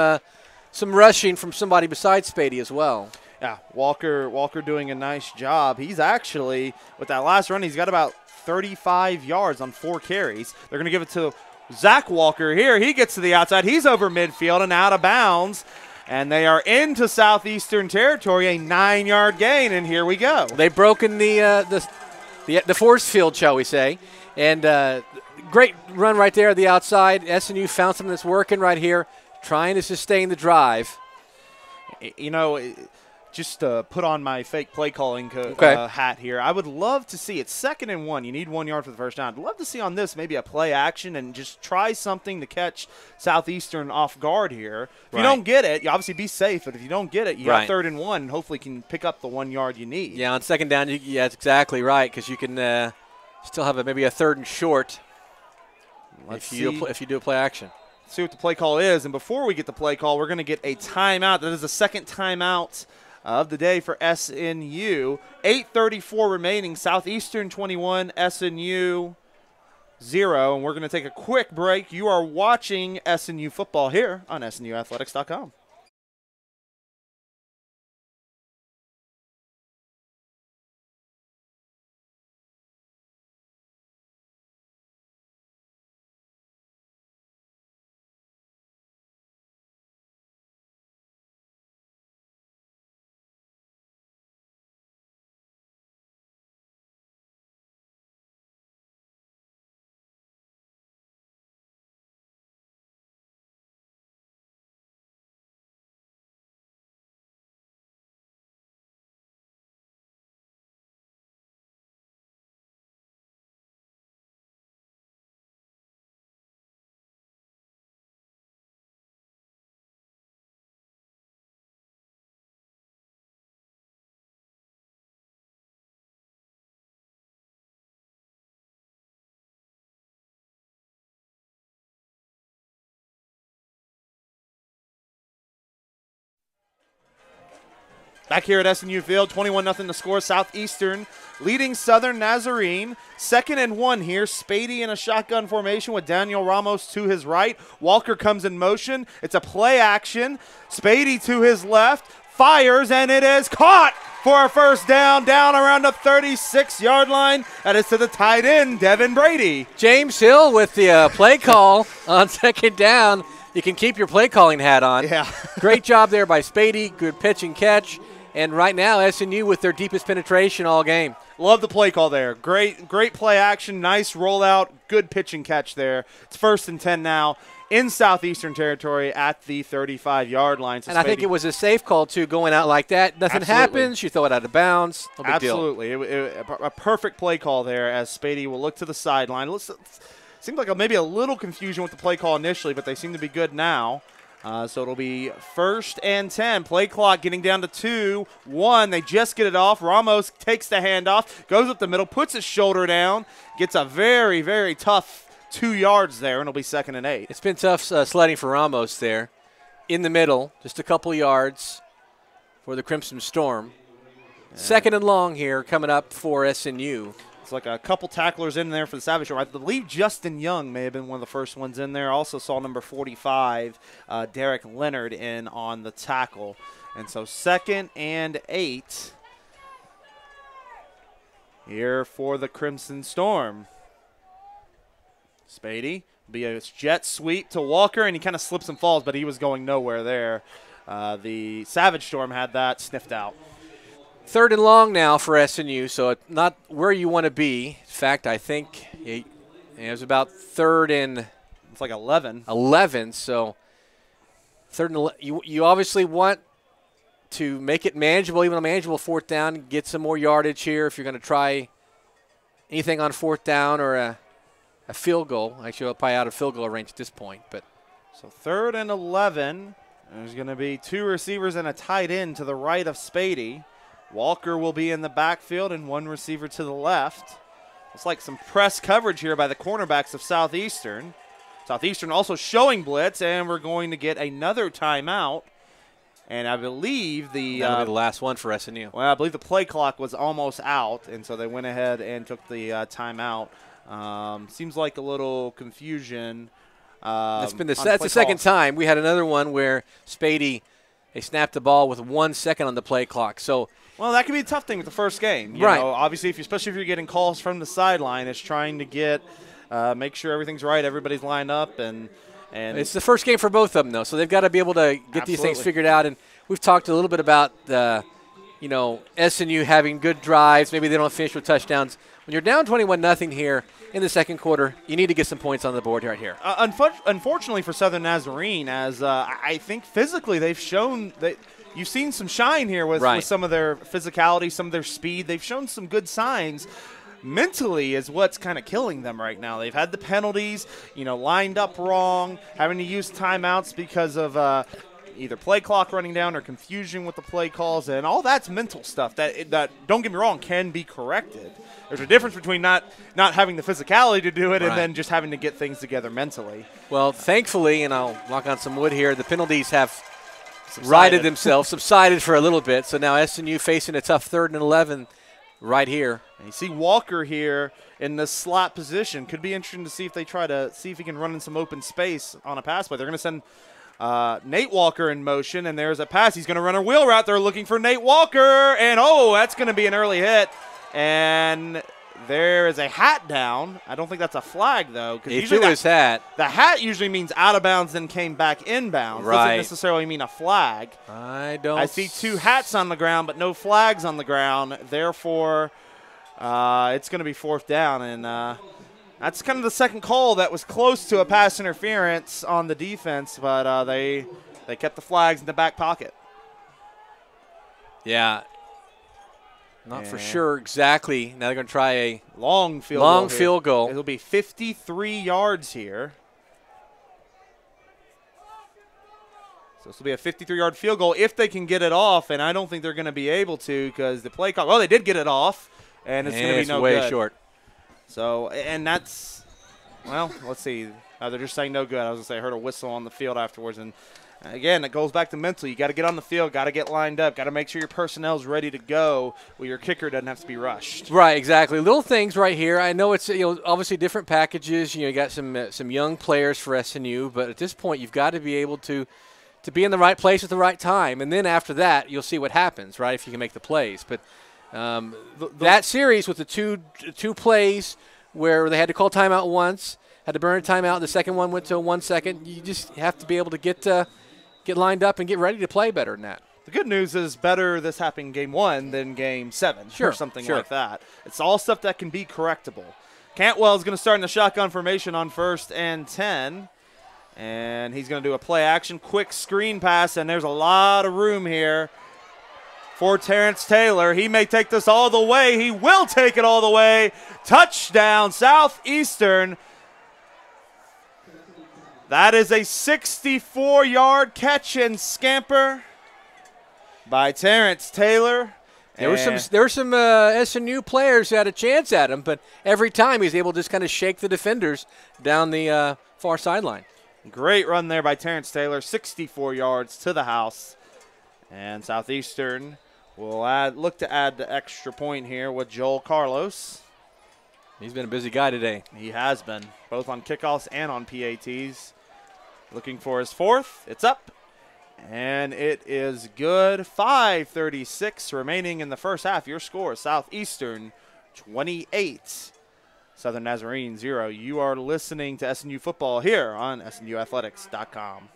rushing from somebody besides Spady as well. Yeah, Walker doing a nice job. He's actually, with that last run, he's got about 35 yards on 4 carries. They're going to give it to Zach Walker here. He gets to the outside. He's over midfield and out of bounds. And they are into Southeastern territory, a 9-yard gain, and here we go. They've broken the force field, shall we say. And great run right there at the outside. SNU found something that's working right here, trying to sustain the drive. You know, just to put on my fake play calling hat here, I would love to see, it's 2nd and 1. You need 1 yard for the first down. I'd love to see on this maybe a play action and just try something to catch Southeastern off guard here. If you don't get it, you obviously be safe, but if you don't get it, you got 3rd and 1 and hopefully can pick up the 1 yard you need. Yeah, on 2nd down, yeah, that's exactly right, because you can still have maybe a 3rd and short if you do a play action. See what the play call is, and before we get the play call, we're going to get a timeout. That is the 2nd timeout of the day for SNU. 8:34 remaining. Southeastern 21, SNU 0. And we're going to take a quick break. You are watching SNU football here on SNUathletics.com. Back here at SNU Field, 21-0 to score. Southeastern leading Southern Nazarene. 2nd and 1 here. Spady in a shotgun formation with Daniel Ramos to his right. Walker comes in motion. It's a play action. Spady to his left. Fires, and it is caught for a first down around the 36-yard line. That is to the tight end, Devin Brady. James Hill with the play call on 2nd down. You can keep your play calling hat on. Yeah. Great job there by Spady. Good pitch and catch. And right now, SNU with their deepest penetration all game. Love the play call there. Great play action. Nice rollout. Good pitch and catch there. It's 1st and 10 now in Southeastern territory at the 35-yard line. So and I think it was a safe call, too, going out like that. Nothing happens. You throw it out of bounds. No big Absolutely. A perfect play call there as Spady will look to the sideline. Seemed like maybe a little confusion with the play call initially, but they seem to be good now. So it'll be 1st and 10. Play clock getting down to 2, 1. They just get it off. Ramos takes the handoff, goes up the middle, puts his shoulder down, gets a very, very tough 2 yards there, and it'll be 2nd and 8. It's been tough sledding for Ramos there. In the middle, just a couple yards for the Crimson Storm. Yeah. 2nd and long here coming up for SNU. It's like a couple tacklers in there for the Savage Storm. I believe Justin Young may have been one of the first ones in there. Also saw number 45, Derek Leonard, in on the tackle. And so 2nd and 8 here for the Crimson Storm. Spady, be a jet sweep to Walker, and he kind of slips and falls, but he was going nowhere there. The Savage Storm had that sniffed out. 3rd and long now for SNU, so it's not where you want to be. In fact, I think it was about 3rd and it's like 11. 11, so 3rd and you obviously want to make it manageable, even a manageable 4th down, get some more yardage here if you're going to try anything on 4th down or a field goal. Actually, I'll probably out of field goal range at this point. But so 3rd and 11. There's going to be 2 receivers and a tight end to the right of Spady. Walker will be in the backfield and 1 receiver to the left. It's like some press coverage here by the cornerbacks of Southeastern. Southeastern also showing blitz, and we're going to get another timeout. And I believe that'll be the last one for SNU. Well, I believe the play clock was almost out, and so they went ahead and took the timeout. Seems like a little confusion. That's the 2nd time. We had another one where Spady They snapped the ball with 1 second on the play clock. So, well, that could be a tough thing with the first game. You right. know, obviously, especially if you're getting calls from the sideline, it's trying to get make sure everything's right, everybody's lined up, and it's the first game for both of them, though. So they've got to be able to get these things figured out. And we've talked a little bit about SNU having good drives. Maybe they don't finish with touchdowns. When you're down 21-0 here in the second quarter, you need to get some points on the board right here. Unfortunately for Southern Nazarene, as I think physically they've shown that you've seen some shine here with some of their physicality, some of their speed. They've shown some good signs. Mentally is what's kind of killing them right now. They've had the penalties, lined up wrong, having to use timeouts because of either play clock running down or confusion with the play calls, and all that's mental stuff that don't get me wrong, can be corrected. There's a difference between not having the physicality to do it and then just having to get things together mentally. Well, thankfully, and I'll knock on some wood here, the penalties have righted themselves, subsided for a little bit. So now SNU facing a tough 3rd and 11 right here. And you see Walker here in the slot position. Could be interesting to see if they try to see if he can run in some open space on a pass play. They're going to send Nate Walker in motion, and there's a pass. He's going to run a wheel route. They're looking for Nate Walker, and that's going to be an early hit. And there is a hat down. I don't think that's a flag, though. If it was hat. The hat usually means out of bounds, then came back inbounds. Right. Doesn't necessarily mean a flag. I see 2 hats on the ground, but no flags on the ground. Therefore, it's going to be 4th down, and that's kind of the second call that was close to a pass interference on the defense, but they kept the flags in the back pocket. Yeah. Not for sure exactly. Now they're going to try a long field goal. It'll be 53 yards here. So this will be a 53-yard field goal if they can get it off, and I don't think they're going to be able to because the play clock. Oh, they did get it off, and it's going to be no good. Way short. So, and that's, let's see. They're just saying no good. I was going to say I heard a whistle on the field afterwards, and again, it goes back to mental. You got to get on the field, got to get lined up, got to make sure your personnel's ready to go where your kicker doesn't have to be rushed. Right, exactly. Little things right here. I know it's obviously different packages. You got some young players for SNU, but at this point you've got to be able to be in the right place at the right time, and then after that you'll see what happens, right? If you can make the plays. But that series with the two plays where they had to call timeout once, had to burn a timeout, the second one went to 1 second. You just have to be able to get lined up and get ready to play better than that. The good news is better this happened in Game 1 than Game 7 or something like that. It's all stuff that can be correctable. Cantwell is going to start in the shotgun formation on 1st and 10. And he's going to do a play action, quick screen pass, and there's a lot of room here for Terrence Taylor. He may take this all the way. He will take it all the way. Touchdown, Southeastern. That is a 64-yard catch and scamper by Terrence Taylor. There were some SNU players who had a chance at him, but every time he's able to just kind of shake the defenders down the far sideline. Great run there by Terrence Taylor, 64 yards to the house. And Southeastern will look to add the extra point here with Joel Carlos. He's been a busy guy today. He has been, both on kickoffs and on PATs. Looking for his 4th. It's up. And it is good. 5:36 remaining in the first half. Your score, Southeastern 28. Southern Nazarene 0. You are listening to SNU football here on SNUathletics.com.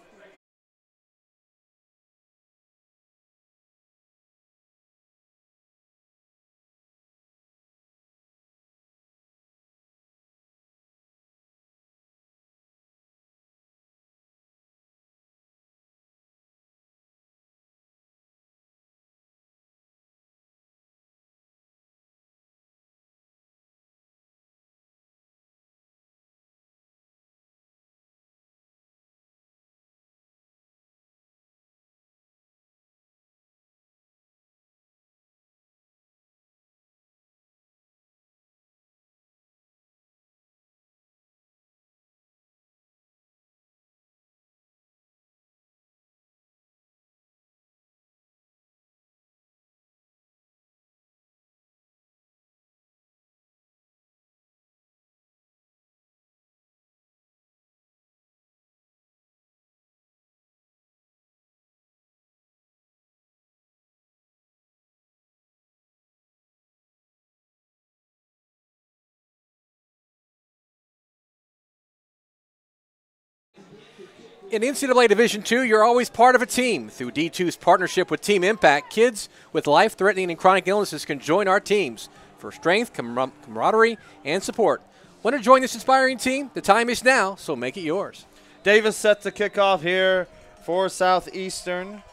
In NCAA Division II, you're always part of a team. Through D2's partnership with Team Impact, kids with life-threatening and chronic illnesses can join our teams for strength, camaraderie, and support. Want to join this inspiring team? The time is now, so make it yours. Davis set to kick off here for Southeastern.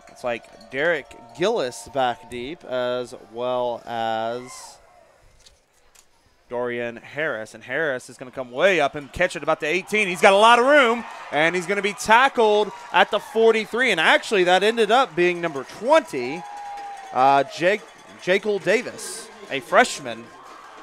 It's like Derek Gillis back deep, as well as Dorian Harris. And Harris is going to come way up and catch it about the 18. He's got a lot of room, and he's going to be tackled at the 43. And actually, that ended up being number 20, Jekyll Davis, a freshman.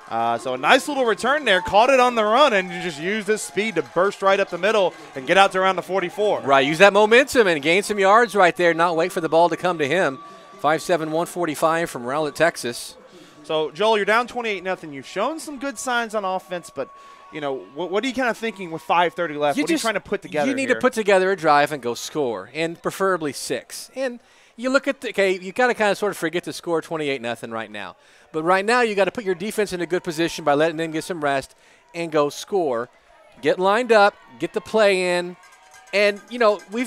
So a nice little return there. Caught it on the run and just used his speed to burst right up the middle and get out to around the 44. Right, use that momentum and gain some yards right there. Not wait for the ball to come to him. 5'7", 145 from Rowlett, Texas. So, Joel, you're down 28-0. You've shown some good signs on offense, but, you know, what are you kind of thinking with 5:30 left? What are you trying to put together You need here? to put together a drive and go score, and preferably 6. And you look at you got to kind of sort of forget to score 28-0 right now. But right now you got to put your defense in a good position by letting them get some rest and go score. Get lined up, get the play in. And, you know, we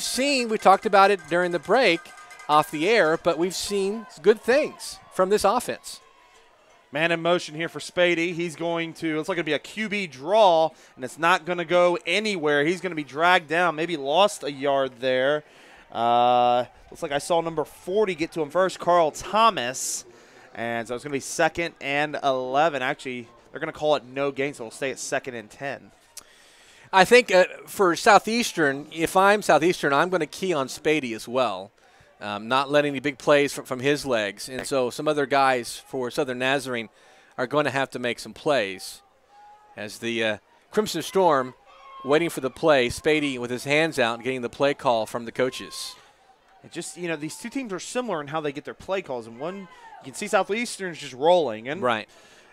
talked about it during the break off the air, but we've seen good things from this offense. Man in motion here for Spady. He's going to, it's like going to be a QB draw, and it's not going to go anywhere. He's going to be dragged down, maybe lost a yard there. Looks like I saw number 40 get to him first, Carl Thomas. And so it's going to be 2nd and 11. Actually, they're going to call it no gain, so it'll stay at 2nd and 10. I think for Southeastern, if I'm Southeastern, I'm going to key on Spady as well. Not letting any big plays from his legs. And so some other guys for Southern Nazarene are going to have to make some plays. As the Crimson Storm waiting for the play, Spady with his hands out getting the play call from the coaches. It just, you know, these two teams are similar in how they get their play calls. And one, you can see Southeastern's just rolling. And right.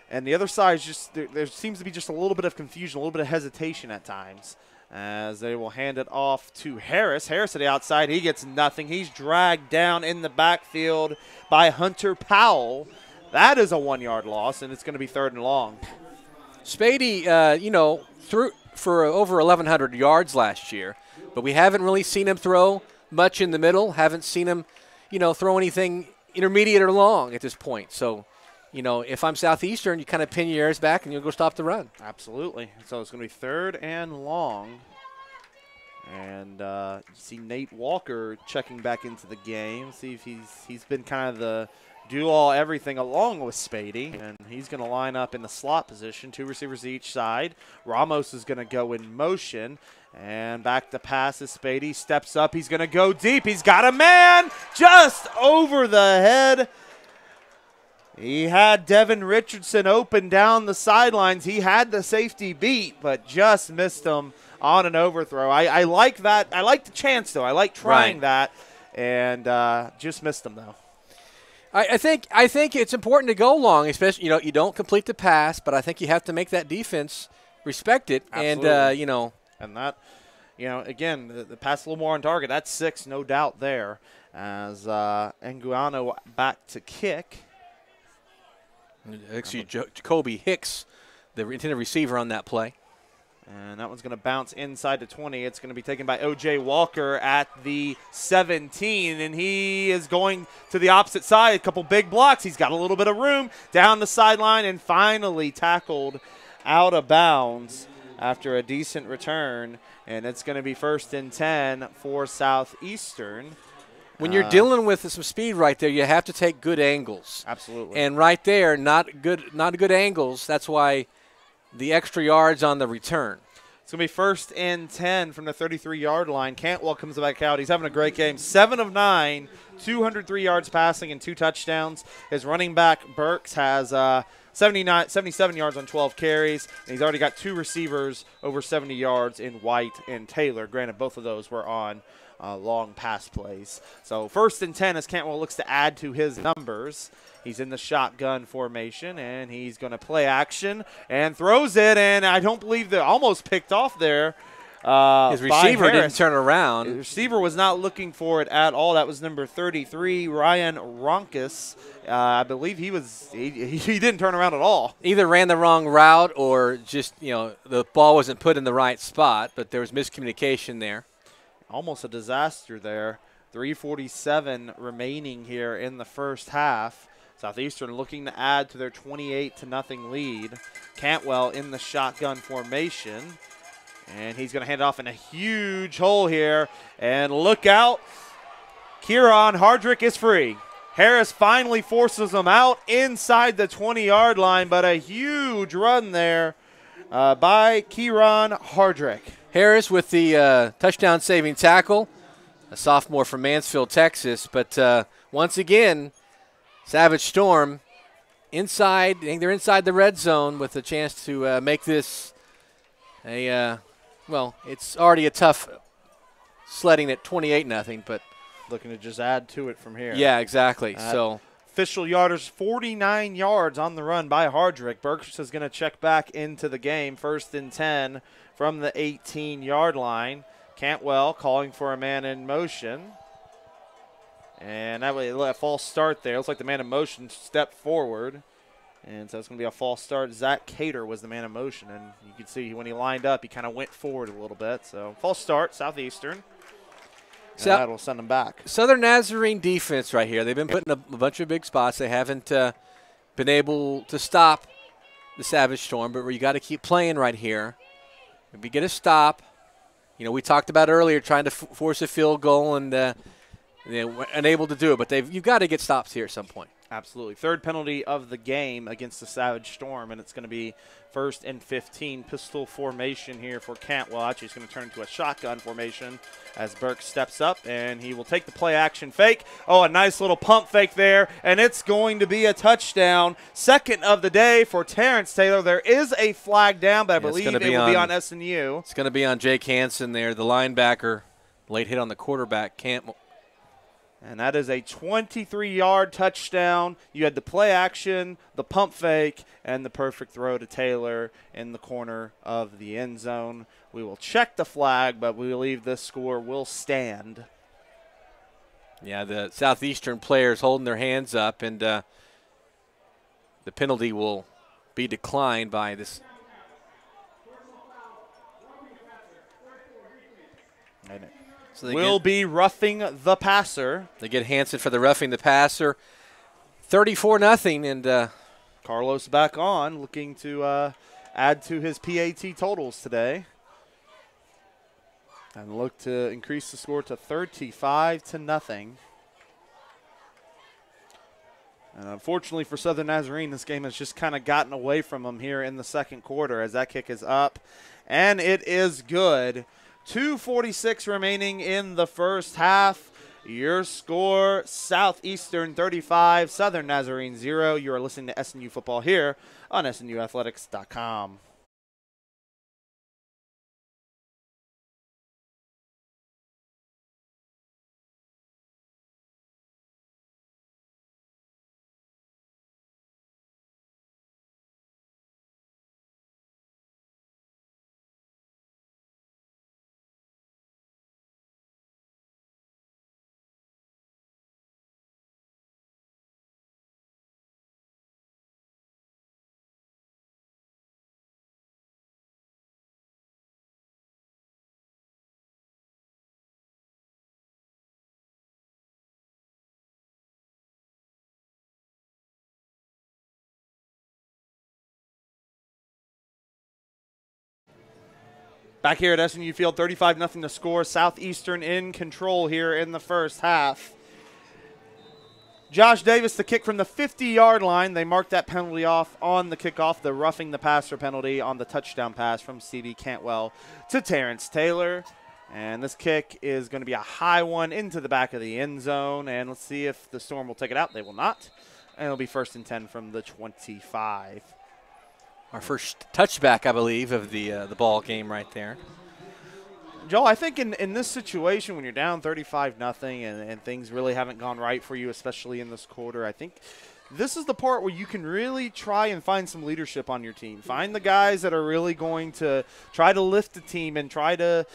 And the other side is just, there seems to be just a little bit of confusion, a little bit of hesitation at times, as they will hand it off to Harris. Harris at the outside, he gets nothing. He's dragged down in the backfield by Hunter Powell. That is a 1-yard loss, and it's going to be 3rd and long. Spady, you know, threw for over 1,100 yards last year, but we haven't really seen him throw much in the middle. Haven't seen him, you know, throw anything intermediate or long at this point. So, you know, if I'm Southeastern, you kind of pin your ears back and you'll go stop the run. Absolutely. So it's going to be 3rd and long. And you see Nate Walker checking back into the game. See if he's been kind of the do-all everything along with Spady. And he's going to line up in the slot position, 2 receivers each side. Ramos is going to go in motion. And back to pass is Spady. Steps up. He's going to go deep. He's got a man just over the head. He had Devin Richardson open down the sidelines. He had the safety beat, but just missed him on an overthrow. I like that. I like the chance, though. I like trying that, and just missed him, though. I think it's important to go long, especially, you know, you don't complete the pass, but I think you have to make that defense respect it. Absolutely. And, you know. And that, you know, again, the pass a little more on target. That's 6, no doubt there, as Nguano back to kick. Actually, Jacoby Hicks, the intended receiver on that play. And that one's going to bounce inside the 20. It's going to be taken by O.J. Walker at the 17, and he is going to the opposite side. A couple big blocks. He's got a little bit of room down the sideline and finally tackled out of bounds after a decent return. And it's going to be 1st and 10 for Southeastern. When you're dealing with some speed right there, you have to take good angles. Absolutely. And right there, not good angles. That's why the extra yards on the return. It's going to be 1st and 10 from the 33-yard line. Cantwell comes back out. He's having a great game. 7 of 9, 203 yards passing and 2 touchdowns. His running back, Burks, has 77 yards on 12 carries, and he's already got 2 receivers over 70 yards in White and Taylor. Granted, both of those were on long pass plays. So 1st and 10 as Cantwell looks to add to his numbers. He's in the shotgun formation, and he's going to play action and throws it, and I don't believe they're almost picked off there. His receiver didn't turn around. The receiver was not looking for it at all. That was number 33, Ryan Ronkus. I believe he didn't turn around at all. Either ran the wrong route or just, the ball wasn't put in the right spot, but there was miscommunication there. Almost a disaster there. 3:47 remaining here in the first half. Southeastern looking to add to their 28-0 lead. Cantwell in the shotgun formation. And he's going to hand it off in a huge hole here. And look out. Kieran Hardrick is free. Harris finally forces him out inside the 20-yard line, but a huge run there by Kieran Hardrick. Harris with the touchdown-saving tackle, a sophomore from Mansfield, Texas. But once again, Savage Storm inside. I think they're inside the red zone with a chance to make this it's already a tough sledding at 28-0, but looking to just add to it from here. Yeah, exactly. Official yarders, 49 yards on the run by Hardrick. Burks is going to check back into the game. 1st and 10 from the 18-yard line. Cantwell calling for a man in motion. And that was a false start there. Looks like the man in motion stepped forward. And so it's going to be a false start. Zach Cater was the man in motion. And you can see when he lined up, he kind of went forward a little bit. So false start, Southeastern. So that will send them back. Southern Nazarene defense right here. They've been putting a bunch of big spots. They haven't been able to stop the Savage Storm, but you got to keep playing right here. If you get a stop, we talked about earlier trying to force a field goal and unable to do it, but you've got to get stops here at some point. Absolutely. 3rd penalty of the game against the Savage Storm, and it's going to be 1st and 15. Pistol formation here for Cantwell. Actually, it's going to turn into a shotgun formation as Burke steps up, and he will take the play-action fake. Oh, a nice little pump fake there, and it's going to be a touchdown. 2nd of the day for Terrence Taylor. There is a flag down, but I believe it will be on SNU. It's going to be on Jake Hansen there, the linebacker. Late hit on the quarterback, Cantwell. And that is a 23-yard touchdown. You had the play action, the pump fake, and the perfect throw to Taylor in the corner of the end zone. We will check the flag, but we believe this score will stand. Yeah, the Southeastern players holding their hands up, and the penalty will be declined by this. So will be roughing the passer. They get Hansen for the roughing the passer. 34-0, and Carlos back on, looking to add to his PAT totals today. And look to increase the score to 35-0. And unfortunately for Southern Nazarene, this game has just kind of gotten away from them here in the second quarter as that kick is up. And it is good. 2:46 remaining in the first half. Your score, Southeastern 35, Southern Nazarene 0. You are listening to SNU Football here on SNUathletics.com. Back here at SNU Field, 35-0 to score. Southeastern in control here in the first half. Josh Davis, the kick from the 50-yard line. They marked that penalty off on the kickoff, the roughing the passer penalty on the touchdown pass from Stevie Cantwell to Terrence Taylor. And this kick is going to be a high one into the back of the end zone. And let's see if the Storm will take it out. They will not. And it'll be 1st and 10 from the 25. Our first touchback, I believe, of the ball game right there. Joel, I think in this situation when you're down 35-0 and things really haven't gone right for you, especially in this quarter, I think this is the part where you can really try and find some leadership on your team. Find the guys that are really going to try to lift the team and try to,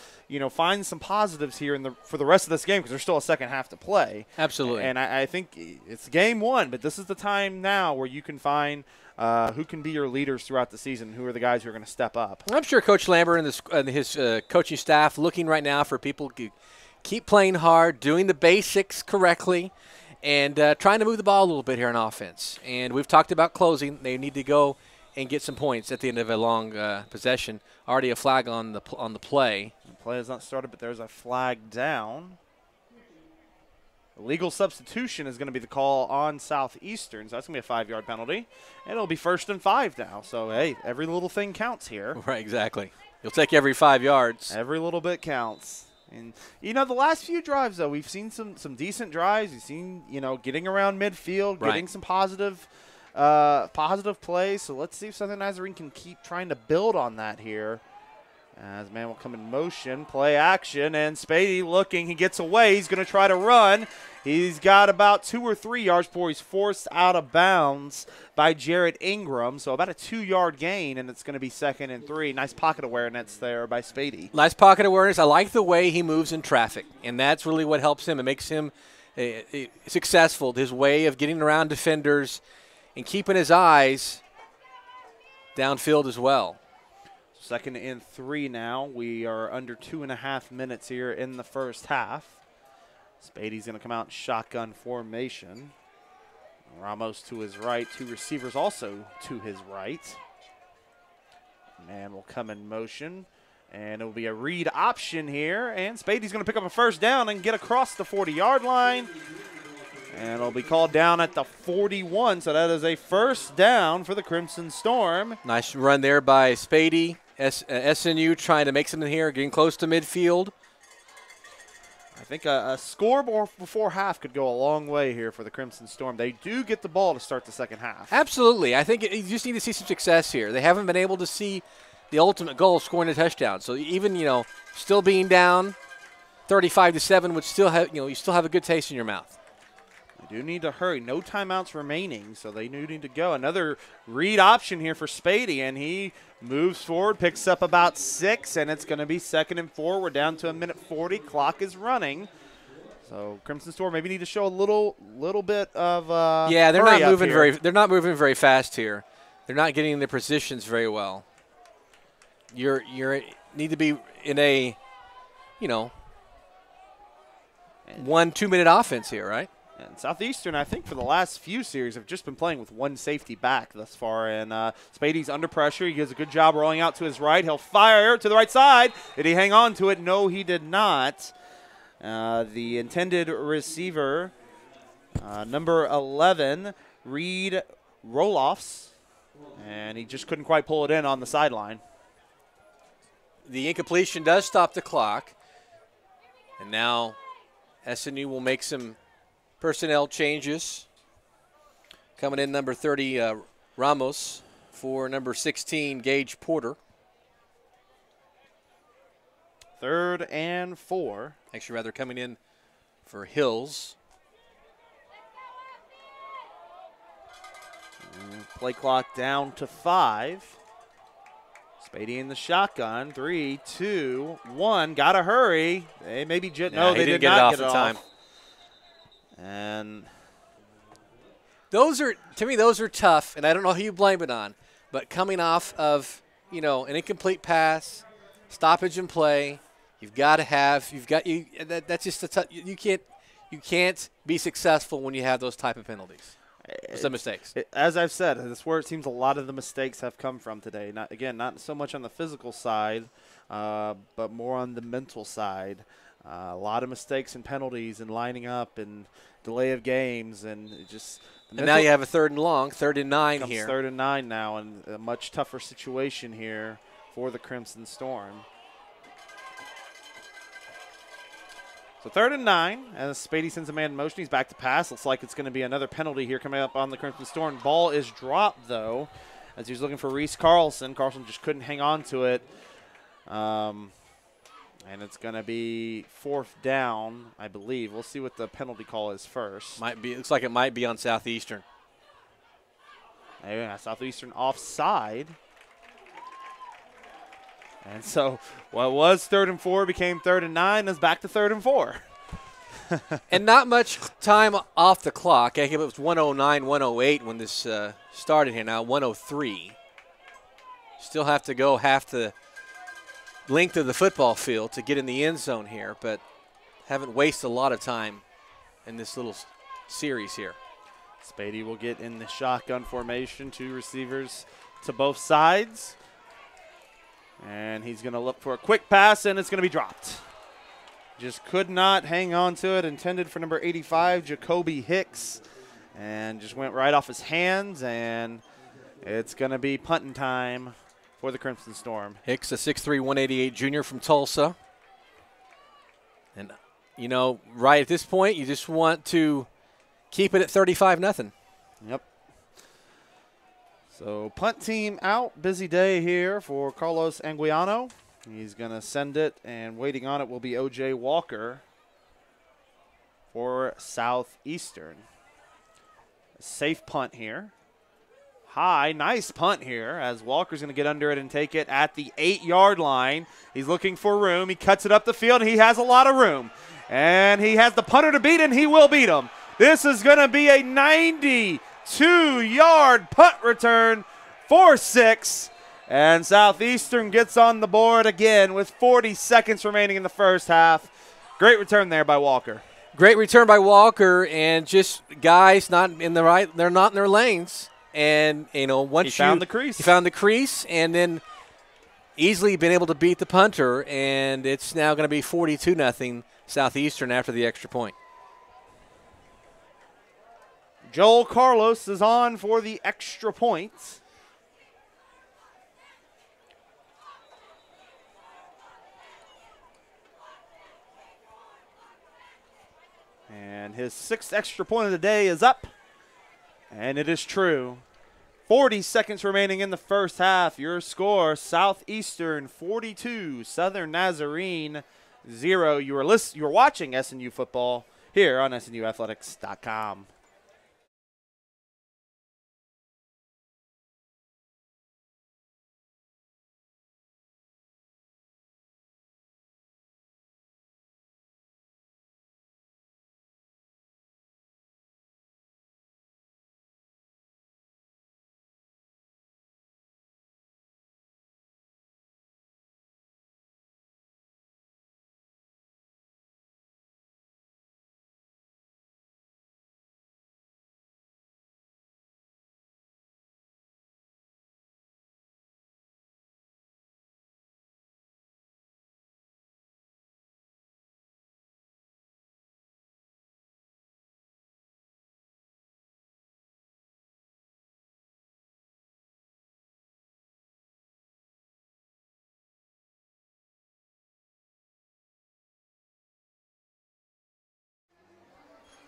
find some positives here for the rest of this game, because there's still a second half to play. Absolutely. And I think it's game one, but this is the time now where you can find who can be your leaders throughout the season, who are the guys who are going to step up. I'm sure Coach Lambert and his coaching staff looking right now for people to keep playing hard, doing the basics correctly, and trying to move the ball a little bit here on offense. And we've talked about closing. They need to go and get some points at the end of a long possession. Already a flag on the play. The play has not started, but there's a flag down. Illegal substitution is going to be the call on Southeastern, so that's going to be a 5-yard penalty. And it'll be 1st and 5 now. So, hey, every little thing counts here. Right, exactly. You'll take every 5 yards. Every little bit counts. And, the last few drives, though, we've seen some decent drives. We've seen, getting around midfield, getting some positive plays. So let's see if Southern Nazarene can keep trying to build on that here. As man will come in motion, play action, and Spady looking. He gets away. He's going to try to run. He's got about 2 or 3 yards before he's forced out of bounds by Jarrett Ingram. So about a 2-yard gain, and it's going to be 2nd and 3. Nice pocket awareness there by Spady. Nice pocket awareness. I like the way he moves in traffic, and that's really what helps him. It makes him successful, his way of getting around defenders and keeping his eyes downfield as well. 2nd and 3 now. We are under 2.5 minutes here in the first half. Spady's going to come out in shotgun formation. Ramos to his right. 2 receivers also to his right. Man will come in motion. And it will be a read option here. And Spady's going to pick up a 1st down and get across the 40-yard line. And it'll be called down at the 41. So that is a 1st down for the Crimson Storm. Nice run there by Spady. SNU trying to make something here, getting close to midfield. I think a score before half could go a long way here for the Crimson Storm. They do get the ball to start the second half. Absolutely. I think you just need to see some success here. They haven't been able to see the ultimate goal, scoring a touchdown. So even, still being down 35-7 would still have, you still have a good taste in your mouth. They do need to hurry. No timeouts remaining, so they do need to go. Another read option here for Spady, and he moves forward, picks up about 6, and it's going to be 2nd and 4. We're down to 1:40. Clock is running. So Crimson Storm maybe need to show a little bit of yeah, they're not moving here. they're not moving very fast here. They're not getting their positions very well. You need to be in a 1-2 minute offense here, right? And Southeastern, I think, for the last few series have just been playing with 1 safety back thus far. And Spady's under pressure. He does a good job rolling out to his right. He'll fire to the right side. Did he hang on to it? No, he did not. The intended receiver, number 11, Reed Roloffs. And he just couldn't quite pull it in on the sideline. The incompletion does stop the clock. And now SNU will make some personnel changes. Coming in number 30, Ramos, for number 16, Gage Porter. 3rd and 4. Actually, rather, coming in for Hills. Play clock down to 5. Spady in the shotgun. 3, 2, 1. Gotta hurry. They maybe no, they did get not it off get in it time. Off. And those are tough, and I don't know who you blame it on, but coming off of an incomplete pass, stoppage in play, that's just you can't be successful when you have those type of penalties. Some mistakes. As I've said, that's where it seems a lot of the mistakes have come from today. Not so much on the physical side, but more on the mental side. A lot of mistakes and penalties and lining up and delay of games, and now you have a 3rd and long, 3rd and 9 here. 3rd and 9 now, and a much tougher situation here for the Crimson Storm. So 3rd and 9, as Spady sends a man in motion. He's back to pass. Looks like it's going to be another penalty here coming up on the Crimson Storm. Ball is dropped, though, as he's looking for Reese Carlson. Carlson just couldn't hang on to it. And it's going to be 4th down, I believe. We'll see what the penalty call is first. Looks like it might be on Southeastern. Yeah, Southeastern offside. And so what was 3rd and 4 became 3rd and 9. Is back to 3rd and 4. And not much time off the clock. I think it was 109, 108 when this started here. Now 103. Still have to go half the length of the football field to get in the end zone here, but haven't wasted a lot of time in this little series here. Spady will get in the shotgun formation, 2 receivers to both sides. And he's going to look for a quick pass, and it's going to be dropped. Just could not hang on to it. Intended for number 85, Jacoby Hicks. And just went right off his hands, and it's going to be punting time for the Crimson Storm. Hicks, a 6'3", 188 junior from Tulsa. And, you know, right at this point, you just want to keep it at 35-0. Yep. So punt team out. Busy day here for Carlos Anguiano. He's going to send it, and waiting on it will be O.J. Walker for Southeastern. A safe punt here. High, nice punt here as Walker's going to get under it and take it at the 8-yard line. He's looking for room. He cuts it up the field, and he has a lot of room. And he has the punter to beat, and he will beat him. This is going to be a 92-yard punt return for 6. And Southeastern gets on the board again with 40 seconds remaining in the first half. Great return there by Walker. Great return by Walker, and just guys not in the right, they're not in their lanes. And, you know, once he found the crease. He found the crease, and then easily been able to beat the punter, and it's now going to be 42-0 Southeastern after the extra point. Joel Carlos is on for the extra point. And his 6th extra point of the day is up. And it is true. 40 seconds remaining in the first half. Your score, Southeastern 42, Southern Nazarene 0. You are watching SNU football here on SNUathletics.com.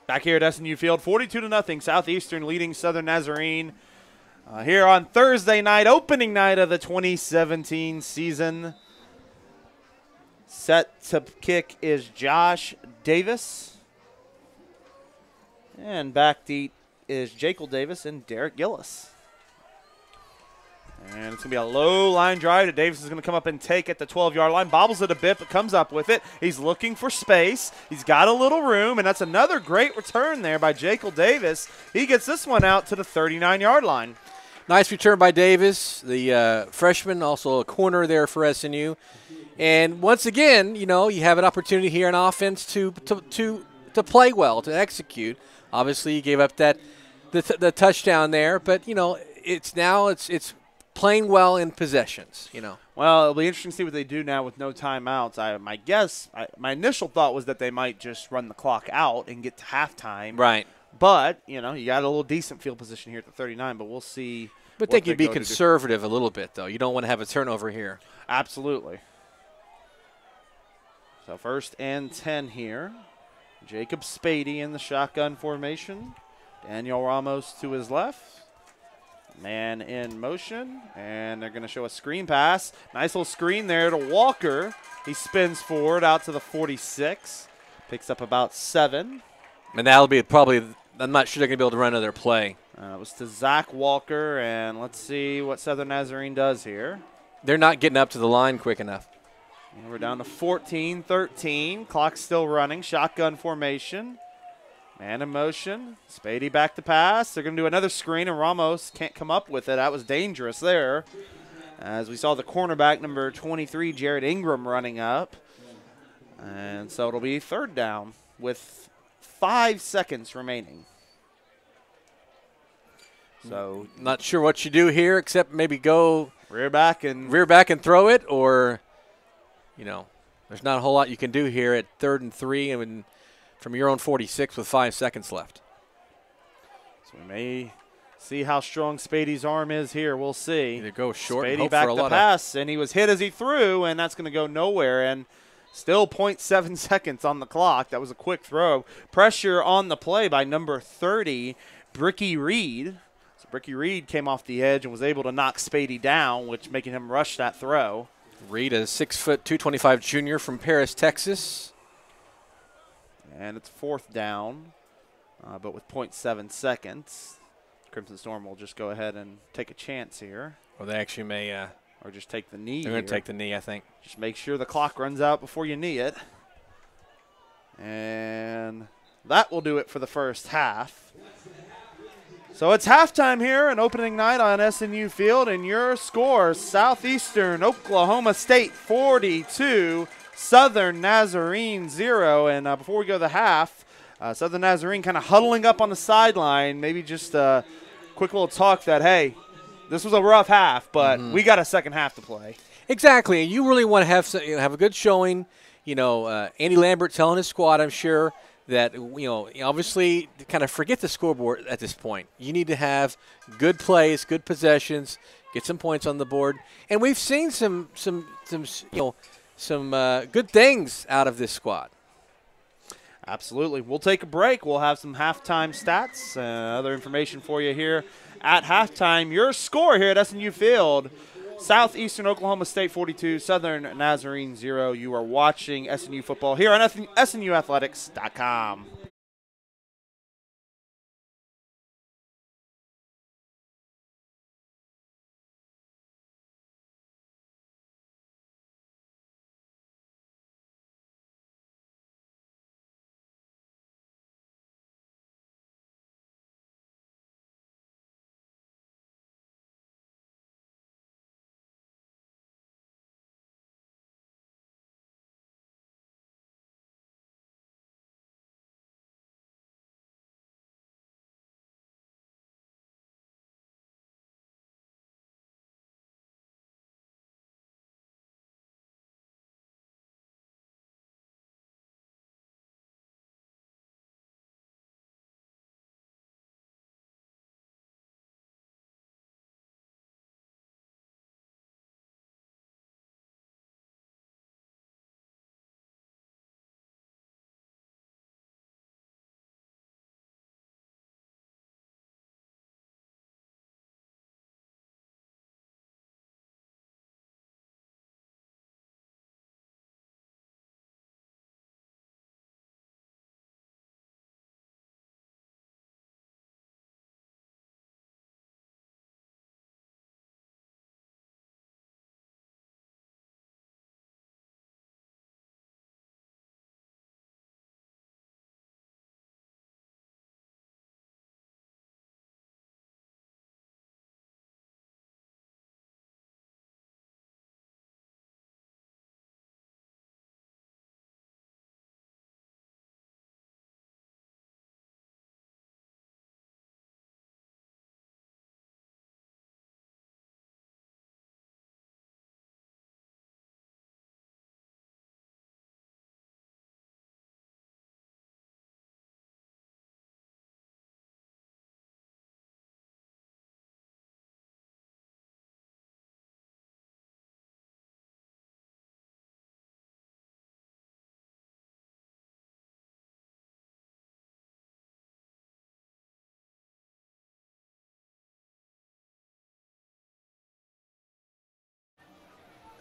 Back here at SNU Field, 42-0, Southeastern leading Southern Nazarene. Here on Thursday night, opening night of the 2017 season. Set to kick is Josh Davis. And backdeep is Jekyll Davis and Derek Gillis. And it's going to be a low line drive that Davis is going to come up and take at the 12-yard line. Bobbles it a bit, but comes up with it. He's looking for space. He's got a little room, and that's another great return there by Jekyll Davis. He gets this one out to the 39-yard line. Nice return by Davis, the freshman, also a corner there for SNU. And once again, you know, you have an opportunity here on offense to play well, to execute. Obviously, you gave up the touchdown there, but, you know, it's playing well in possessions, you know. Well, it'll be interesting to see what they do now with no timeouts. My initial thought was that they might just run the clock out and get to halftime. Right. But, you know, you got a little decent field position here at the 39, but we'll see. But I think you'd be conservative a little bit, though. You don't want to have a turnover here. Absolutely. So 1st and 10 here. Jacob Spady in the shotgun formation. Daniel Ramos to his left. Man in motion, and they're going to show a screen pass. Nice little screen there to Walker. He spins forward out to the 46. Picks up about 7. And that'll be probably – I'm not sure they're going to be able to run another play. It was to Zach Walker, and let's see what Southern Nazarene does here. They're not getting up to the line quick enough. And we're down to 14-13. Clock's still running. Shotgun formation. Man in motion. Spady back to pass. They're going to do another screen, and Ramos can't come up with it. That was dangerous there. As we saw the cornerback, number 23, Jared Ingram, running up. And so it'll be third down with 5 seconds remaining. So not sure what you do here except maybe go rear back and throw it, or, you know, there's not a whole lot you can do here at 3rd and 3 and from your own 46 with 5 seconds left. So we may see how strong Spady's arm is here. We'll see. Either go short and Spady hope back for a to lot pass, and he was hit as he threw, and that's going to go nowhere. And still 0.7 seconds on the clock. That was a quick throw. Pressure on the play by number 30, Bricky Reed. So Bricky Reed came off the edge and was able to knock Spady down, which making him rush that throw. Reed, a 6', 225 junior from Paris, Texas. And it's 4th down, but with 0.7 seconds. Crimson Storm will just go ahead and take a chance here. Or they actually may. Or just take the knee. They're going to take the knee, I think. Just make sure the clock runs out before you knee it. And that will do it for the first half. So it's halftime here and opening night on SNU Field, and your score, Southeastern Oklahoma State 42, Southern Nazarene 0. And before we go to the half, Southern Nazarene kind of huddling up on the sideline, maybe just a quick little talk that, hey, this was a rough half, but we got a second half to play. Exactly. And you really want to have a good showing. You know, Andy Lambert telling his squad, I'm sure, that, you know, obviously kind of forget the scoreboard at this point. You need to have good plays, good possessions, get some points on the board. And we've seen some good things out of this squad. Absolutely. We'll take a break. We'll have some halftime stats, other information for you here at halftime. Your score here at SNU Field, Southeastern Oklahoma State 42, Southern Nazarene 0. You are watching SNU football here on SNUathletics.com.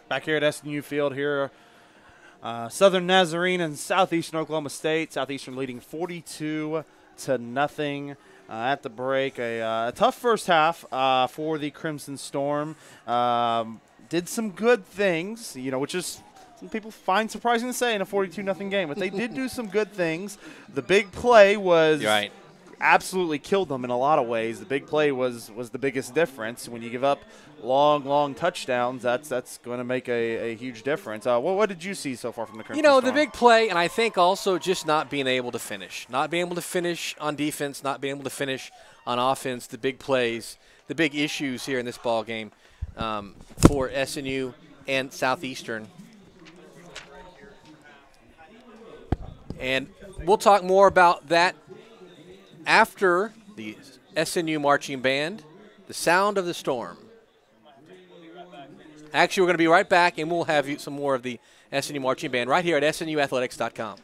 Back here at SNU Field here, Southern Nazarene and Southeastern Oklahoma State. Southeastern leading 42-0. at the break. A tough first half for the Crimson Storm. Did some good things, which is some people find surprising to say in a 42-0 game, but they did do some good things. The big play was right. Absolutely killed them in a lot of ways. The big play was the biggest difference. When you give up long touchdowns, that's going to make a huge difference. What did you see so far from the Crimson Storm? The big play, and I think also just not being able to finish. Not being able to finish on defense, not being able to finish on offense, the big plays, the big issues here in this ball game for SNU and Southeastern. And we'll talk more about that after the SNU marching band, the sound of the storm. Actually, we're going to be right back, and we'll have you some more of the SNU marching band right here at SNUathletics.com.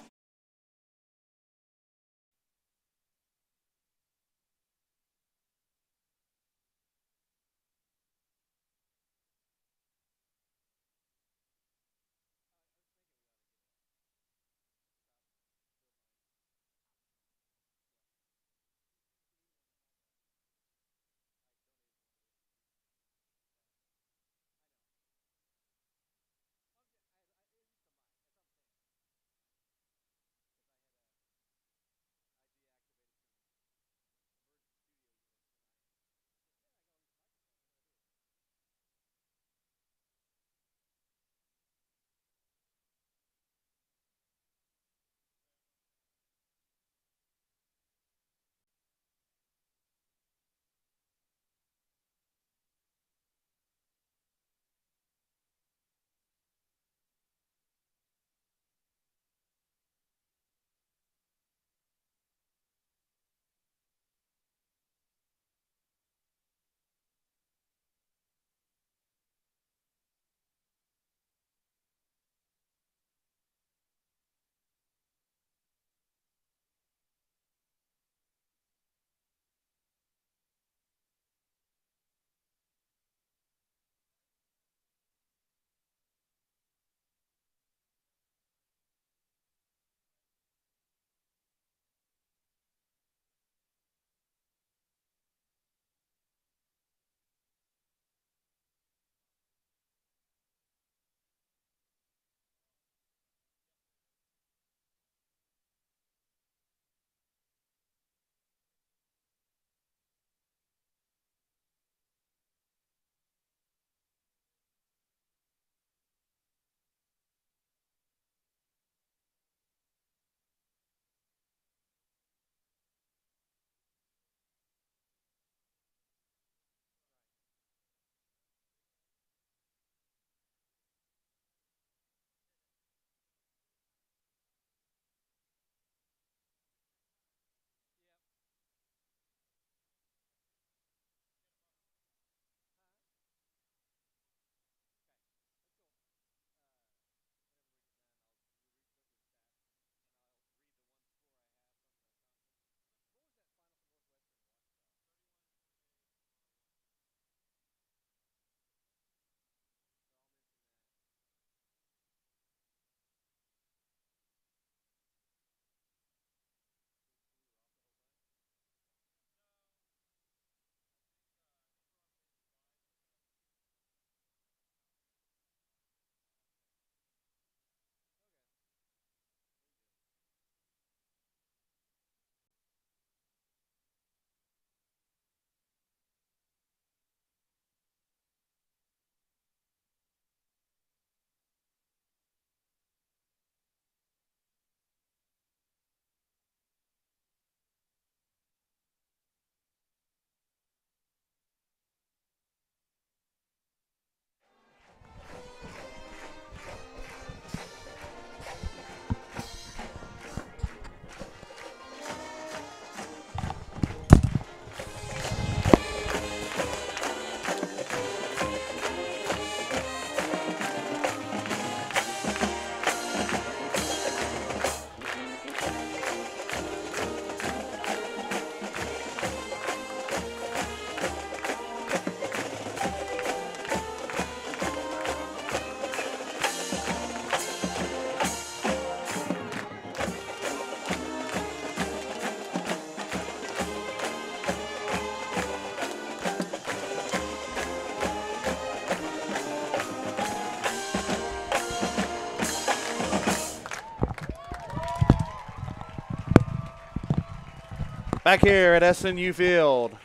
Back here at SNU Field,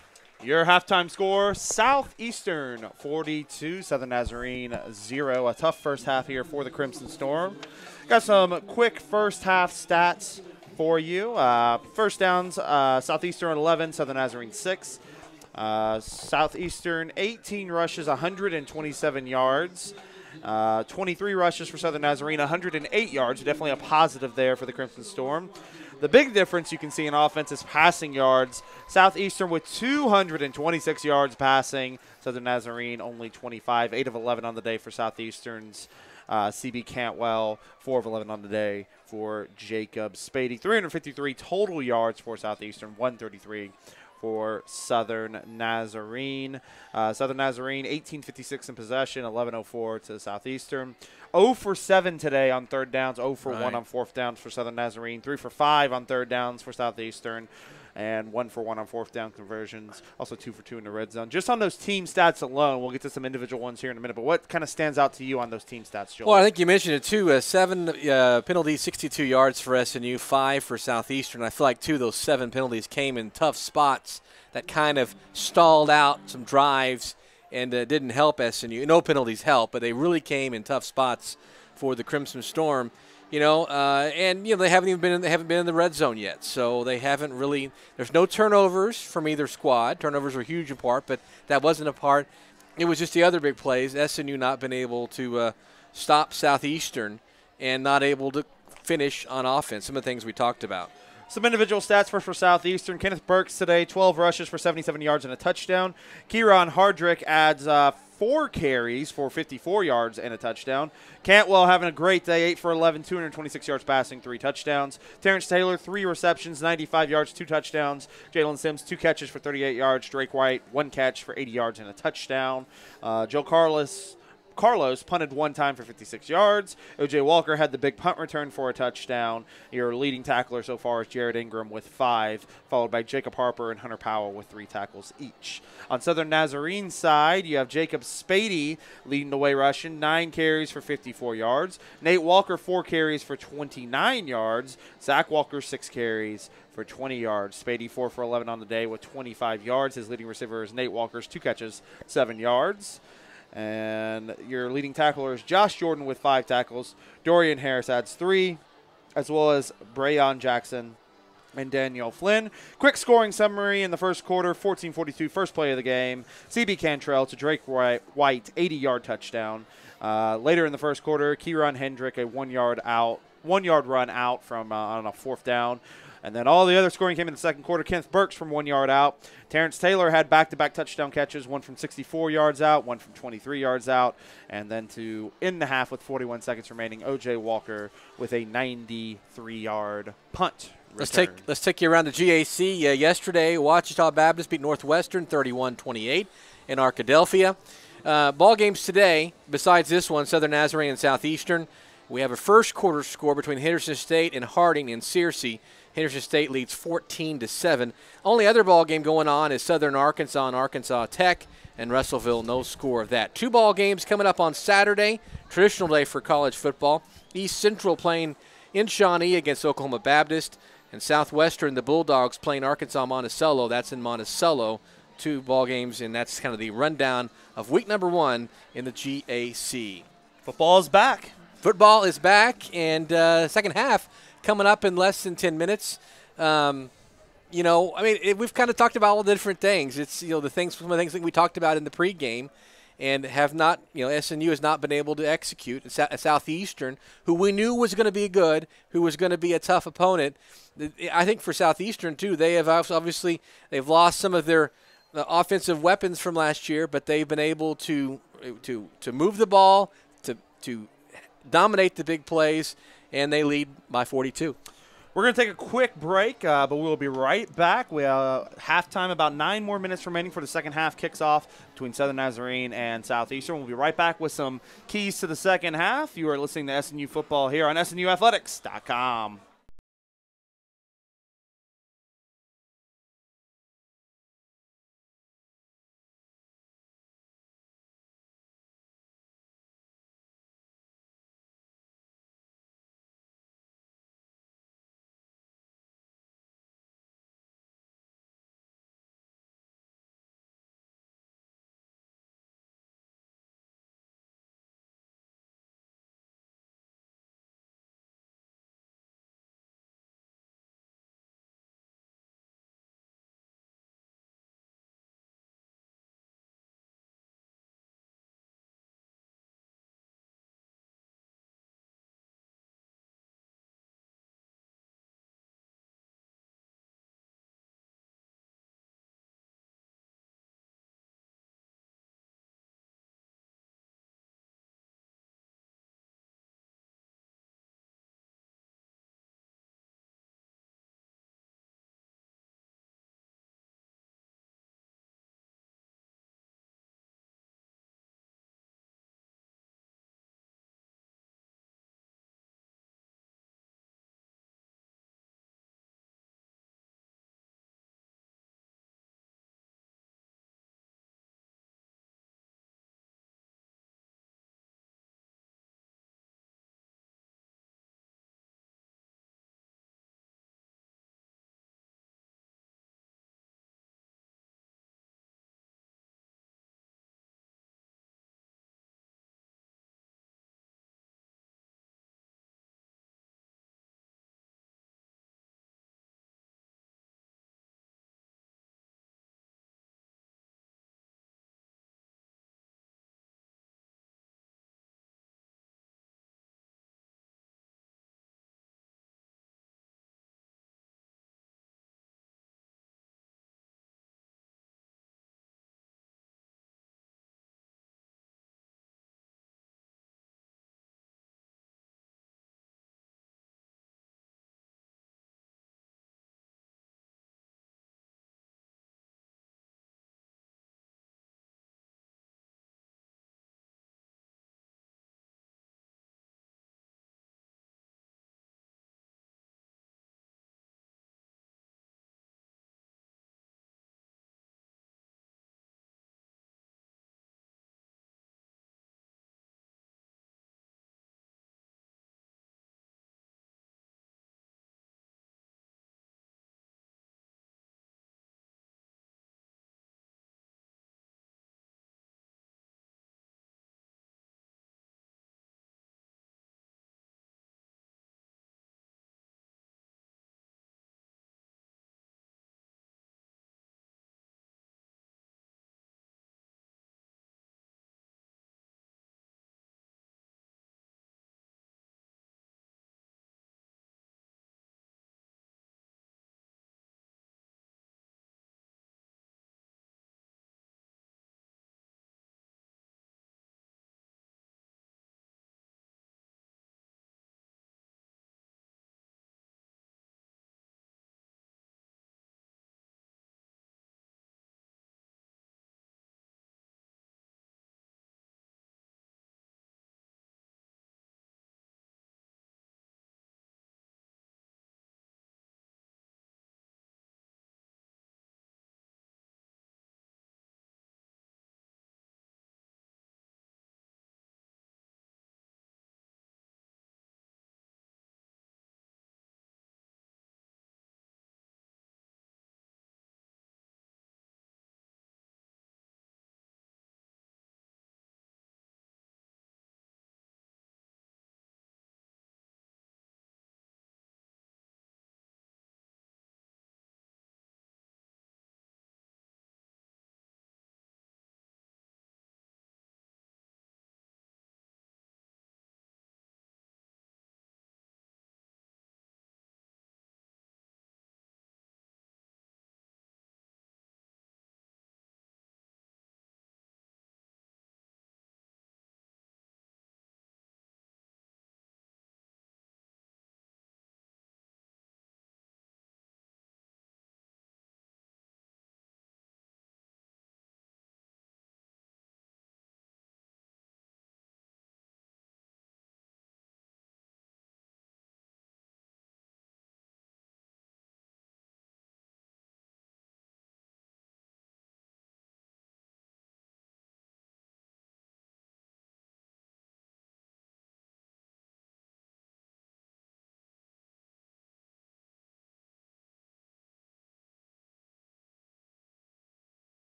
your halftime score, Southeastern 42, Southern Nazarene 0. A tough first half here for the Crimson Storm. Got some quick first half stats for you. First downs, Southeastern 11, Southern Nazarene 6. Southeastern 18 rushes, 127 yards. 23 rushes for Southern Nazarene, 108 yards. Definitely a positive there for the Crimson Storm. The big difference you can see in offense is passing yards. Southeastern with 226 yards passing. Southern Nazarene only 25, 8 of 11 on the day for Southeastern's CB Cantwell, 4 of 11 on the day for Jacob Spady. 353 total yards for Southeastern, 133 for Southern Nazarene. Southern Nazarene, 1856 in possession, 1104 to Southeastern. 0 for 7 today on third downs, 0 for 1 on fourth downs for Southern Nazarene, 3 for 5 on third downs for Southeastern, and 1 for 1 on fourth down conversions, also 2 for 2 in the red zone. Just on those team stats alone, we'll get to some individual ones here in a minute, but what kind of stands out to you on those team stats, Joel? Well, I think you mentioned it too. 7 penalties, 62 yards for SNU, 5 for Southeastern. I feel like 2 of those 7 penalties came in tough spots that kind of stalled out some drives and didn't help SNU. No penalties help, but they really came in tough spots for the Crimson Storm. They haven't been in the red zone yet, so they haven't really. There's no turnovers from either squad. Turnovers were huge in part, but that wasn't a part. It was just the other big plays. SNU not been able to stop Southeastern and not able to finish on offense. Some of the things we talked about. Some individual stats for Southeastern. Kenneth Burks today, 12 rushes for 77 yards and a touchdown. Kieran Hardrick adds 4 carries for 54 yards and a touchdown. Cantwell having a great day, 8 for 11, 226 yards passing, 3 touchdowns. Terrence Taylor, 3 receptions, 95 yards, 2 touchdowns. Jalen Sims, 2 catches for 38 yards. Drake White, 1 catch for 80 yards and a touchdown. Joe Carlos punted 1 time for 56 yards. O.J. Walker had the big punt return for a touchdown. Your leading tackler so far is Jared Ingram with 5, followed by Jacob Harper and Hunter Powell with 3 tackles each. On Southern Nazarene's side, you have Jacob Spady leading the way rushing, 9 carries for 54 yards. Nate Walker, 4 carries for 29 yards. Zach Walker, 6 carries for 20 yards. Spady, 4 for 11 on the day with 25 yards. His leading receiver is Nate Walker's 2 catches, 7 yards. And your leading tackler is Josh Jordan with 5 tackles. Dorian Harris adds 3, as well as Brayon Jackson and Daniel Flynn. Quick scoring summary in the first quarter, 14-42, first play of the game. CB Cantrell to Drake White, 80-yard touchdown. Later in the first quarter, Kieran Hendrick, a 1-yard run out from on a fourth down. And then all the other scoring came in the second quarter. Kenneth Burks from 1 yard out. Terrence Taylor had back-to-back touchdown catches, 1 from 64 yards out, 1 from 23 yards out. And then to end the half with 41 seconds remaining, O.J. Walker with a 93-yard punt return. Let's take you around the GAC. Yesterday, Ouachita Baptist beat Northwestern 31-28 in Arkadelphia. Ball games today, besides this one, Southern Nazarene and Southeastern. We have a first quarter score between Henderson State and Harding in Searcy. Henderson State leads 14-7. Only other ball game going on is Southern Arkansas and Arkansas Tech, and Russellville, no score of that. 2 ball games coming up on Saturday, traditional day for college football. East Central playing in Shawnee against Oklahoma Baptist, and Southwestern, the Bulldogs, playing Arkansas Monticello. That's in Monticello. 2 ball games, and that's kind of the rundown of week number 1 in the GAC. Football is back. Football is back, and second half coming up in less than 10 minutes. We've kind of talked about all the different things. It's, some of the things that we talked about in the pregame and have not, SNU has not been able to execute. Southeastern, who we knew was going to be good, who was going to be a tough opponent. I think for Southeastern, too, they've lost some of their offensive weapons from last year, but they've been able to move the ball, to dominate the big plays, and they lead by 42. We're going to take a quick break, but we'll be right back. We have halftime, about 9 more minutes remaining for the second half kicks off between Southern Nazarene and Southeastern. We'll be right back with some keys to the second half. You are listening to SNU Football here on SNUathletics.com.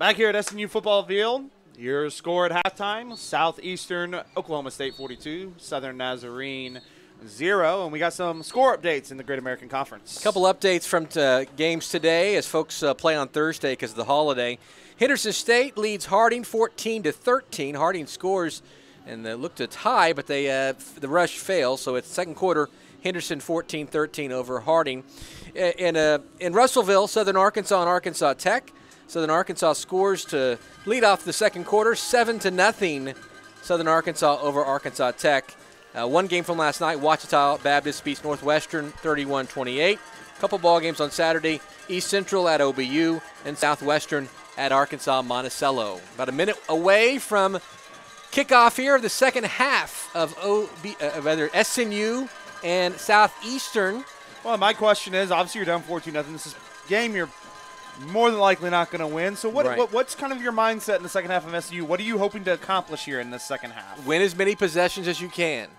Back here at SNU Football Field, your score at halftime, Southeastern Oklahoma State 42, Southern Nazarene 0. And we got some score updates in the Great American Conference. A couple updates from games today as folks play on Thursday because of the holiday. Henderson State leads Harding 14-13. Harding scores and they look to tie, but the rush fails. So it's second quarter, Henderson 14-13 over Harding. In Russellville, Southern Arkansas and Arkansas Tech. Southern Arkansas scores to lead off the second quarter, 7-0. Southern Arkansas over Arkansas Tech. One game from last night, Ouachita Baptist beats Northwestern 31-28. Couple ball games on Saturday, East Central at OBU and Southwestern at Arkansas Monticello. About a minute away from kickoff here of the second half of SNU and Southeastern. Well, my question is, obviously you're down 14-0. This is a game you're more than likely not going to win. So what's kind of your mindset in the second half of SNU? What are you hoping to accomplish here in the second half? Win as many possessions as you can.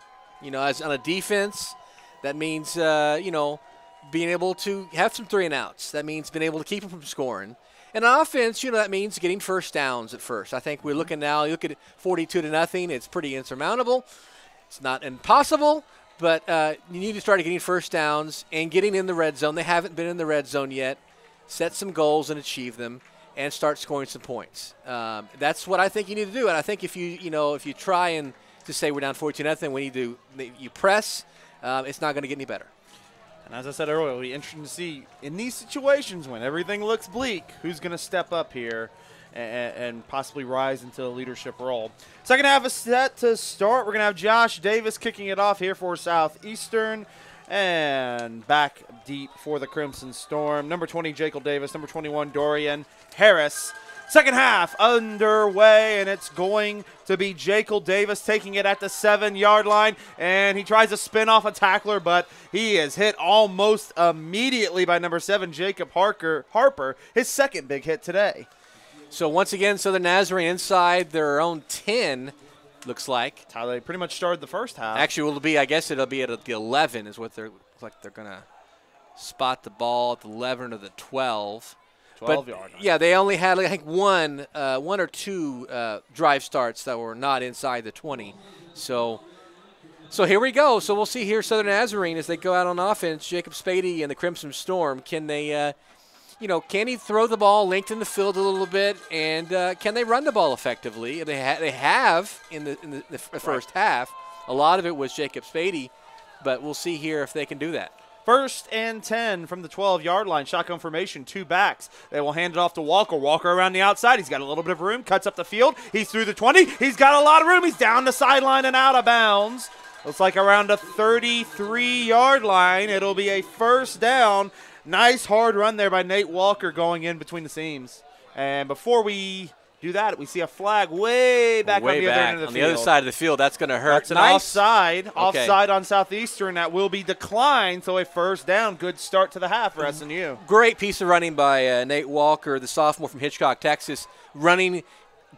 You know, as on a defense, that means, being able to have some 3-and-outs. That means being able to keep them from scoring. And on offense, that means getting first downs at first. I think we're looking now, you look at 42-0, it's pretty insurmountable. It's not impossible, but you need to start getting first downs and getting in the red zone. They haven't been in the red zone yet. Set some goals and achieve them, and start scoring some points. That's what I think you need to do. And I think if you try and to say we're down 14-0, when you press, it's not going to get any better. And as I said earlier, it'll be interesting to see in these situations when everything looks bleak, who's going to step up here and possibly rise into a leadership role. Second half is set to start. We're going to have Josh Davis kicking it off here for Southeastern. And back deep for the Crimson Storm. Number 20, Jekyll Davis. Number 21, Dorian Harris. Second half underway, and it's going to be Jekyll Davis taking it at the 7-yard line. And he tries to spin off a tackler, but he is hit almost immediately by number 7, Jacob Harper, his second big hit today. So once again, Southern Nazarene inside their own 10. Looks like. That's how they pretty much started the first half. Actually, it'll be at the 11 is what looks like they're going to spot the ball at the 11 or the 12. 12-yard line. Yeah, they only had, I think, one or two drive starts that were not inside the 20. So here we go. So we'll see here Southern Nazarene as they go out on offense. Jacob Spady and the Crimson Storm. Can they can he throw the ball, lengthen the field a little bit, and can they run the ball effectively? They have in the first half. A lot of it was Jacob Spady, but we'll see here if they can do that. First and 10 from the 12-yard line. Shotgun formation, two backs. They will hand it off to Walker. Walker around the outside. He's got a little bit of room, cuts up the field. He's through the 20. He's got a lot of room. He's down the sideline and out of bounds. Looks like around the 33-yard line. It'll be a first down. Nice hard run there by Nate Walker going in between the seams. And before we do that, we see a flag way back on the other end of the field. On the other side of the field, that's going to hurt. That's an offside. Okay. Offside on Southeastern. That will be declined, so a first down. Good start to the half for SNU. Great piece of running by Nate Walker, the sophomore from Hitchcock, Texas. Running,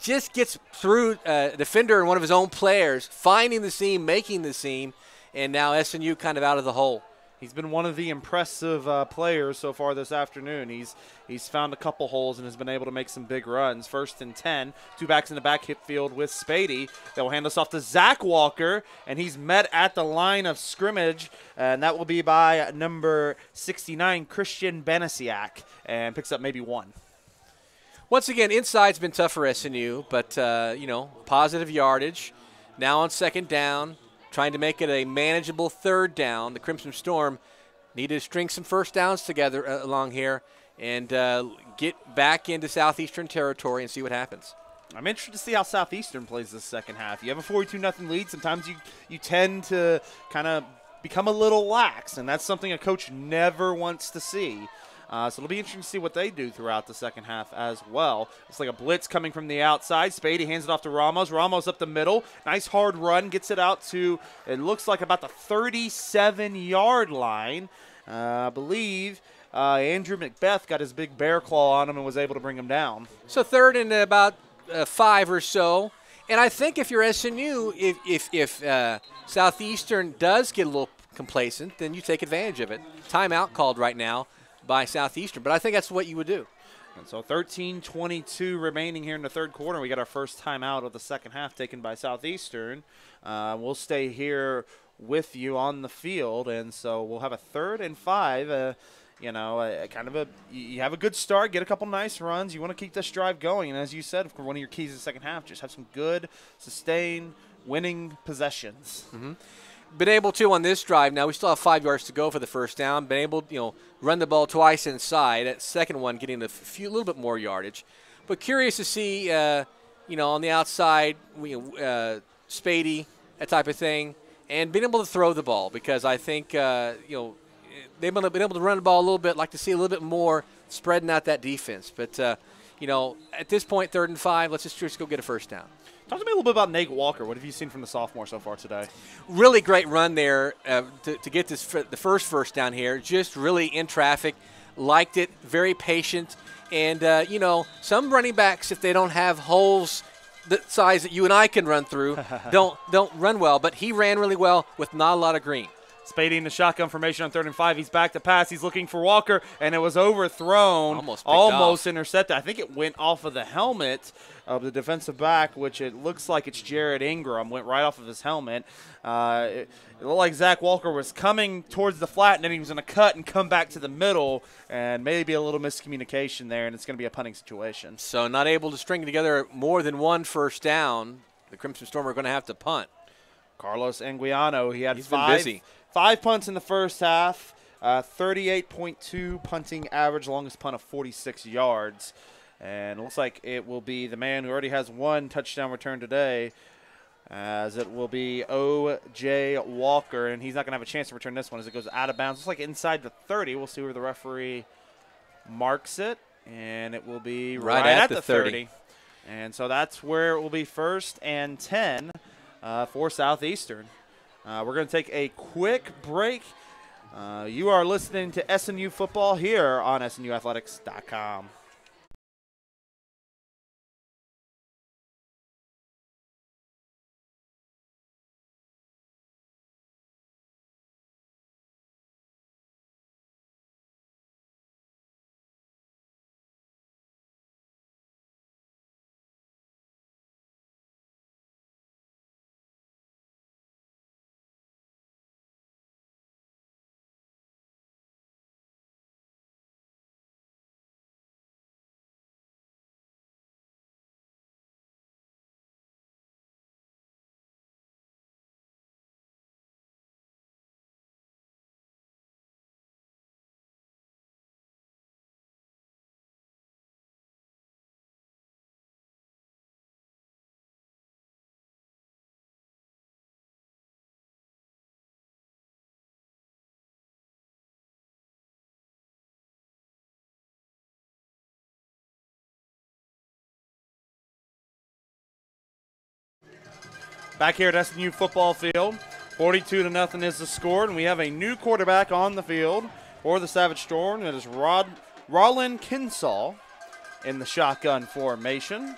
just gets through a defender and one of his own players, finding the seam, making the seam, and now SNU kind of out of the hole. He's been one of the impressive players so far this afternoon. He's found a couple holes and has been able to make some big runs. First and 10, two backs in the back hip field with Spady. They will hand this off to Zach Walker, and he's met at the line of scrimmage, and that will be by number 69, Christian Benesiak, and picks up maybe one. Once again, inside's been tough for SNU, but, positive yardage. Now on second down. Trying to make it a manageable third down. The Crimson Storm need to string some first downs together along here and get back into Southeastern territory and see what happens. I'm interested to see how Southeastern plays this second half. You have a 42-0 lead. Sometimes you tend to kind of become a little lax, and that's something a coach never wants to see. So it'll be interesting to see what they do throughout the second half as well. It's like a blitz coming from the outside. Spady hands it off to Ramos. Ramos up the middle. Nice hard run. Gets it out to, it looks like about the 37-yard line. I believe Andrew Macbeth got his big bear claw on him and was able to bring him down. So third and about 5 or so. And I think if you're SNU, if Southeastern does get a little complacent, then you take advantage of it. Timeout called right now by Southeastern, but I think that's what you would do. And so 13:22 remaining here in the third quarter. We got our first timeout of the second half taken by Southeastern. We'll stay here with you on the field, and so we'll have a 3rd and 5. You have a good start, get a couple nice runs. You want to keep this drive going, and as you said, one of your keys in the second half, just have some good, sustained, winning possessions. Mm-hmm. Been able to on this drive. Now we still have 5 yards to go for the first down. Been able, run the ball twice inside. That second one getting a little bit more yardage. But curious to see, on the outside, Spady, that type of thing, and being able to throw the ball because I think, they've been able to run the ball a little bit. Like to see a little bit more spreading out that defense. But, at this point, 3rd and 5, let's just go get a first down. Talk to me a little bit about Nate Walker. What have you seen from the sophomore so far today? Really great run there to get the first down here. Just really in traffic. Liked it. Very patient. And, some running backs, if they don't have holes the size that you and I can run through, don't run well. But he ran really well with not a lot of green. Spady in the shotgun formation on 3rd and 5. He's back to pass. He's looking for Walker, and it was overthrown. Almost intercepted. I think it went off of the helmet of the defensive back, which it looks like it's Jared Ingram. Went right off of his helmet. It looked like Zach Walker was coming towards the flat, and then he was going to cut and come back to the middle, and maybe a little miscommunication there, and it's going to be a punting situation. So not able to string together more than one first down. The Crimson Storm are going to have to punt. Carlos Anguiano, he's been busy. 5 punts in the first half, 38.2 punting average, longest punt of 46 yards. And it looks like it will be the man who already has 1 touchdown return today, as it will be O.J. Walker. And he's not going to have a chance to return this one as it goes out of bounds. Looks like inside the 30. We'll see where the referee marks it. And it will be right at the 30. And so that's where it will be 1st and 10 for Southeastern. We're going to take a quick break. You are listening to SNU Football here on SNUathletics.com. Back here at SNU football field, 42-0 is the score, and we have a new quarterback on the field for the Savage Storm. It is Rollin Kinsall in the shotgun formation.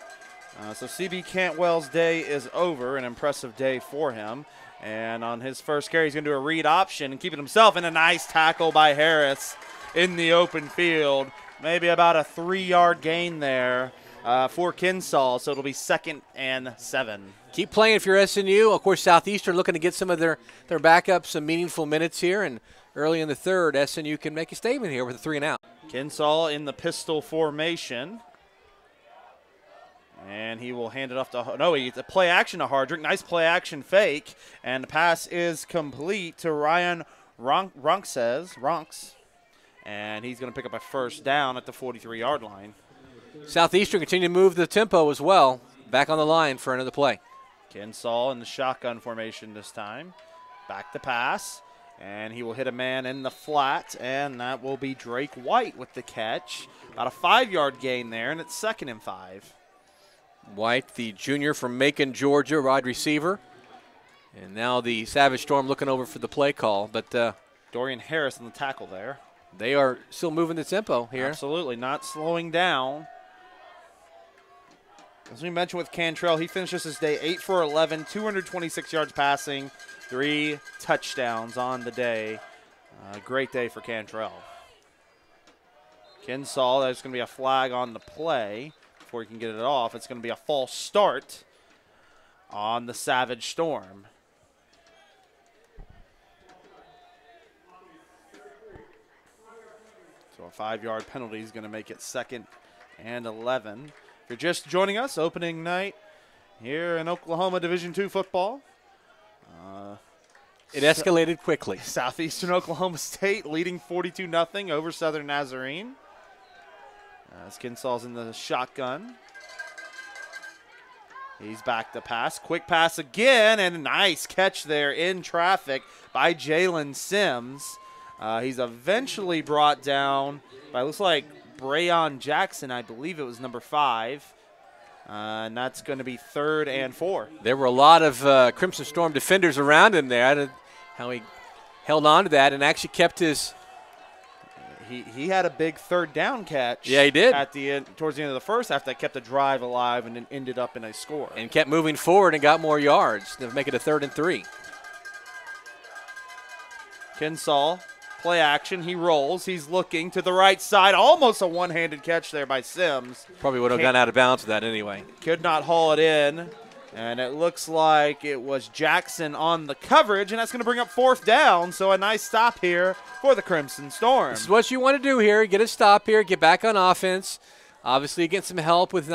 So CB Cantwell's day is over, an impressive day for him. And on his first carry, he's going to do a read option and keep it himself, and a nice tackle by Harris in the open field. Maybe about a 3-yard gain there for Kinsall, so it'll be 2nd and 7. Keep playing if you're SNU. Of course, Southeastern looking to get some of their backups some meaningful minutes here, and early in the third, SNU can make a statement here with a 3 and out. Kinsall in the pistol formation. And he will hand it off to – no, he gets a play action to Hardrick. Nice play action fake. And the pass is complete to Ryan Ronks. And he's going to pick up a first down at the 43-yard line. Southeastern continue to move the tempo as well. Back on the line for another play. Kinsall in the shotgun formation this time. Back to pass. And he will hit a man in the flat. And that will be Drake White with the catch. About a 5-yard gain there, and it's 2nd and 5. White, the junior from Macon, Georgia, wide receiver. And now the Savage Storm looking over for the play call. But Dorian Harris on the tackle there. They are still moving the tempo here. Absolutely, not slowing down. As we mentioned with Cantrell, he finishes his day 8 for 11, 226 yards passing, 3 touchdowns on the day. Great day for Cantrell. Kinsall, there's going to be a flag on the play before he can get it off. It's going to be a false start on the Savage Storm. So a 5-yard penalty is going to make it 2nd and 11. If you're just joining us, opening night here in Oklahoma Division II football. It escalated quickly. Southeastern Oklahoma State leading 42-0 over Southern Nazarene. As Kinsall's in the shotgun. He's back to pass. Quick pass again, and a nice catch there in traffic by Jalen Sims. He's eventually brought down by, looks like, Brayon Jackson. I believe it was number 5. And that's going to be 3rd and 4. There were a lot of Crimson Storm defenders around him there. I don't know how he held on to that and actually kept his. He had a big 3rd down catch. Yeah, he did. At the end, towards the end of the first half, that kept the drive alive and then ended up in a score. And kept moving forward and got more yards to make it a 3rd and 3. Kinsall, play action. He rolls. He's looking to the right side. Almost a one-handed catch there by Sims. Probably would have gone out of bounds with that anyway. Could not haul it in. And it looks like it was Jackson on the coverage, and that's going to bring up 4th down. So a nice stop here for the Crimson Storm. This is what you want to do here. Get a stop here. Get back on offense. Obviously, get some help with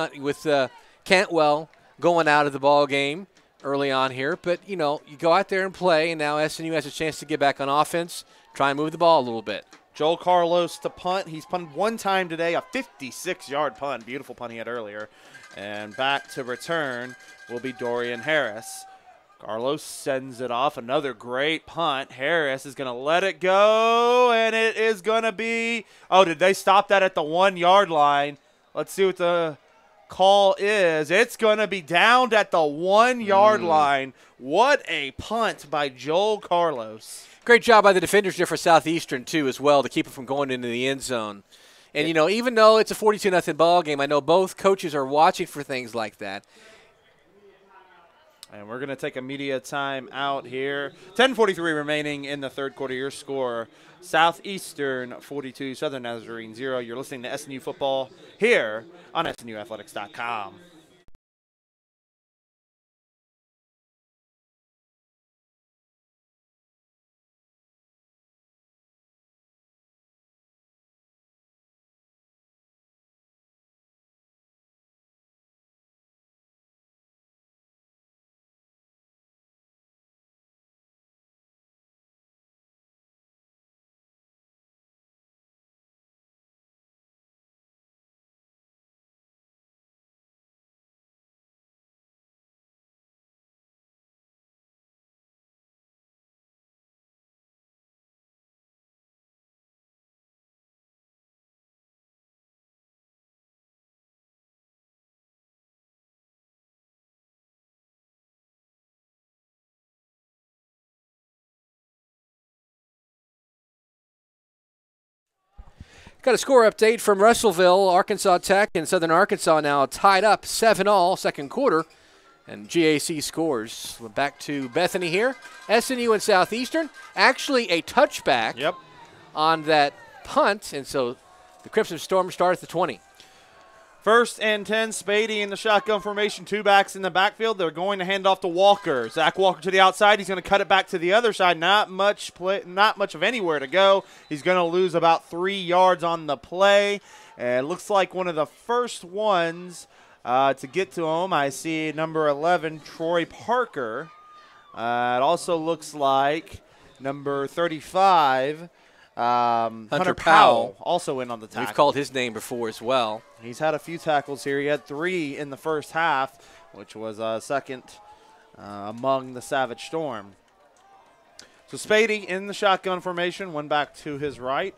Cantwell going out of the ball game early on here. But, you go out there and play, and now SNU has a chance to get back on offense, try and move the ball a little bit. Joel Carlos to punt. He's punted one time today, a 56-yard punt. Beautiful punt he had earlier. And back to return will be Dorian Harris. Carlos sends it off. Another great punt. Harris is going to let it go, and it is going to be – oh, did they stop that at the 1-yard line? Let's see what the call is. It's going to be downed at the 1-yard line. What a punt by Joel Carlos. Great job by the defenders there for Southeastern, too, as well, to keep it from going into the end zone. And, even though it's a 42-0 ball game, I know both coaches are watching for things like that. And we're going to take a media time out here. 10:43 remaining in the third quarter. Your score, Southeastern 42, Southern Nazarene 0. You're listening to SNU football here on SNUathletics.com. Got a score update from Russellville. Arkansas Tech and Southern Arkansas now tied up 7-all second quarter. And GAC scores. We're back to Bethany here. SNU and Southeastern. Actually a touchback on that punt. And so the Crimson Storm start at the 20. 1st and 10, Spady in the shotgun formation, 2 backs in the backfield. They're going to hand off to Walker. Zach Walker to the outside. He's going to cut it back to the other side. Not much of anywhere to go. He's going to lose about 3 yards on the play. And it looks like one of the first ones to get to him. I see number 11, Troy Parker. It also looks like number 35, Hunter Powell, also in on the tackle. We've called his name before as well. He's had a few tackles here. He had 3 in the first half, which was second among the Savage Storm. So Spady in the shotgun formation, one back to his right.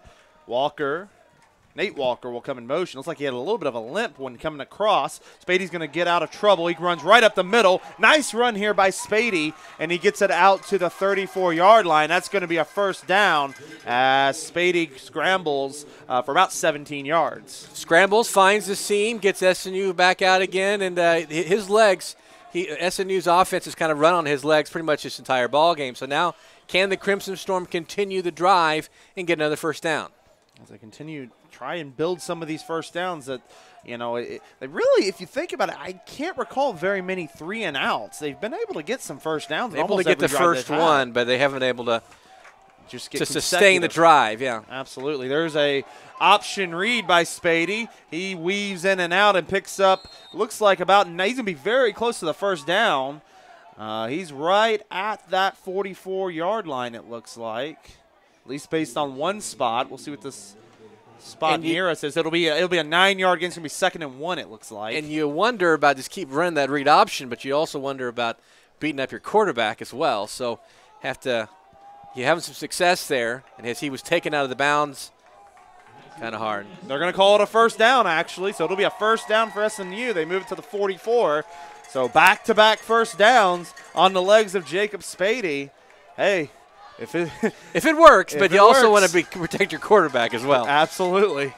Nate Walker will come in motion. Looks like he had a little bit of a limp when coming across. Spady's going to get out of trouble. He runs right up the middle. Nice run here by Spady, and he gets it out to the 34-yard line. That's going to be a first down as Spady scrambles for about 17 yards. Scrambles, finds the seam, gets SNU back out again, and his legs, SNU's offense has kind of run on his legs pretty much this entire ball game. So now can the Crimson Storm continue the drive and get another first down? as they continue to try and build some of these first downs that, you know, they really, if you think about it, I can't recall very many 3-and-outs. They've been able to get some first downs. Able to get the first one, but they haven't been able to just get to sustain the drive. Yeah, absolutely. There's a option read by Spady. He weaves in and out and picks up, looks like he's going to be very close to the first down. He's right at that 44-yard line, it looks like. At least based on one spot. We'll see what this spot near us is. It'll be a 9-yard gain. It's going to be 2nd and 1, it looks like. And you wonder about just keep running that read option, but you also wonder about beating up your quarterback as well. So you're having some success there. And as he was taken out of the bounds, kind of hard. They're going to call it a first down, actually. So it'll be a first down for SMU. They move it to the 44. So back-to-back first downs on the legs of Jacob Spady. Hey. If it works, but you also want to protect your quarterback as well. Absolutely.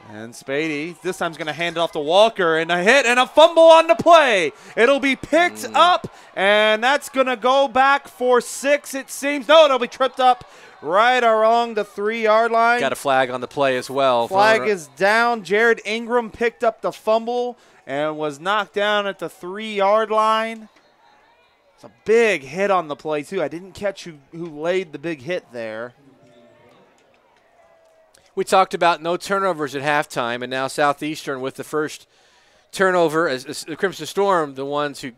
And Spady this time's going to hand it off to Walker, and a hit and a fumble on the play. It'll be picked up, and that's going to go back for 6, it seems. No, it'll be tripped up right along the 3-yard line. Got a flag on the play as well. Flag is down. Jared Ingram picked up the fumble and was knocked down at the 3-yard line. It's a big hit on the play, too. I didn't catch who laid the big hit there. We talked about no turnovers at halftime, and now Southeastern with the first turnover as the Crimson Storm, the ones who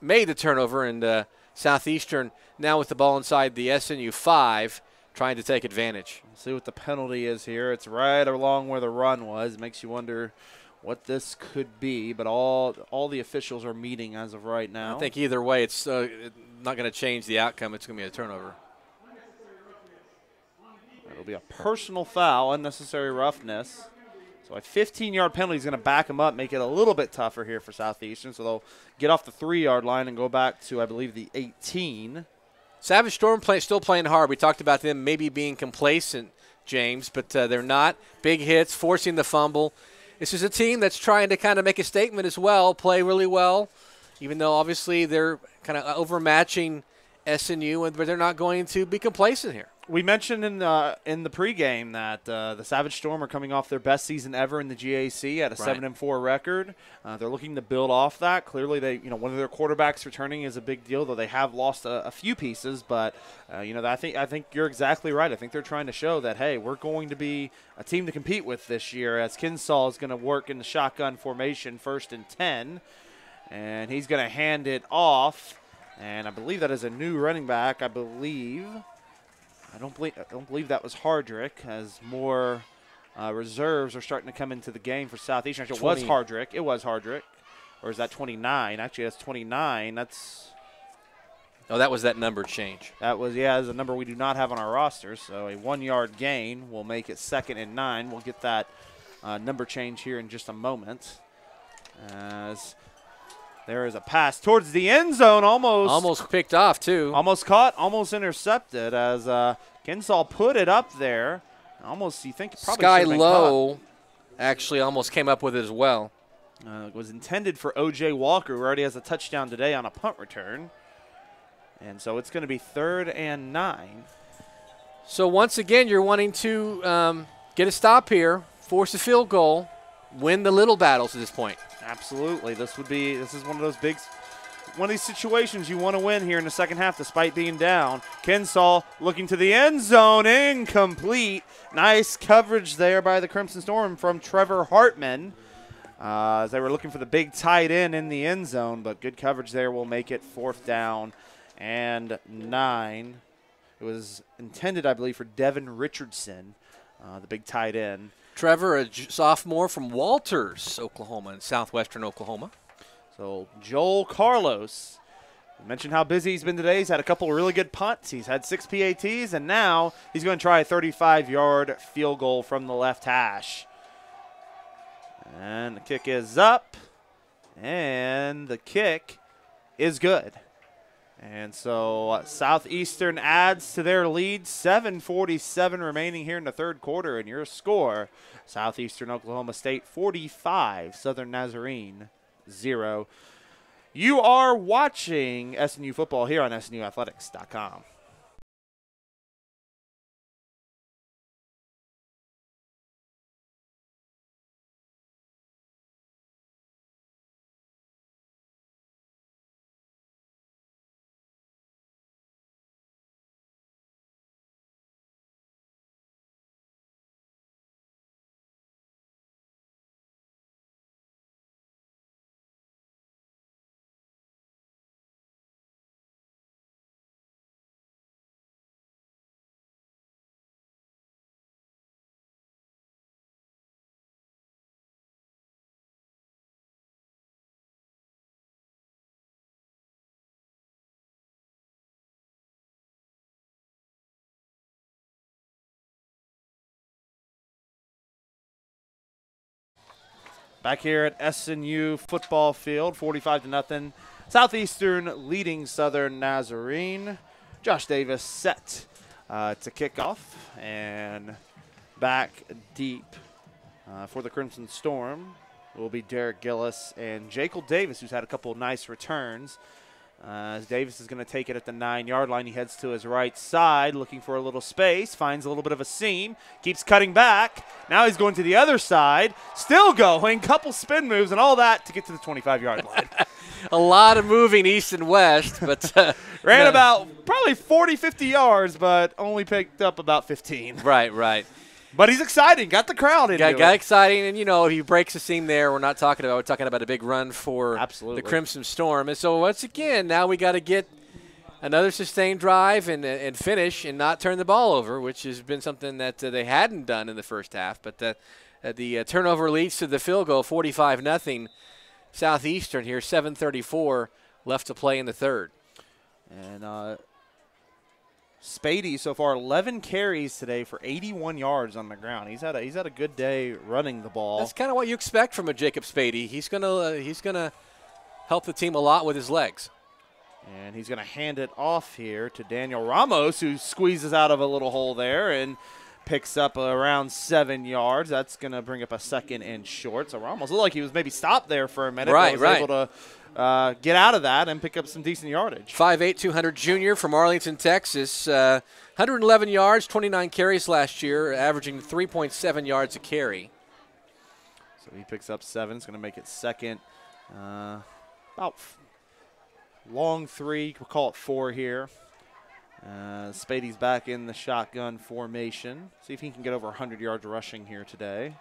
made the turnover, and Southeastern now with the ball inside the SNU 5, trying to take advantage. Let's see what the penalty is here. It's right along where the run was. Makes you wonder what this could be, but all the officials are meeting as of right now. I think either way, it's not going to change the outcome. It's going to be a turnover. It'll be a personal foul, unnecessary roughness. So a 15-yard penalty is going to back them up, make it a little bit tougher here for Southeastern. So they'll get off the 3-yard line and go back to, I believe, the 18. Savage Storm still playing hard. We talked about them maybe being complacent, James, but they're not. Big hits, forcing the fumble. This is a team that's trying to kind of make a statement as well, play really well, even though obviously they're kind of overmatching SNU, but they're not going to be complacent here. We mentioned in the pregame that the Savage Storm are coming off their best season ever in the GAC at a 7-4 record. They're looking to build off that. Clearly, one of their quarterbacks returning is a big deal, though they have lost a few pieces. But I think you're exactly right. I think they're trying to show that, hey, we're going to be a team to compete with this year. As Kinsall is going to work in the shotgun formation, 1st and 10, and he's going to hand it off. And I believe that is a new running back. I don't believe that was Hardrick, as more reserves are starting to come into the game for Southeastern. Actually, it was Hardrick. It was Hardrick. Or is that 29? Actually, that's 29. That was that number change. That's a number we do not have on our roster. So a 1-yard gain will make it 2nd and 9. We'll get that number change here in just a moment. As there is a pass towards the end zone, almost picked off too. Almost caught, almost intercepted as Kinsall put it up there. Almost, you think probably Sky Low actually almost came up with it as well. It was intended for O.J. Walker, who already has a touchdown today on a punt return. And so it's going to be 3rd and 9. So once again, you're wanting to get a stop here, force a field goal, win the little battles at this point. Absolutely. This is one of these situations you want to win here in the second half despite being down. Kinsall looking to the end zone, incomplete. Nice coverage there by the Crimson Storm from Trevor Hartman. As they were looking for the big tight end in the end zone, but good coverage there will make it 4th down and 9. It was intended, I believe, for Devin Richardson, the big tight end. Trevor, a sophomore from Walters, Oklahoma, in southwestern Oklahoma. So Joel Carlos, I mentioned how busy he's been today. He's had a couple of really good punts. He's had 6 PATs, and now he's going to try a 35-yard field goal from the left hash. And the kick is up, and the kick is good. And so Southeastern adds to their lead, 7:47 remaining here in the third quarter. And your score, Southeastern Oklahoma State 45, Southern Nazarene 0. You are watching SNU football here on SNUathletics.com. Back here at SNU football field, 45-0. Southeastern leading Southern Nazarene. Josh Davis set to kick off, and back deep for the Crimson Storm will be Derek Gillis and Jekyll Davis, who's had a couple of nice returns. As Davis is going to take it at the 9-yard line. He heads to his right side, looking for a little space, finds a little bit of a seam, keeps cutting back. Now he's going to the other side, still going, couple spin moves and all that to get to the 25-yard line. A lot of moving east and west, but ran about probably 40, 50 yards, but only picked up about 15. Right. But he's exciting. Got the crowd into it. Got exciting, and if he breaks a seam there, we're talking about a big run for Absolutely. the Crimson Storm. And so once again, now we got to get another sustained drive and finish and not turn the ball over, which has been something that they hadn't done in the first half. But the turnover leads to the field goal, 45-0. Southeastern here, 7:34 left to play in the third. And Spady so far 11 carries today for 81 yards on the ground. He's had a good day running the ball. That's kind of what you expect from a Jacob Spady. He's gonna help the team a lot with his legs. And he's gonna hand it off here to Daniel Ramos, who squeezes out of a little hole there and picks up around 7 yards. That's gonna bring up a 2nd and short. So Ramos looked like he was maybe stopped there for a minute. Right. Able to get out of that and pick up some decent yardage. 5'8", 200 junior from Arlington, Texas. 111 yards, 29 carries last year, averaging 3.7 yards a carry. So he picks up 7. It's going to make it 2nd. About long 3. We'll call it 4 here. Spady's back in the shotgun formation. See if he can get over 100 yards rushing here today.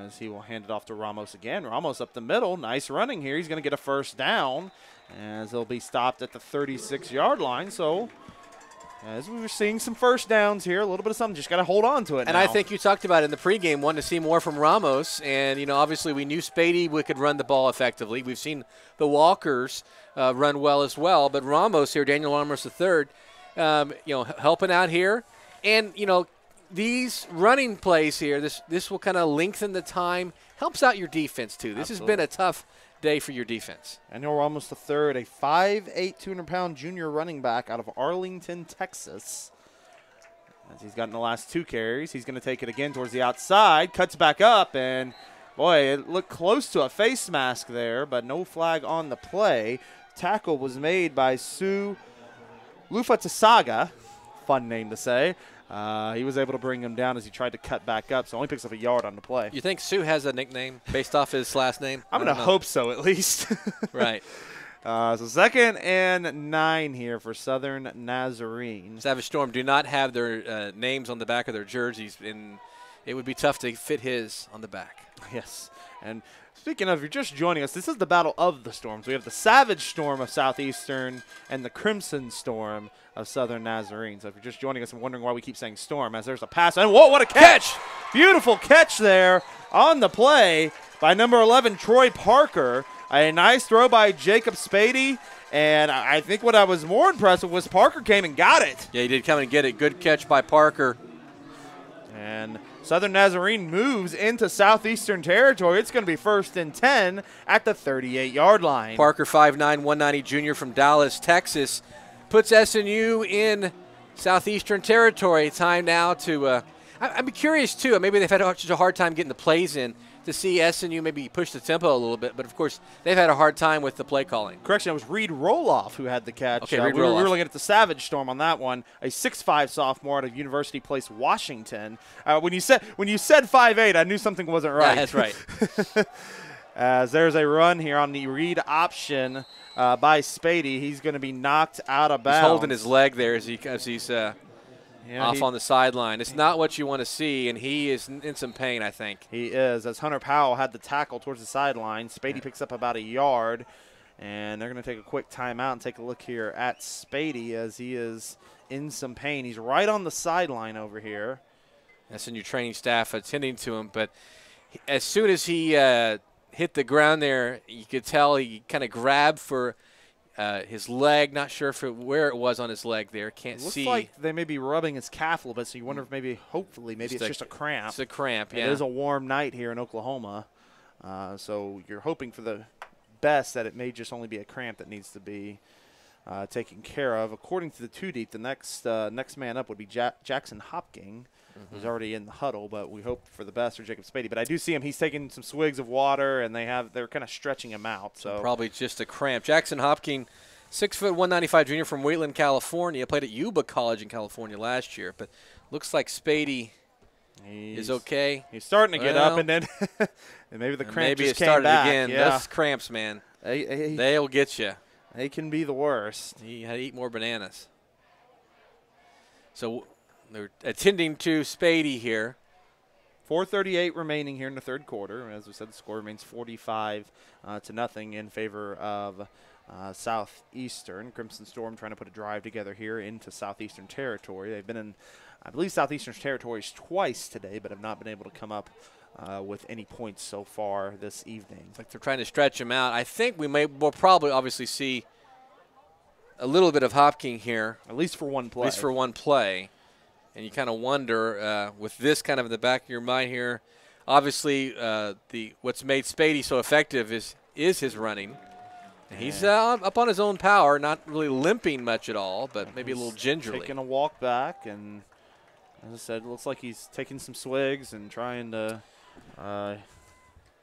As he will hand it off to Ramos again. Ramos up the middle. Nice running here. He's going to get a first down as he'll be stopped at the 36-yard line. So as we were seeing some first downs here, a little bit of something. Just got to hold on to it And now. I think you talked about it in the pregame, wanting to see more from Ramos. And, obviously we knew Spady could run the ball effectively. We've seen the Walkers run well as well. But Ramos here, Daniel Ramos III, helping out here. And, these running plays here, this will kind of lengthen the time, helps out your defense too. This Absolutely. has been a tough day for your defense. Daniel Ramos III, a 5'8", 200-pound junior running back out of Arlington, Texas. As he's gotten the last 2 carries, he's going to take it again towards the outside, cuts back up, and boy, it looked close to a face mask there, but no flag on the play. Tackle was made by Sue Lufatasaga, fun name to say. He was able to bring him down as he tried to cut back up, so only picks up a yard on the play. You think Sue has a nickname based off his last name? I'm going to hope so, at least. Right. So 2nd and 9 here for Southern Nazarene. Savage Storm do not have their names on the back of their jerseys, and it would be tough to fit his on the back. Yes, and speaking of, if you're just joining us, this is the Battle of the Storms. We have the Savage Storm of Southeastern and the Crimson Storm of Southern Nazarene. So if you're just joining us and wondering why we keep saying Storm, as there's a pass, and whoa, what a catch! Beautiful catch there on the play by number 11, Troy Parker. A nice throw by Jacob Spady, and I think what I was more impressed with was Parker came and got it. Yeah, he did come and get it. Good catch by Parker. And Southern Nazarene moves into Southeastern territory. It's going to be 1st and 10 at the 38-yard line. Parker, 5'9", 190 junior from Dallas, Texas, puts SNU in Southeastern territory. Time now to I'm curious, too. Maybe they've had such a hard time getting the plays in to see SNU maybe push the tempo a little bit. But, of course, they've had a hard time with the play calling. Correction, it was Reed Roloff who had the catch. Okay, we were looking at the Savage Storm on that one. A 6'5" sophomore out of University Place, Washington. When you said 5'8", I knew something wasn't right. Yeah, that's right. As there's a run here on the read option by Spady. He's going to be knocked out of bounds. He's holding his leg there as he's off on the sideline. It's not what you want to see, and he is in some pain, I think. He is, as Hunter Powell had the tackle towards the sideline. Spady picks up about a yard, and they're going to take a quick timeout and take a look here at Spady as he is in some pain. He's right on the sideline over here. SNU training staff attending to him, but as soon as he hit the ground there, you could tell he kind of grabbed for His leg, not sure where it was on his leg there. Can't see. Looks like they may be rubbing his calf a little bit, so you wonder if hopefully it's just a cramp. It's a cramp, yeah. It is a warm night here in Oklahoma, so you're hoping for the best that it may just only be a cramp that needs to be taken care of. According to the 2 deep, the next man up would be Jackson Hopking, who's already in the huddle, but we hope for the best for Jacob Spady. But I do see him. He's taking some swigs of water, and they're kind of stretching him out. So probably just a cramp. Jackson Hopking, 6 foot 195 junior from Wheatland, California. Played at Yuba College in California last year, but looks like Spady is okay. He's starting to get up, and then and maybe the cramp just came back. Again. Yeah. Those cramps, man, they'll get you. They can be the worst. He had to eat more bananas. So they're attending to Spady here. 4:38 remaining here in the third quarter. As we said, the score remains 45 to nothing in favor of Southeastern. Crimson Storm trying to put a drive together here into Southeastern territory. They've been in, I believe, Southeastern's territories twice today, but have not been able to come up with any points so far this evening. It's like they're trying to stretch him out. I think we'll probably obviously see a little bit of Hopking here. At least for one play. At least for one play. And you kind of wonder, with this kind of in the back of your mind here, obviously what's made Spady so effective is his running. And he's up on his own power, not really limping much at all, but maybe a little gingerly. Taking a walk back, and as I said, it looks like he's taking some swigs and trying to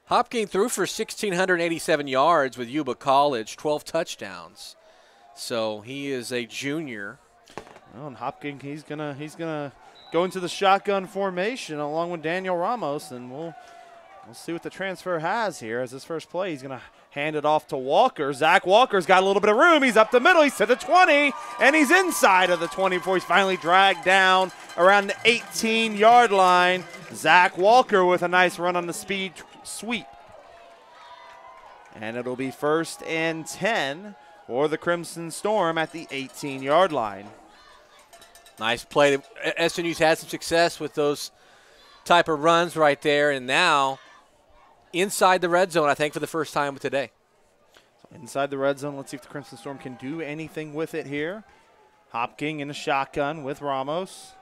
Hopking threw for 1,687 yards with Yuba College, 12 touchdowns. So he is a junior. Well, and Hopking, he's gonna go into the shotgun formation along with Daniel Ramos, and we'll see what the transfer has here as his first play. He's gonna hand it off to Walker. Zach Walker's got a little bit of room. He's up the middle. He's to the 20, and he's inside of the 20 before he's finally dragged down around the 18-yard line. Zach Walker with a nice run on the speed sweep. And it'll be 1st and 10 for the Crimson Storm at the 18-yard line. Nice play. SNU's had some success with those type of runs right there, and now inside the red zone, I think, for the first time today. So inside the red zone, let's see if the Crimson Storm can do anything with it here. Hopking in a shotgun with Ramos.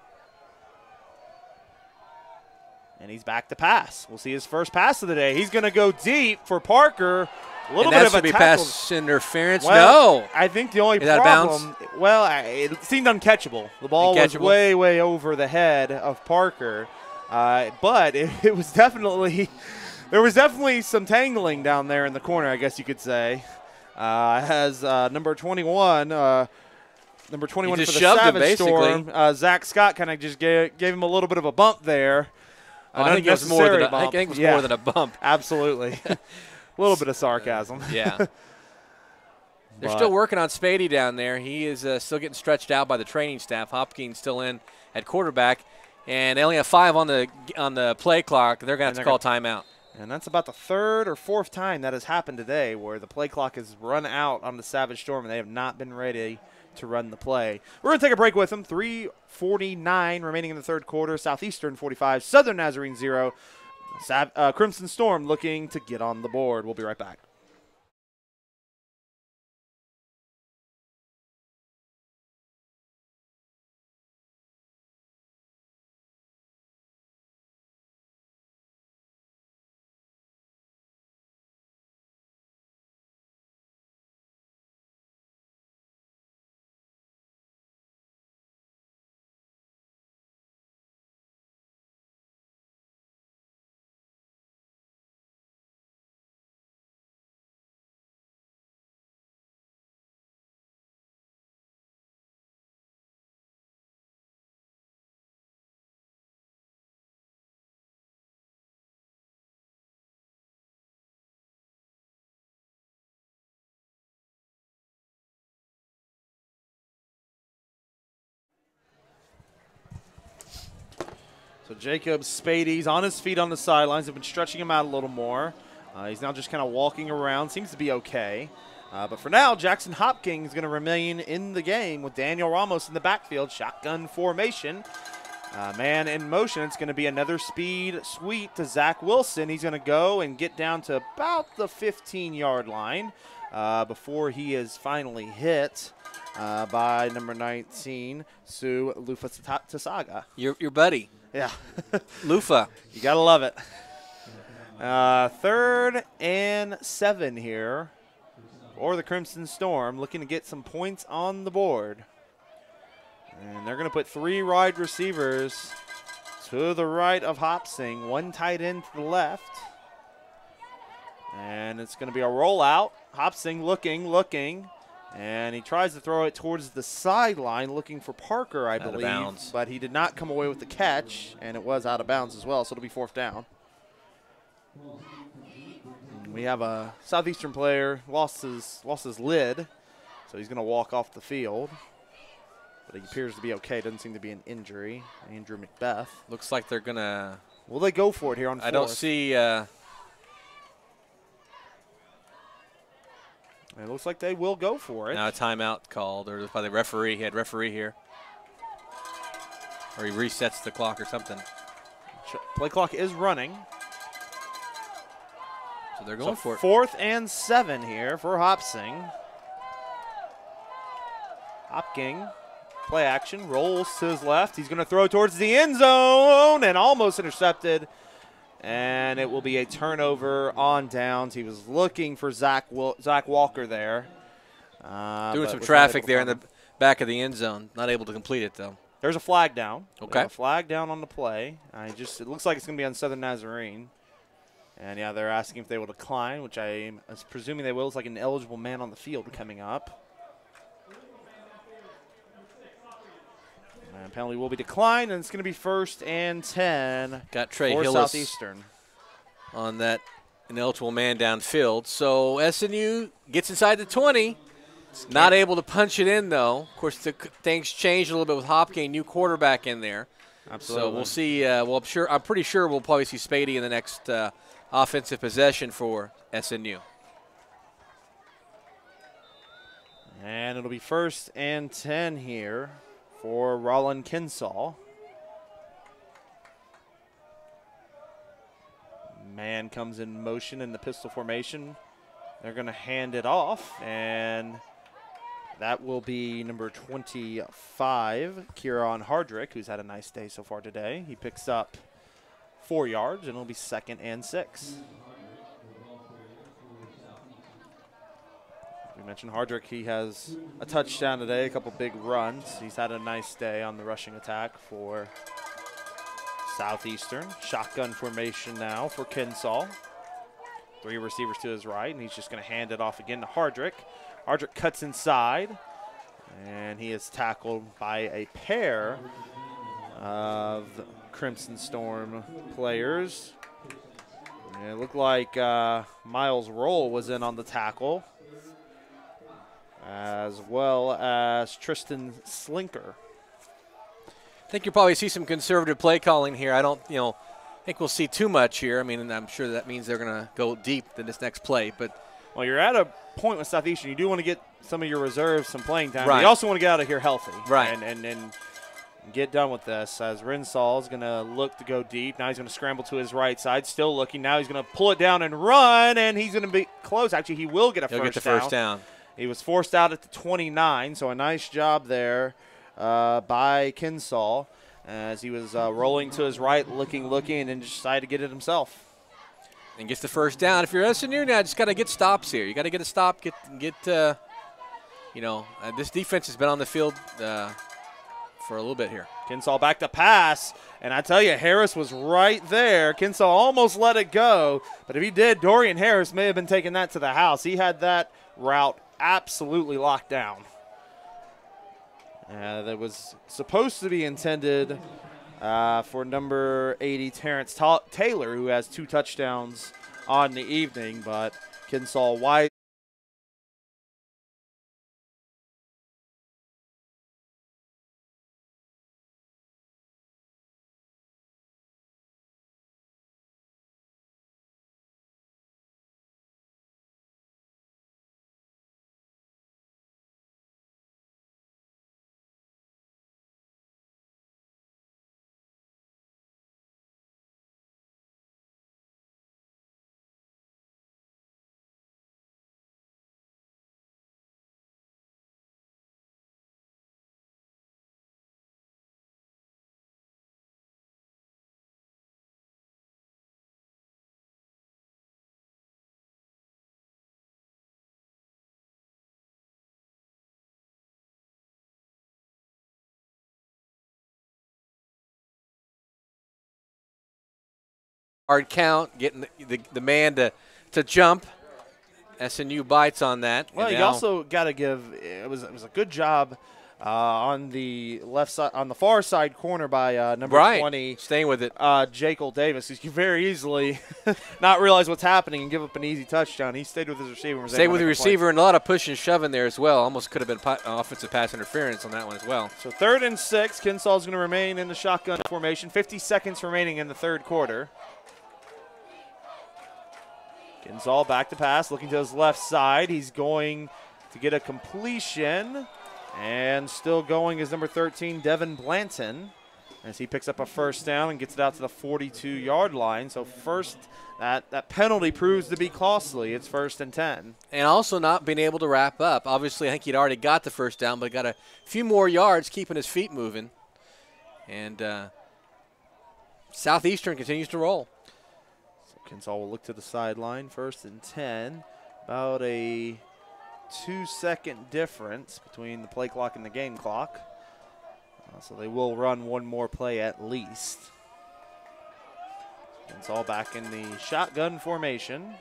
And he's back to pass. We'll see his first pass of the day. He's going to go deep for Parker. A little bit of a tackle. Pass interference. Well, no. I think the only Is that problem, well, it seemed uncatchable. The ball was way, way over the head of Parker. But it was definitely, there was definitely some tangling down there in the corner, I guess you could say. Has number 21 for the Savage Storm, Zach Scott kind of just gave him a little bit of a bump there. I think it was more than I think it was more than a bump. Absolutely. A little bit of sarcasm. Yeah. They're still working on Spady down there. He is still getting stretched out by the training staff. Hopkins still in at quarterback, and they only have 5 on the play clock. They're going to have to call timeout. And that's about the 3rd or 4th time that has happened today where the play clock has run out on the Savage Storm, and they have not been ready to run the play. We're going to take a break with them. 3:49 remaining in the third quarter. Southeastern 45, Southern Nazarene 0. Crimson Storm looking to get on the board. We'll be right back. So Jacob Spady's on his feet on the sidelines. They've been stretching him out a little more. He's now just kind of walking around. Seems to be okay. But for now, Jackson Hopkins is going to remain in the game with Daniel Ramos in the backfield. Shotgun formation. Man in motion. It's going to be another speed sweep to Zach Wilson. He's going to go and get down to about the 15-yard line before he is finally hit by number 19, Sue Lufa Tasaga. Your buddy. Yeah. Lufa. You got to love it. 3rd and 7 here for the Crimson Storm, looking to get some points on the board. And they're going to put 3 wide receivers to the right of Hopsing, 1 tight end to the left. And it's going to be a rollout. Hopsing looking, and he tries to throw it towards the sideline, looking for Parker, I believe. Out of bounds. But he did not come away with the catch, and it was out of bounds as well, so it'll be 4th down. We have a Southeastern player, lost his lid, so he's going to walk off the field. But he appears to be okay. Doesn't seem to be an injury. Andrew Macbeth. Looks like they're going to. Will they go for it here on 4th? I don't see. It looks like they will go for it. Now a timeout called, or by the referee. He had referee here. Or he resets the clock or something. Play clock is running. So they're going for it. 4th and 7 here for Hopsing. Hopking. Play action, rolls to his left. He's going to throw towards the end zone and almost intercepted. And it will be a turnover on downs. He was looking for Zach Walker there. Doing some traffic there in the back of the end zone. Not able to complete it, though. There's a flag down. Okay. A flag down on the play. It looks like it's going to be on Southern Nazarene. And, yeah, they're asking if they will decline, which I am presuming they will. It's like an eligible man on the field coming up. And penalty will be declined, and it's going to be 1st and 10. Got Trey for Hillis Southeastern on that ineligible man downfield. So SNU gets inside the 20. Not able to punch it in, though. Of course, things changed a little bit with Hopkins, new quarterback in there. Absolutely. So we'll see. I'm pretty sure we'll probably see Spady in the next offensive possession for SNU. And it'll be 1st and 10 here for Roland Kinsall. Man comes in motion in the pistol formation. They're going to hand it off, and that will be number 25, Kieran Hardrick, who's had a nice day so far today. He picks up 4 yards, and it'll be 2nd and 6. We mentioned Hardrick. He has a touchdown today, a couple big runs. He's had a nice day on the rushing attack for Southeastern. Shotgun formation now for Kinsall. 3 receivers to his right, and he's just going to hand it off again to Hardrick. Hardrick cuts inside, and he is tackled by a pair of Crimson Storm players. And it looked like Miles Roll was in on the tackle, as well as Tristan Slinker. I think you'll probably see some conservative play calling here. I don't, think we'll see too much here. I mean, I'm sure that means they're going to go deep in this next play. But well, you're at a point with Southeastern. You do want to get some of your reserves some playing time. Right. But you also want to get out of here healthy. Right. And get done with this, as Rinsall is going to look to go deep. Now he's going to scramble to his right side, still looking. Now he's going to pull it down and run, and he's going to be close. Actually, he will get a He'll first get the down. first down. He was forced out at the 29, so a nice job there by Kinsall as he was rolling to his right, looking, and just decided to get it himself. And gets the first down. If you're SNU now, just got to get stops here. You got to get a stop, get this defense has been on the field for a little bit here. Kinsall back to pass, and I tell you, Harris was right there. Kinsall almost let it go, but if he did, Dorian Harris may have been taking that to the house. He had that route absolutely locked down. That was supposed to be intended for number 80, Terrence Taylor, who has 2 touchdowns on the evening, but Kinsall wide. Hard count, getting the man to jump. SNU bites on that. Well, you also got to give it was a good job on the left side, on the far side corner by number 20, staying with it. Jekyll Davis. He can very easily not realize what's happening and give up an easy touchdown. He stayed with his receiver. Stayed with the receiver and a lot of push and shove in there as well. Almost could have been offensive pass interference on that one as well. So 3rd and 6. Kinsall's going to remain in the shotgun formation. 50 seconds remaining in the third quarter. Kinsall back to pass, looking to his left side. He's going to get a completion. And still going is number 13, Devin Blanton, as he picks up a first down and gets it out to the 42-yard line. So first, that penalty proves to be costly. It's 1st and 10. And also not being able to wrap up. Obviously, I think he'd already got the first down, but got a few more yards keeping his feet moving. And Southeastern continues to roll. So Kinsall will look to the sideline, 1st and 10. About a 2-second difference between the play clock and the game clock. So they will run one more play at least. It's all back in the shotgun formation.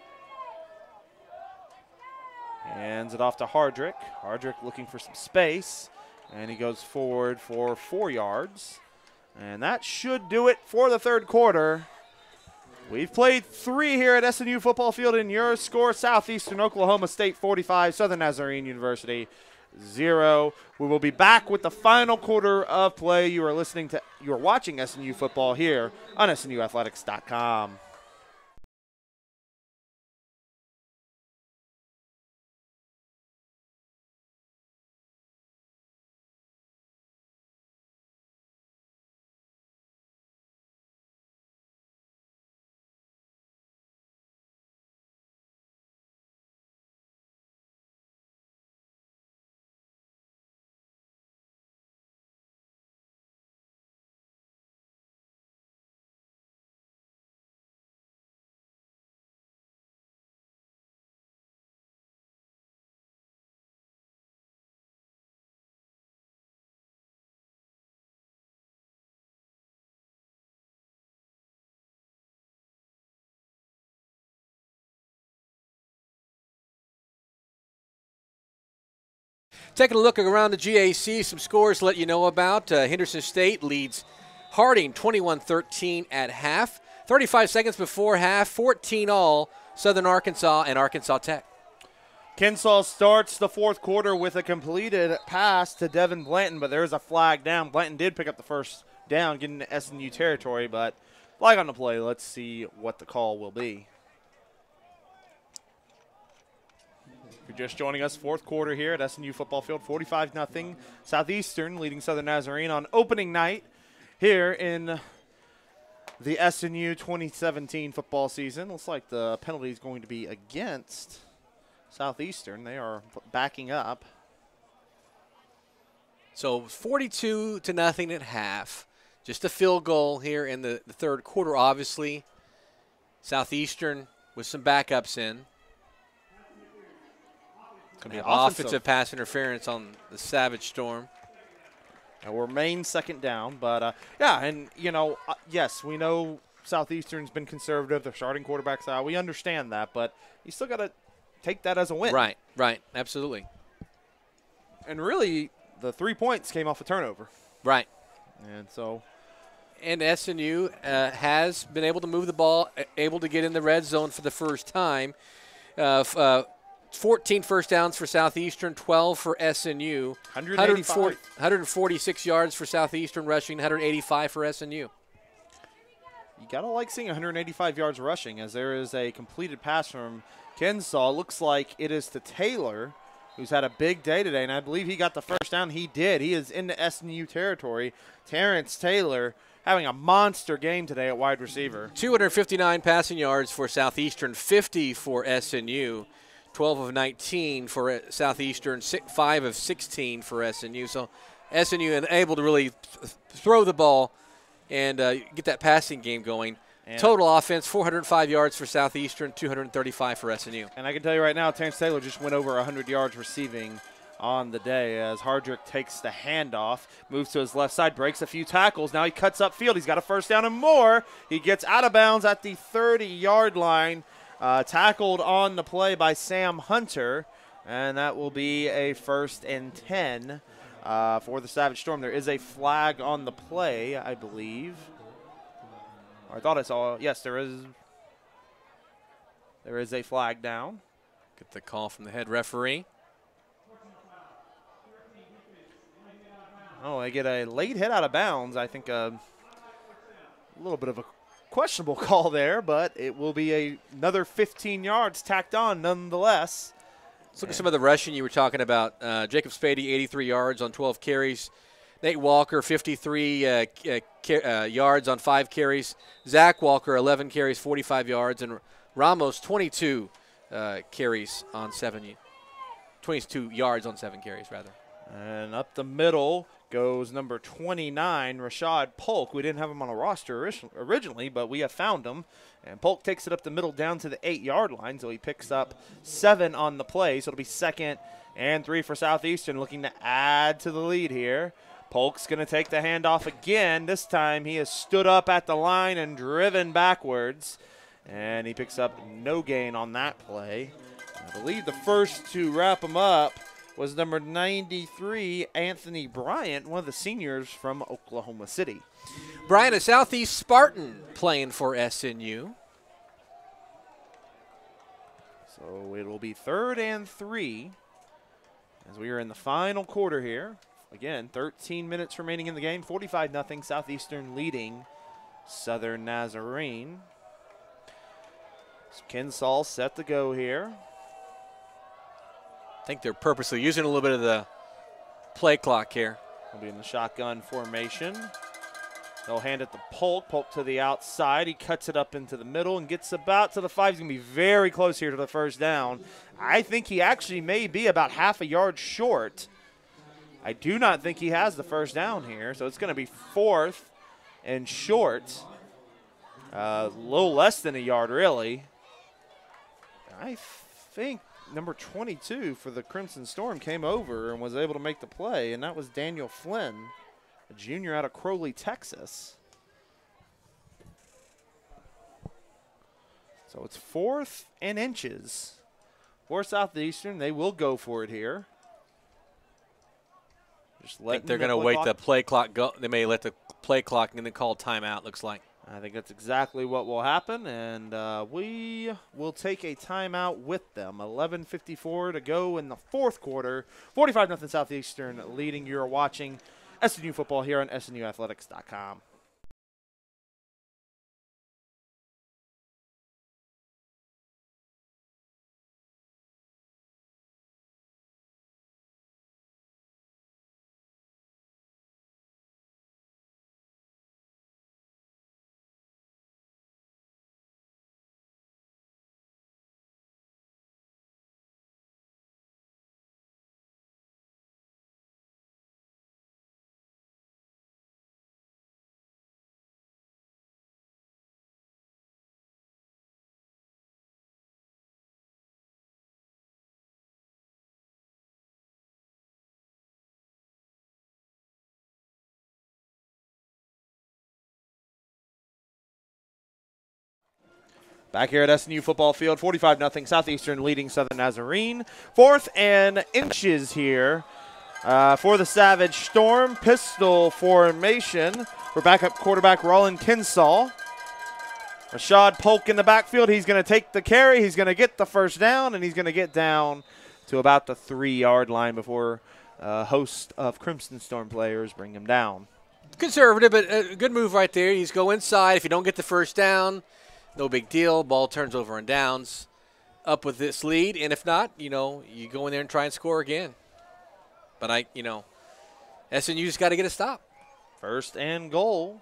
Hands it off to Hardrick. Hardrick looking for some space. And he goes forward for 4 yards. And that should do it for the third quarter. We've played 3 here at SNU Football Field in your score. Southeastern Oklahoma State 45, Southern Nazarene University 0. We will be back with the final quarter of play. You are watching SNU football here on SNUathletics.com. Taking a look around the GAC, some scores to let you know about. Henderson State leads Harding 21-13 at half. 35 seconds before half, 14 all, Southern Arkansas and Arkansas Tech. Kinsall starts the fourth quarter with a completed pass to Devin Blanton, but there's a flag down. Blanton did pick up the first down, getting into SNU territory, but flag on the play. Let's see what the call will be. If you're just joining us, fourth quarter here at SNU Football Field, 45-0. Southeastern leading Southern Nazarene on opening night here in the SNU 2017 football season. Looks like the penalty is going to be against Southeastern. They are backing up. So 42-0 at half. Just a field goal here in the third quarter, obviously. Southeastern with some backups in. Going to be offensive pass interference on the Savage Storm. And we'll remain second down. But, yes, we know Southeastern's been conservative. Their starting quarterback's out. We understand that, but you still got to take that as a win. Right, absolutely. And really, the 3 points came off a turnover. Right. And so. And SNU has been able to move the ball, able to get in the red zone for the first time. 14 first downs for Southeastern, 12 for SNU. 146 yards for Southeastern rushing, 185 for SNU. You got to like seeing 185 yards rushing, as there is a completed pass from Kinsall. Looks like it is to Taylor, who's had a big day today, and I believe he got the first down. He did. He is into SNU territory. Terrence Taylor having a monster game today at wide receiver. 259 passing yards for Southeastern, 50 for SNU. 12 of 19 for Southeastern, 5 of 16 for SNU. So SNU able to really throw the ball and get that passing game going. And total offense, 405 yards for Southeastern, 235 for SNU. And I can tell you right now, Terrence Taylor just went over 100 yards receiving on the day as Hardrick takes the handoff, moves to his left side, breaks a few tackles. Now he cuts upfield. He's got a first down and more. He gets out of bounds at the 30-yard line, tackled on the play by Sam Hunter, and that will be a 1st and 10 for the Savage Storm. There is a flag on the play, I believe. I thought I saw, yes, there is. There is a flag down. Get the call from the head referee. Oh, they get a late hit out of bounds. I think a little bit of a questionable call there, but it will be another 15 yards tacked on nonetheless. Let's look at some of the rushing you were talking about. Jacob Spady, 83 yards on 12 carries. Nate Walker, 53 yards on 5 carries. Zach Walker, 11 carries, 45 yards. And Ramos, 22 carries on 22 yards on 7 carries, rather. And up the middle goes number 29, Rashad Polk. We didn't have him on a roster originally, but we have found him. And Polk takes it up the middle down to the 8-yard line, so he picks up 7 on the play. So it'll be 2nd and 3 for Southeastern, looking to add to the lead here. Polk's going to take the handoff again. This time he has stood up at the line and driven backwards. And he picks up no gain on that play. I believe the first to wrap him up was number 93, Anthony Bryant, one of the seniors from Oklahoma City. Bryant, a Southeast Spartan, playing for SNU. So it will be 3rd and 3 as we are in the final quarter here. Again, 13 minutes remaining in the game, 45-0, Southeastern leading Southern Nazarene. So Kinsall set to go here. I think they're purposely using a little bit of the play clock here. We'll be in the shotgun formation. They'll hand it to Polk. Polk to the outside. He cuts it up into the middle and gets about to the 5. He's going to be very close here to the first down. I think he actually may be about half a yard short. I do not think he has the first down here, so it's going to be 4th and short. A little less than a yard, really. I think number 22 for the Crimson Storm came over and was able to make the play, and that was Daniel Flynn, a junior out of Crowley, Texas. So it's 4th and inches for Southeastern. They will go for it here. Just I think they're going to wait the play clock go. They may let the play clock and then call timeout, looks like. I think that's exactly what will happen, and we will take a timeout with them. 11:54 to go in the 4th quarter. 45-0 Southeastern leading. You're watching SNU football here on SNUathletics.com. Back here at SNU football field, 45-0 Southeastern leading Southern Nazarene. 4th and inches here for the Savage Storm. Pistol formation for backup quarterback Roland Kinsall. Rashad Polk in the backfield. He's going to take the carry. He's going to get the first down, and he's going to get down to about the 3-yard line before a host of Crimson Storm players bring him down. Conservative, but a good move right there. You just go inside. If you don't get the first down, no big deal. Ball turns over and downs. Up with this lead, and if not, you go in there and try and score again. But SNU just got to get a stop. 1st and goal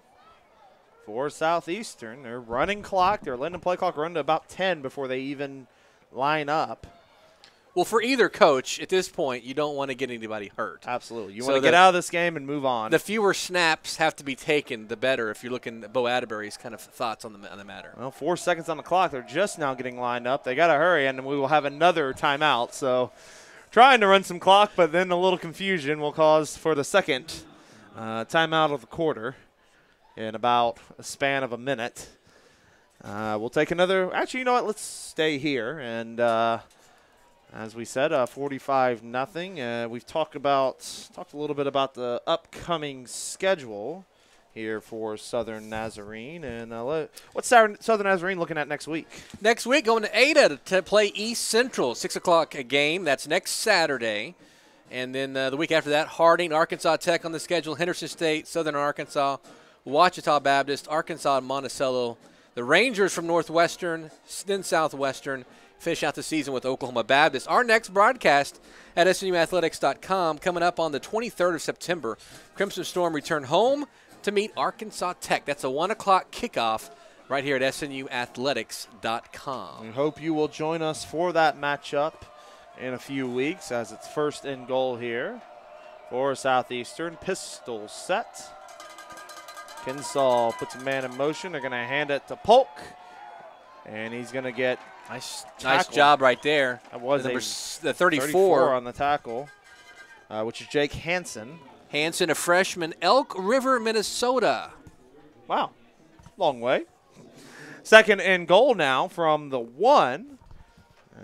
for Southeastern. They're running clock. They're letting the play clock run to about 10 before they even line up. Well, for either coach, at this point, you don't want to get anybody hurt. Absolutely. You want to get out of this game and move on. The fewer snaps have to be taken, the better, if you're looking at Bo Atterbury's kind of thoughts on the matter. Well, 4 seconds on the clock. They're just now getting lined up. They got to hurry, and we will have another timeout. So trying to run some clock, but then a little confusion will cause for the second timeout of the quarter in about a span of a minute. We'll take another. Actually, you know what? Let's stay here. And as we said, 45-0. We've talked a little bit about the upcoming schedule here for Southern Nazarene. And what's Southern Nazarene looking at next week? Next week, going to Ada to play East Central, 6 o'clock a game. That's next Saturday. And then the week after that, Harding, Arkansas Tech on the schedule, Henderson State, Southern Arkansas, Ouachita Baptist, Arkansas, and Monticello. The Rangers from Northwestern, then Southwestern, finish out the season with Oklahoma Baptist. Our next broadcast at SNUathletics.com coming up on the 23rd of September. Crimson Storm return home to meet Arkansas Tech. That's a 1 o'clock kickoff right here at SNUathletics.com. We hope you will join us for that matchup in a few weeks as it's first and goal here for Southeastern. Pistol set. Kinsall puts a man in motion. They're going to hand it to Polk, and he's going to get nice job right there. That was the 34 on the tackle, which is Jake Hansen. Hansen, a freshman, Elk River, Minnesota. Wow, long way. Second and goal now from the 1.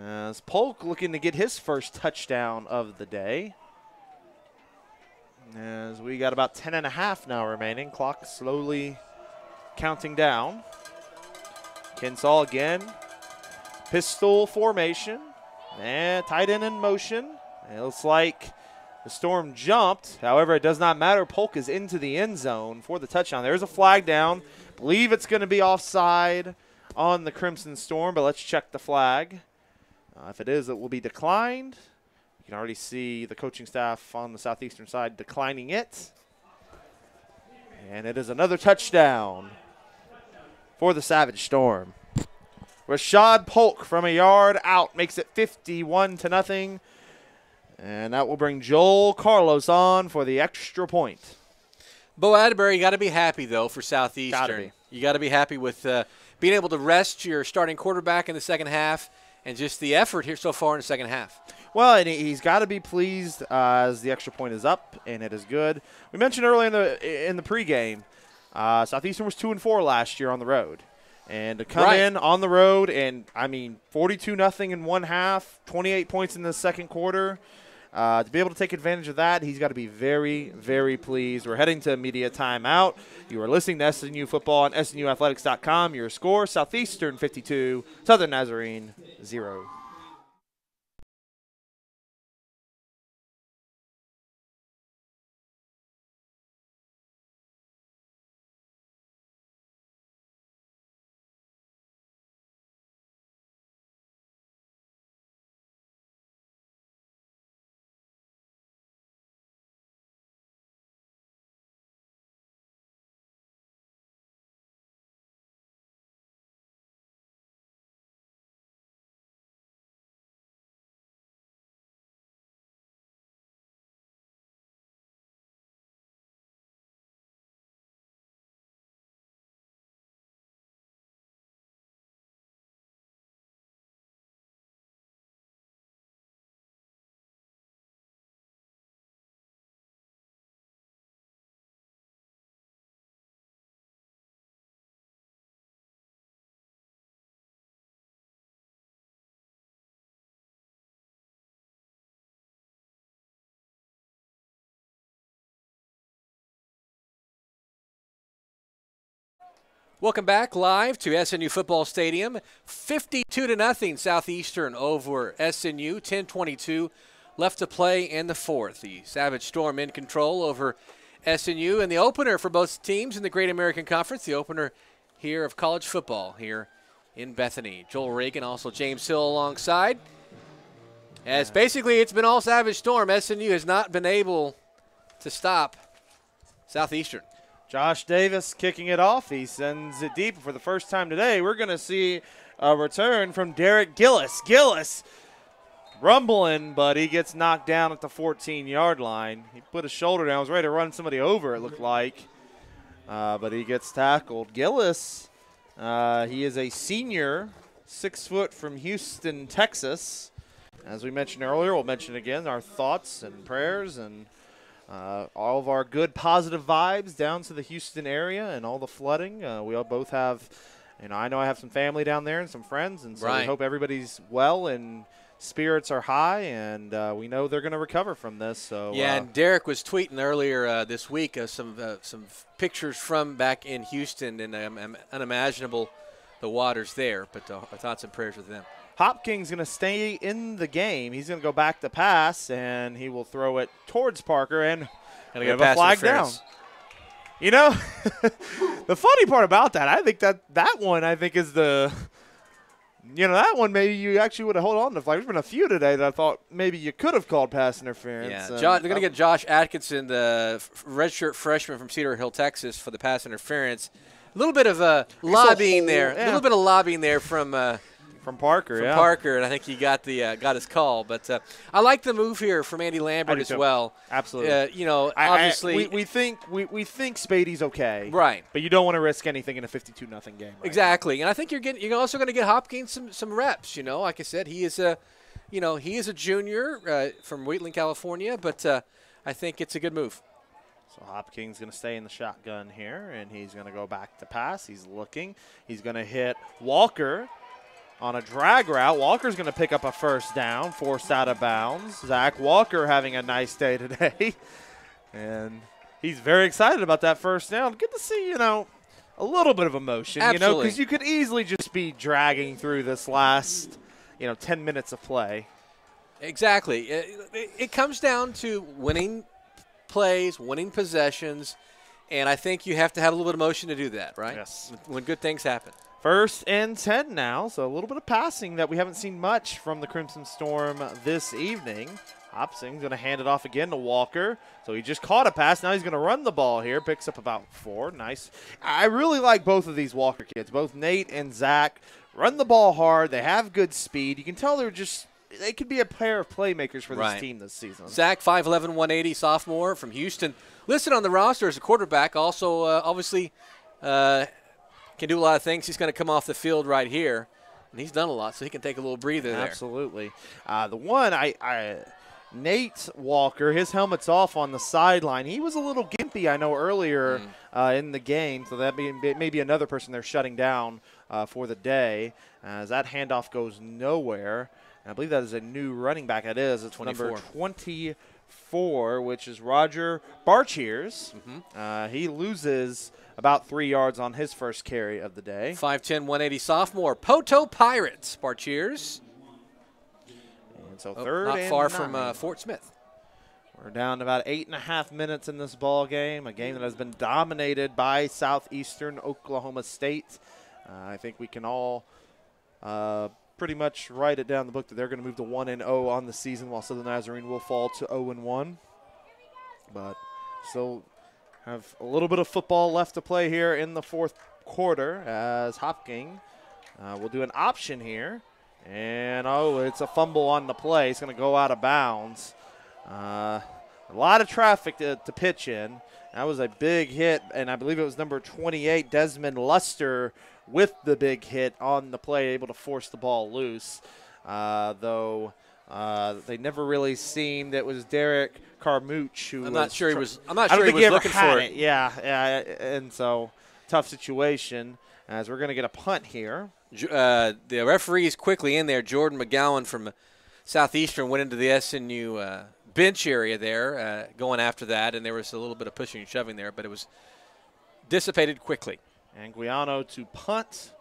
As Polk looking to get his first touchdown of the day. As we got about 10.5 now remaining. Clock slowly counting down. Kinsall again. Pistol formation. And tight end in motion. It looks like the Storm jumped. However, it does not matter. Polk is into the end zone for the touchdown. There's a flag down. Believe it's going to be offside on the Crimson Storm, but let's check the flag. If it is, it will be declined. You can already see the coaching staff on the Southeastern side declining it. And it is another touchdown for the Savage Storm. Rashad Polk from a yard out makes it 51-0. And that will bring Joel Carlos on for the extra point. Bo Atterbury, you got to be happy, though, for Southeastern. Gotta be. You got to be happy with being able to rest your starting quarterback in the second half and just the effort here so far in the second half. Well, and he's got to be pleased as the extra point is up, and it is good. We mentioned earlier in the pregame, Southeastern was 2-4 last year on the road. And to come in on the road and, 42-0 in one half, 28 points in the second quarter, to be able to take advantage of that, he's got to be very, very pleased. We're heading to immediate timeout. You are listening to SNU Football on SNUathletics.com. Your score, Southeastern 52, Southern Nazarene 0. Welcome back live to SNU Football Stadium. 52-0 Southeastern over SNU. 10:22 left to play in the fourth. The Savage Storm in control over SNU. And the opener for both teams in the Great American Conference, the opener here of college football here in Bethany. Joel Reagan, also James Hill alongside. As basically it's been all Savage Storm. SNU has not been able to stop Southeastern. Josh Davis kicking it off. He sends it deep for the first time today. We're going to see a return from Derek Gillis. Gillis rumbling, but he gets knocked down at the 14-yard line. He put his shoulder down. Was ready to run somebody over, it looked like. But he gets tackled. Gillis, he is a senior, 6 foot from Houston, Texas. as we mentioned earlier, we'll mention again our thoughts and prayers and all of our good positive vibes down to the Houston area and all the flooding. We all both have, I know I have some family down there and some friends, and so we hope everybody's well and spirits are high, and we know they're going to recover from this. So yeah, and Derek was tweeting earlier this week some pictures from back in Houston, and unimaginable the waters there, but our thoughts and prayers with them. Hopkins going to stay in the game. He's going to go back to pass, and he will throw it towards Parker, and we have a flag down. You know, the funny part about that, I think that one, is the, that one maybe you actually would have held on to the flag. There's been a few today that I thought maybe you could have called pass interference. Yeah, they're going to get Josh Atkinson, the redshirt freshman from Cedar Hill, Texas, for the pass interference. A little bit of lobbying there. A little bit of lobbying there from Parker. Parker, and I think he got his call. But I like the move here from Andy Lambert as well. Absolutely. Obviously we think Spady's okay. Right. But you don't want to risk anything in a 52-0 game. Right exactly. Now. And I think you're also going to get Hopkins some reps. Like I said, he is a junior from Wheatland, California, but I think it's a good move. So Hopkins going to stay in the shotgun here, and he's going to go back to pass. He's looking. He's going to hit Walker on a drag route. Walker's going to pick up a first down, forced out of bounds. Zach Walker having a nice day today, and he's very excited about that first down. Good to see, a little bit of emotion, Absolutely. Because you could easily just be dragging through this last, 10 minutes of play. Exactly. It comes down to winning plays, winning possessions, and I think you have to have a little bit of emotion to do that, right? Yes. When good things happen. 1st and 10 now, so a little bit of passing that we haven't seen much from the Crimson Storm this evening. Hopkins going to hand it off again to Walker. So he just caught a pass. Now he's going to run the ball here. Picks up about 4. Nice. I really like both of these Walker kids, both Nate and Zach. Run the ball hard. They have good speed. You can tell they could be a pair of playmakers for this team this season. Zach, 5'11", 180, sophomore from Houston. Listed on the roster as a quarterback. Also, obviously, can do a lot of things. He's going to come off the field right here, and he's done a lot, so he can take a little breather there. Absolutely. The one, Nate Walker, his helmet's off on the sideline. He was a little gimpy, I know, earlier in the game, so that may be another person they're shutting down for the day, as that handoff goes nowhere. And I believe that is a new running back. It is. It's 24. Number 24, which is Roger Barchiers. He loses about 3 yards on his first carry of the day. 5'10", 180 sophomore. Poto Pirates, Barchiers. And so third not and far 9. from Fort Smith. We're down to about 8.5 minutes in this ball game, a game that has been dominated by Southeastern Oklahoma State. I think we can all pretty much write it down the book that they're going to move to 1-0 on the season, while Southern Nazarene will fall to 0-1. But still have a little bit of football left to play here in the fourth quarter, as Hopkins will do an option here. And, it's a fumble on the play. It's going to go out of bounds. A lot of traffic to pitch in. That was a big hit, and I believe it was number 28, Desmond Luster, with the big hit on the play, able to force the ball loose. Though they never really seemed. It was Derek Carmouche who. I'm not sure he was looking for it. Yeah, and so tough situation. As we're going to get a punt here. The referee's quickly in there. Jordan McGowan from Southeastern went into the SNU bench area there, going after that, and there was a little bit of pushing and shoving there, but it was dissipated quickly. Anguiano to punt.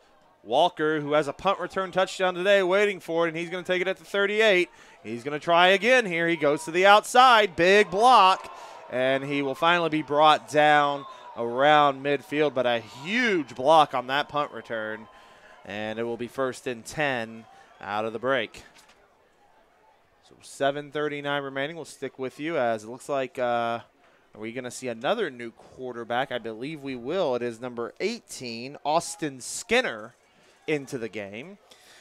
Walker, who has a punt return touchdown today, waiting for it, and he's going to take it at the 38. He's going to try again here. He goes to the outside. Big block, and he will finally be brought down around midfield, but a huge block on that punt return, and it will be 1st and 10 out of the break. So 7:39 remaining. We'll stick with you, as it looks like are we going to see another new quarterback? I believe we will. It is number 18, Austin Skinner, into the game.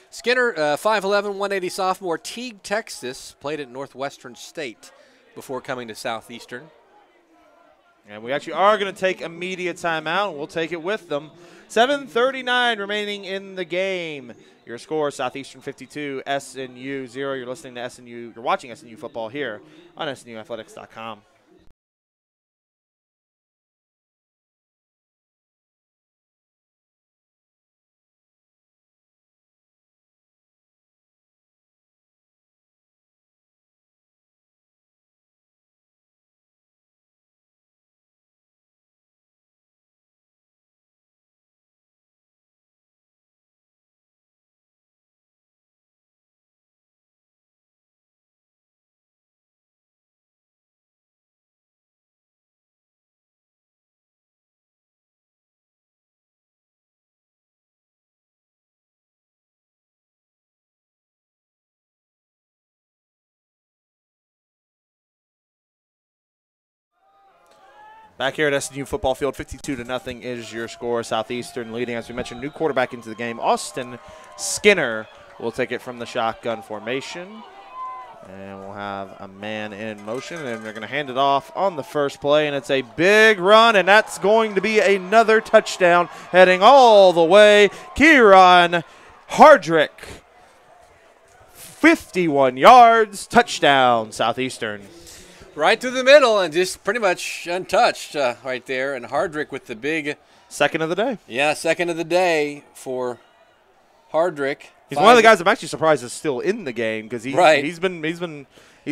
Skinner, 5'11", 180 sophomore, Teague, Texas, played at Northwestern State before coming to Southeastern. And we actually are going to take a media timeout. We'll take it with them. 7:39 remaining in the game. Your score, Southeastern 52, SNU 0. You're listening to SNU. You're watching SNU football here on SNUathletics.com. Back here at SNU football field, 52-0 is your score. Southeastern leading, as we mentioned, new quarterback into the game. Austin Skinner will take it from the shotgun formation. And we'll have a man in motion, and they're going to hand it off on the first play, and it's a big run, and that's going to be another touchdown heading all the way. Kieran Hardrick, 51 yards, touchdown, Southeastern. Right through the middle and just pretty much untouched right there. And Hardrick with the big second of the day. Yeah, second of the day for Hardrick. He's one of the guys I'm actually surprised is still in the game because he's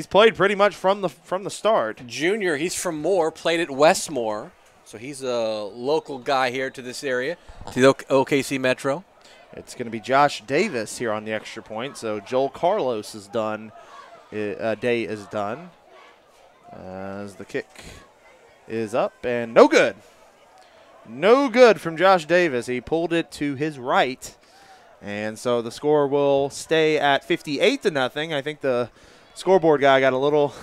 played pretty much from the start. Junior, he's from Moore, played at Westmore, so he's a local guy here to this area, to the OKC Metro. It's going to be Josh Davis here on the extra point. So Joel Carlos is done. Day is done. As the kick is up and no good. No good from Josh Davis. He pulled it to his right. And so the score will stay at 58-0. I think the scoreboard guy got a little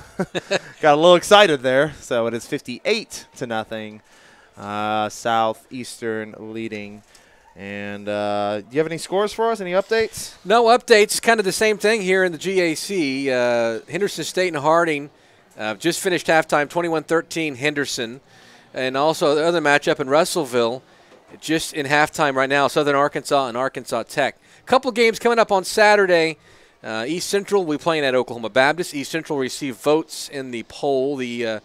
excited there. So it is 58-0. Southeastern leading. And do you have any scores for us? Any updates? No updates. Kind of the same thing here in the GAC. Henderson State and Harding just finished halftime, 21-13 Henderson. And also the other matchup in Russellville, just in halftime right now, Southern Arkansas and Arkansas Tech. A couple games coming up on Saturday. East Central, we playing at Oklahoma Baptist. East Central received votes in the poll, the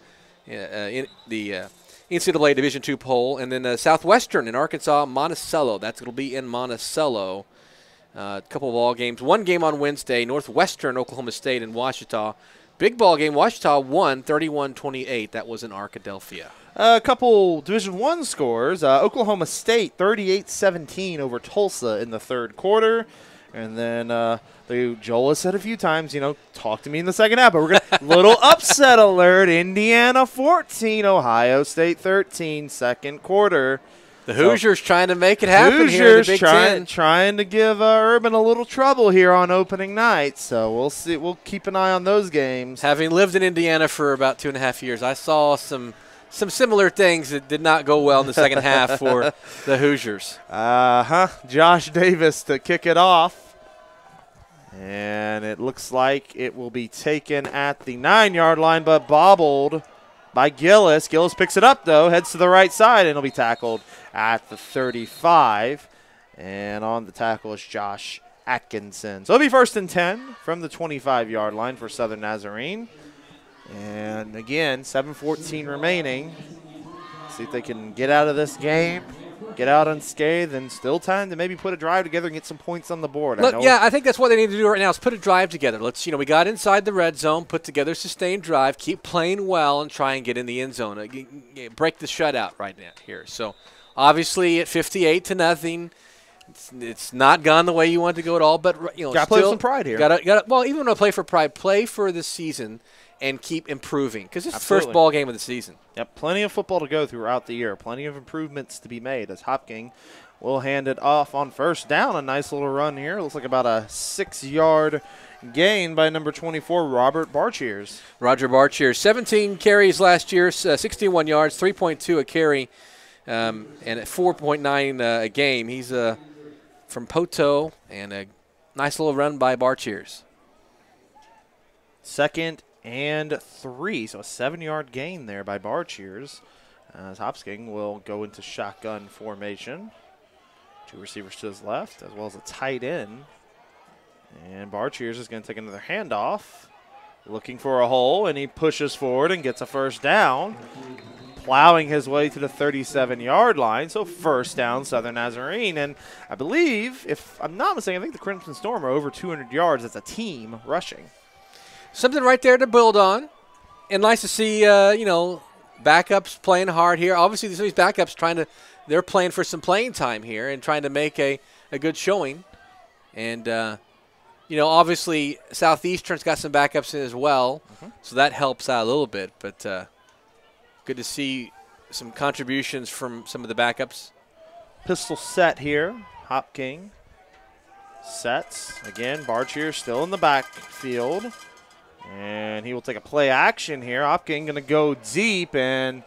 NCAA Division II poll. And then Southwestern in Arkansas, Monticello. That's going to be in Monticello. A couple of ball games. One game on Wednesday, Northwestern, Oklahoma State in Ouachita. Big ball game. Ouachita won 31-28. That was in Arkadelphia. A couple Division I scores. Oklahoma State 38-17 over Tulsa in the third quarter. And then Joel has said a few times, talk to me in the second half. But we're going to little upset alert. Indiana 14, Ohio State 13, second quarter. The Hoosiers trying to make it happen here in the Big Ten. Trying to give Urban a little trouble here on opening night. So we'll see. We'll keep an eye on those games. Having lived in Indiana for about 2.5 years, I saw some similar things that did not go well in the second half for the Hoosiers. Josh Davis to kick it off. And it looks like it will be taken at the 9-yard line, but bobbled by Gillis. Gillis picks it up, though, heads to the right side, and it'll be tackled at the 35. And on the tackle is Josh Atkinson. So it'll be 1st and 10 from the 25-yard line for Southern Nazarene. And, again, 7:14 remaining. See if they can get out of this game, get out unscathed, and still time to maybe put a drive together and get some points on the board. I think that's what they need to do right now is put a drive together. We got inside the red zone, put together a sustained drive, keep playing well, and try and get in the end zone. Break the shutout right now here. So, obviously, at 58-0, it's not gone the way you want it to go at all. But got to play with some pride here. Well, even when I play for pride, play for the season and keep improving because it's the first ball game of the season. Yep, plenty of football to go throughout the year. Plenty of improvements to be made as Hopking will hand it off on first down. A nice little run here. Looks like about a 6-yard gain by number 24, Robert Barcheers. Roger Barcheers, 17 carries last year, 61 yards, 3.2 a carry, and at 4.9 a game. He's from Poto, and a nice little run by Barcheers. 2nd and 3, so a 7-yard gain there by Barcheers. as Hopking will go into shotgun formation. 2 receivers to his left, as well as a tight end. And Barcheers is going to take another handoff, looking for a hole, and he pushes forward and gets a first down, plowing his way to the 37-yard line. So first down, Southern Nazarene. And I believe, if I'm not mistaken, I think the Crimson Storm are over 200 yards as a team rushing. Something right there to build on. And nice to see, backups playing hard here. Obviously, these backups they're playing for some playing time here and trying to make a good showing. And, obviously Southeastern's got some backups in as well, so that helps out a little bit. But good to see some contributions from some of the backups. Pistol set here. Hopking sets. Again, Barcheer still in the backfield. And he will take a play action here. Hopking going to go deep and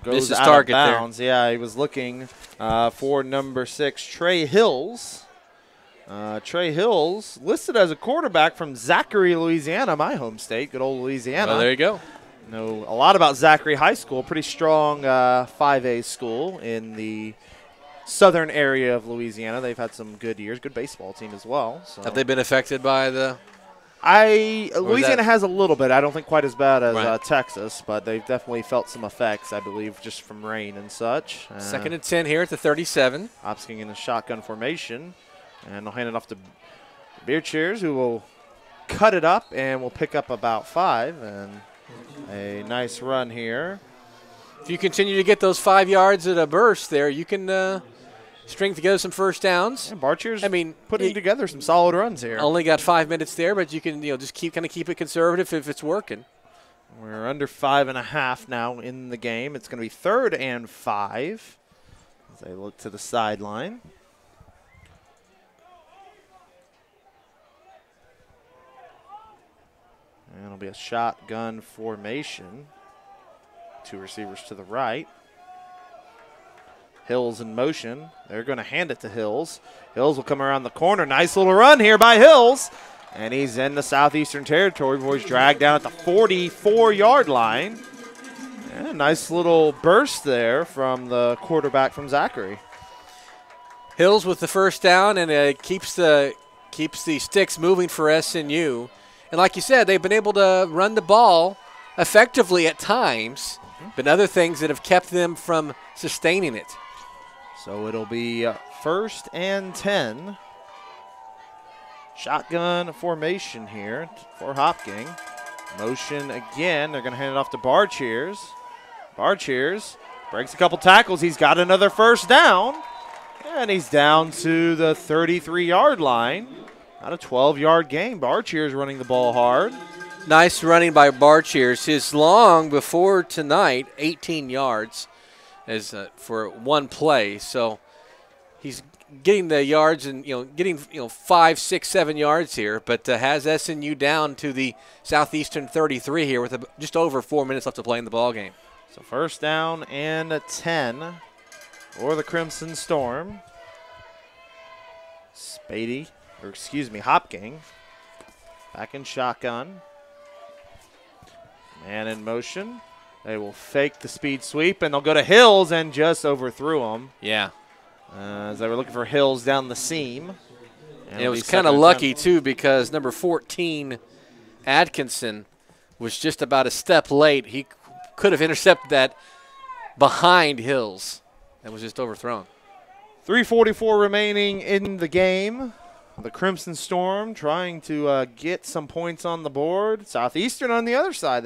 goes out of bounds. Yeah, he was looking for number 6, Trey Hills. Trey Hills listed as a quarterback from Zachary, Louisiana, my home state. Good old Louisiana. Well, there you go. Know a lot about Zachary High School. Pretty strong 5A school in the southern area of Louisiana. They've had some good years. Good baseball team as well. So. Have they been affected by the? Louisiana has a little bit. I don't think quite as bad as right. Texas, but they've definitely felt some effects, I believe, just from rain and such. 2nd and 10 here at the 37. Hopking in a shotgun formation, and they'll hand it off to Beer Cheers, who will cut it up and will pick up about 5, and a nice run here. If you continue to get those 5 yards at a burst there, you can string together some first downs. And Barcheer's putting together some solid runs here. Only got 5 minutes there, but you can just keep it conservative if it's working. We're under 5.5 now in the game. It's going to be 3rd and 5 as they look to the sideline. And it'll be a shotgun formation. 2 receivers to the right. Hills in motion. They're going to hand it to Hills. Hills will come around the corner. Nice little run here by Hills. And he's in the Southeastern territory before he's dragged down at the 44-yard line. And a nice little burst there from the quarterback from Zachary. Hills with the first down, and keeps the sticks moving for SNU. And like you said, they've been able to run the ball effectively at times, but other things that have kept them from sustaining it. So it'll be 1st and 10. Shotgun formation here for Hopking. Motion again. They're going to hand it off to Barcheers. Barcheers breaks a couple tackles. He's got another first down. And he's down to the 33-yard line. Not a 12-yard game. Barcheers running the ball hard. Nice running by Barcheers. His long before tonight, 18 yards is for one play. So he's getting the yards and getting 5, 6, 7 yards here, but has SNU down to the Southeastern 33 here with just over 4 minutes left to play in the ball game. So first down and a 10 for the Crimson Storm. Hopking back in shotgun. Man in motion. They will fake the speed sweep, and they'll go to Hills and just overthrew him. Yeah. As they were looking for Hills down the seam. And it was kind of lucky, too, because number 14, Atkinson, was just about a step late. He could have intercepted that behind Hills. That was just overthrown. 3:44 remaining in the game. The Crimson Storm trying to get some points on the board. Southeastern on the other side.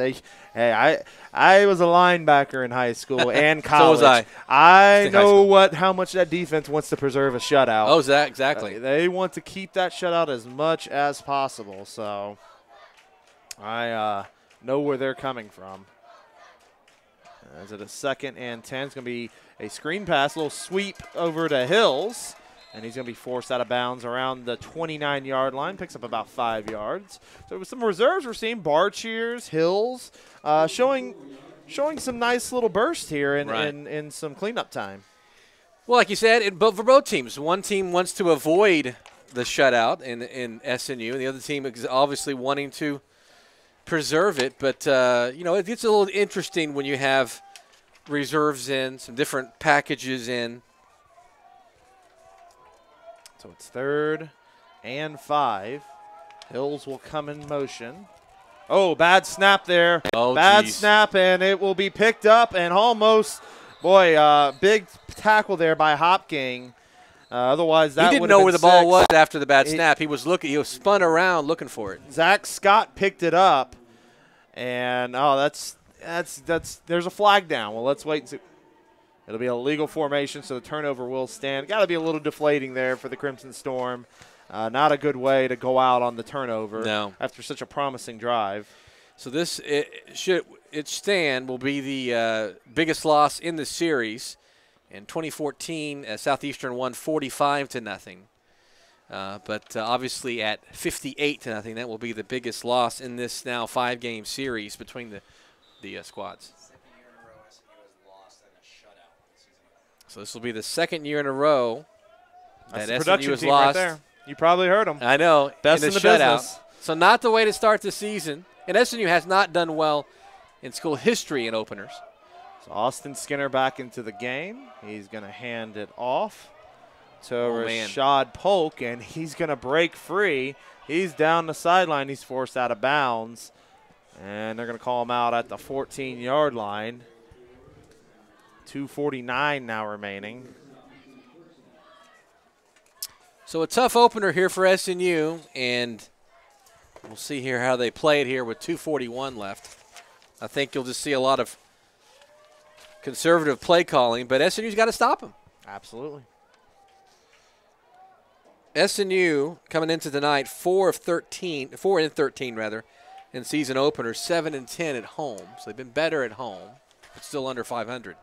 I was a linebacker in high school and college. So was I. I know how much that defense wants to preserve a shutout. Oh, is that exactly? They want to keep that shutout as much as possible. So I know where they're coming from. As it is 2nd and 10, it's going to be a screen pass, a little sweep over to Hills. And he's going to be forced out of bounds around the 29-yard line. Picks up about 5 yards. So with some reserves, we're seeing Barcheers, Hills, showing some nice little bursts here in some cleanup time. Well, like you said, for both teams, one team wants to avoid the shutout in SNU, and the other team is obviously wanting to preserve it. But, you know, it gets a little interesting when you have reserves in, some different packages in. So it's 3rd and 5. Hills will come in motion. Oh, bad snap there. Oh, bad geez. snap, and it will be picked up and almost, boy, big tackle there by Hopking. Otherwise, that he didn't would know have where the been ball 6. was after the bad snap. He was looking. He was spun around looking for it. Zach Scott picked it up, and there's a flag down. Well, let's wait and see. It'll be a legal formation, so the turnover will stand. Got to be a little deflating there for the Crimson Storm. Not a good way to go out on the turnover after such a promising drive. So this will be the biggest loss in the series. In 2014, Southeastern won 45-0. But obviously at 58-0, that will be the biggest loss in this now 5-game series between the squads. So this will be the second year in a row that SNU has lost. Right there. You probably heard them. I know. Best in the shutout. business. So not the way to start the season. And SNU has not done well in school history in openers. So Austin Skinner back into the game. He's going to hand it off to Rashad Polk, and he's going to break free. He's down the sideline. He's forced out of bounds. And they're going to call him out at the 14-yard line. 2:49 now remaining. So a tough opener here for SNU, and we'll see here how they play it here with 2:41 left. I think you'll just see a lot of conservative play calling, but SNU's got to stop them. Absolutely. SNU coming into tonight 4 and 13 in season openers, 7-10 at home. So they've been better at home, but still under 500.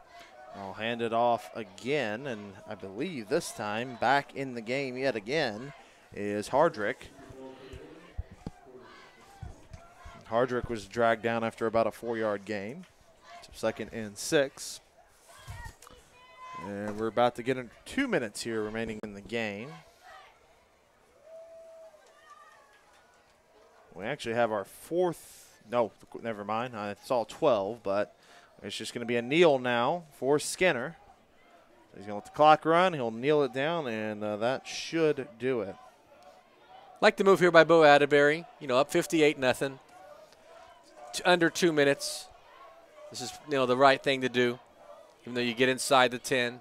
I'll hand it off again, and I believe this time back in the game yet again is Hardrick. Hardrick was dragged down after about a 4-yard gain. So 2nd and 6. And we're about to get into 2 minutes here remaining in the game. We actually have our 4th. No, never mind. I saw 12, but it's just going to be a kneel now for Skinner. He's going to let the clock run. He'll kneel it down, and that should do it. Like the move here by Bo Atterbury. You know, up 58-0. Under 2 minutes. This is, you know, the right thing to do, even though you get inside the 10.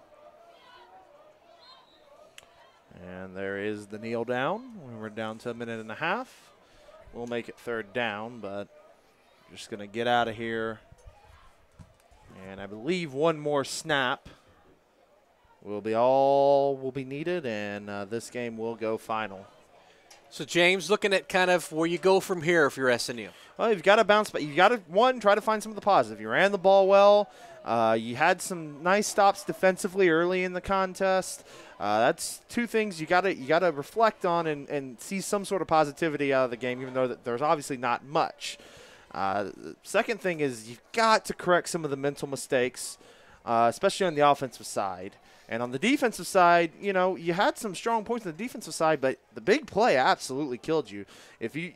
And there is the kneel down. We're down to 1.5 minutes. We'll make it 3rd down, but just going to get out of here. And I believe one more snap will be needed, and this game will go final. So, James, looking at kind of where you go from here if you're SNU. Well, you've got to bounce, but you've got to, one, try to find some of the positive. You ran the ball well. You had some nice stops defensively early in the contest. That's 2 things you got to reflect on and see some sort of positivity out of the game, even though there's obviously not much. The second thing is you've got to correct some of the mental mistakes, especially on the offensive side. And on the defensive side, you know, you had some strong points on the defensive side, but the big play absolutely killed you.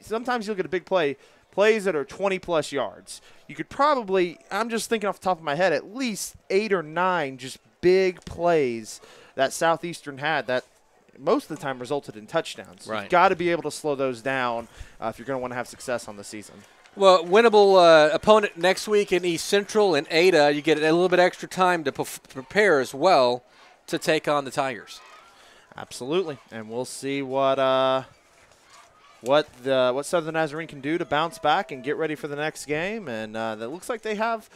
Sometimes you'll get a big play, plays that are 20-plus yards. You could probably, I'm just thinking off the top of my head, at least 8 or 9 just big plays that Southeastern had that most of the time resulted in touchdowns. Right. You've got to be able to slow those down if you're going to want to have success on the season. Well, winnable opponent next week in East Central and Ada. You get a little bit extra time to prepare as well to take on the Tigers. Absolutely, and we'll see what Southern Nazarene can do to bounce back and get ready for the next game. And it looks like they have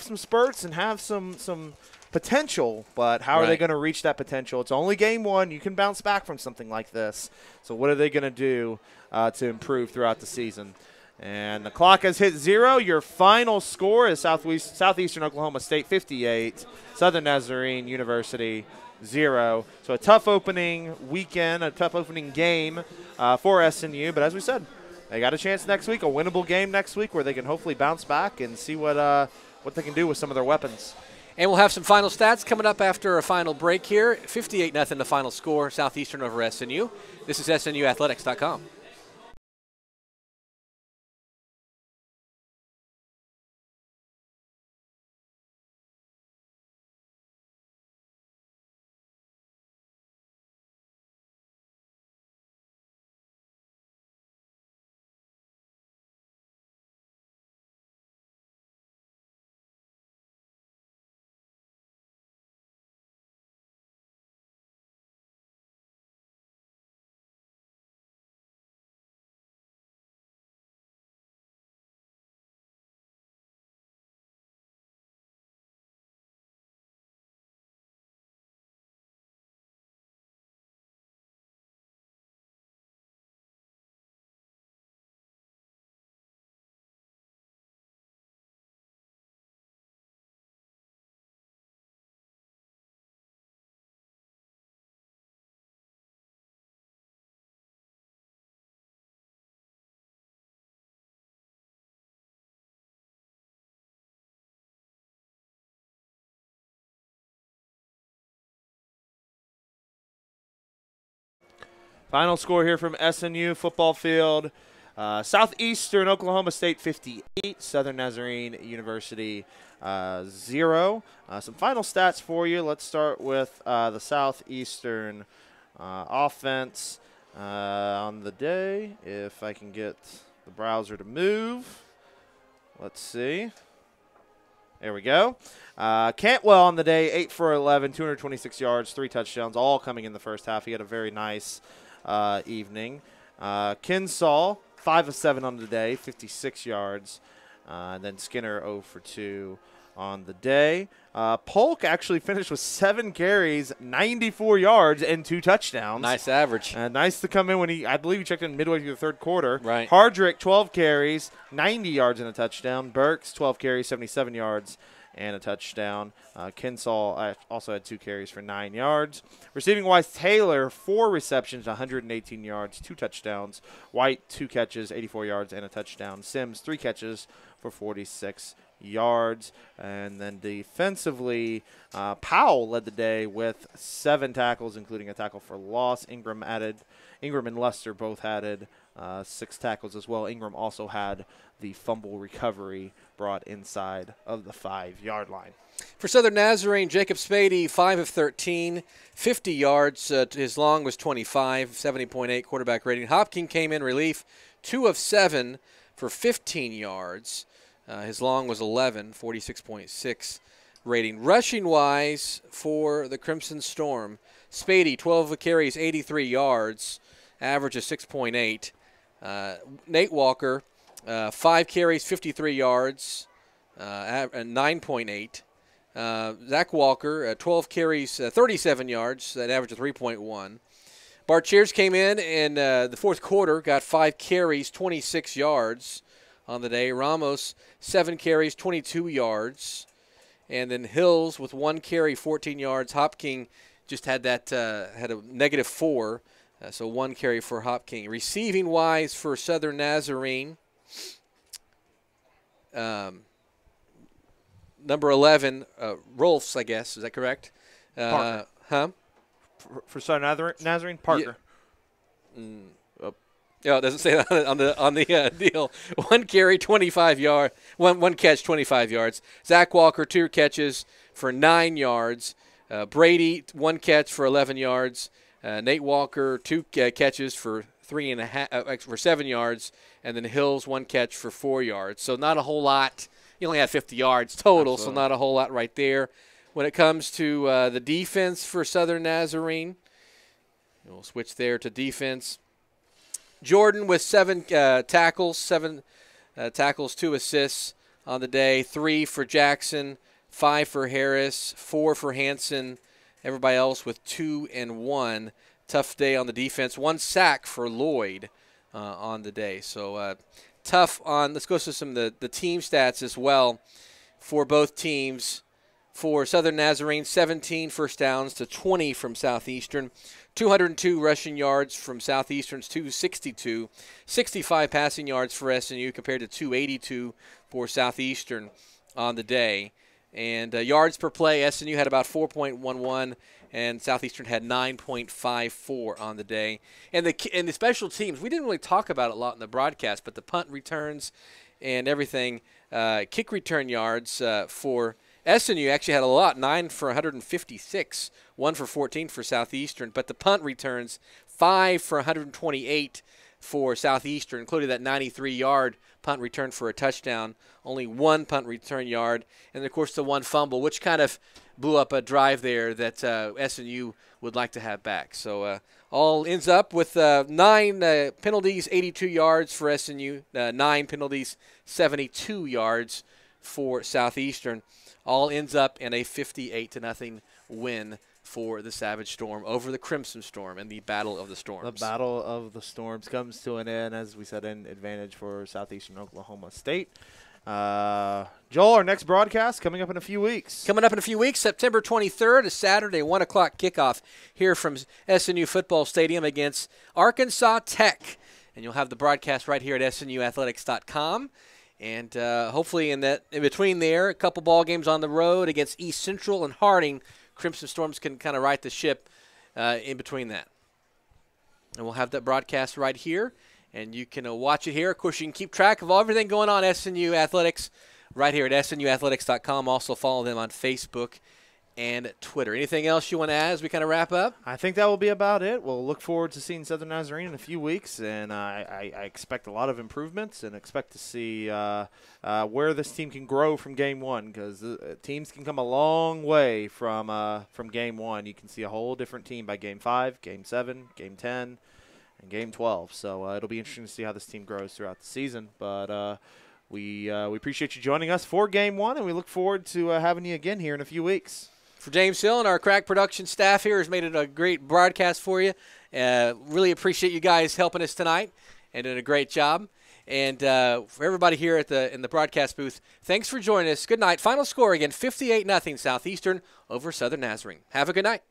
some spurts and have some potential, but how are they going to reach that potential? It's only game 1. You can bounce back from something like this. So what are they going to do to improve throughout the season? And the clock has hit 0. Your final score is Southeastern Oklahoma State 58, Southern Nazarene University 0. So a tough opening weekend, a tough opening game for SNU. But as we said, they got a chance next week, a winnable game next week where they can hopefully bounce back and see what they can do with some of their weapons. And we'll have some final stats coming up after a final break here. 58-0 the final score, Southeastern over SNU. This is SNUathletics.com. Final score here from SNU football field. Southeastern Oklahoma State 58, Southern Nazarene University 0. Some final stats for you. Let's start with the Southeastern offense on the day. If I can get the browser to move. Let's see. There we go. Cantwell on the day, 8 for 11, 226 yards, 3 touchdowns, all coming in the first half. He had a very nice evening. Kinsall, 5 of 7 on the day, 56 yards. And then Skinner 0 for 2 on the day. Polk actually finished with 7 carries, 94 yards, and 2 touchdowns. Nice average. Nice to come in when I believe he checked in midway through the third quarter. Right. Hardrick, 12 carries, 90 yards and a touchdown. Burks, 12 carries, 77 yards and a touchdown. Kinsall also had 2 carries for 9 yards. Receiving-wise, Taylor, 4 receptions, 118 yards, 2 touchdowns. White, 2 catches, 84 yards and a touchdown. Sims, 3 catches for 46 yards. And then defensively, Powell led the day with 7 tackles, including a tackle for loss. Ingram and Lester both added 6 tackles as well. Ingram also had the fumble recovery brought inside of the 5-yard line. For Southern Nazarene, Jacob Spady, 5 of 13, 50 yards. His long was 25, 70.8 quarterback rating. Hopkins came in relief, 2 of 7 for 15 yards. His long was 11, 46.6 rating. Rushing-wise for the Crimson Storm, Spady, 12 carries, 83 yards, average of 6.8. Nate Walker, 5 carries, 53 yards, 9.8. Zach Walker, 12 carries, 37 yards, that average of 3.1. Bart Cheers came in the fourth quarter, got 5 carries, 26 yards on the day. Ramos, 7 carries, 22 yards. And then Hills with 1 carry, 14 yards. Hopking just had that had a -4, so 1 carry for Hopking. Receiving-wise for Southern Nazarene, number 11, Rolfs, I guess. Is that correct? Parker. Huh? For Southern Nazarene, Parker. Yeah, it doesn't say that on the deal. 1 carry, 25 yards. One catch, 25 yards. Zach Walker, 2 catches for 9 yards. Brady, 1 catch for 11 yards. Nate Walker, 2 catches for 7 yards, and then Hills 1 catch for 4 yards. So not a whole lot. He only had 50 yards total, Absolutely. So not a whole lot right there. When it comes to the defense for Southern Nazarene, we'll switch there to defense. Jordan with 7 tackles, 2 assists on the day, 3 for Jackson, 5 for Harris, 4 for Hanson. Everybody else with 2 and 1. Tough day on the defense. 1 sack for Lloyd on the day. So tough on. Let's go to some of the team stats as well for both teams. For Southern Nazarene, 17 first downs to 20 from Southeastern. 202 rushing yards from Southeastern's 262. 65 passing yards for SNU compared to 282 for Southeastern on the day. And yards per play, SNU had about 4.11, and Southeastern had 9.54 on the day. And the special teams, we didn't really talk about it a lot in the broadcast, but the punt returns and everything, kick return yards for SNU actually had a lot, 9 for 156, 1 for 14 for Southeastern. But the punt returns, 5 for 128 for Southeastern, including that 93-yard punt return for a touchdown, only 1 punt return yard, and, of course, the 1 fumble, which kind of blew up a drive there that SNU would like to have back. So all ends up with 9 penalties, 82 yards for SNU, 9 penalties, 72 yards for Southeastern. All ends up in a 58-0 win for the Savage Storm over the Crimson Storm in the Battle of the Storms. The Battle of the Storms comes to an end, as we said, in advantage for Southeastern Oklahoma State. Joel, our next broadcast coming up in a few weeks. Coming up in a few weeks, September 23rd, a Saturday, 1 o'clock kickoff here from SNU Football Stadium against Arkansas Tech. And you'll have the broadcast right here at SNUathletics.com. And hopefully in between there, a couple ball games on the road against East Central and Harding, Crimson Storms can kind of right the ship in between that. And we'll have that broadcast right here, and you can watch it here. Of course, you can keep track of everything going on at SNU Athletics right here at SNUathletics.com. Also follow them on Facebook and Twitter. Anything else you want to add as we kind of wrap up? I think that will be about it. We'll look forward to seeing Southern Nazarene in a few weeks, and I expect a lot of improvements and expect to see where this team can grow from game one, because teams can come a long way from game one. You can see a whole different team by game 5, game 7, game 10, and game 12. So it'll be interesting to see how this team grows throughout the season. But we appreciate you joining us for game one, and we look forward to having you again here in a few weeks. For James Hill and our Crack production staff here has made it a great broadcast for you. Really appreciate you guys helping us tonight and did a great job. And for everybody here in the broadcast booth, thanks for joining us. Good night. Final score again, 58-0 Southeastern over Southern Nazarene. Have a good night.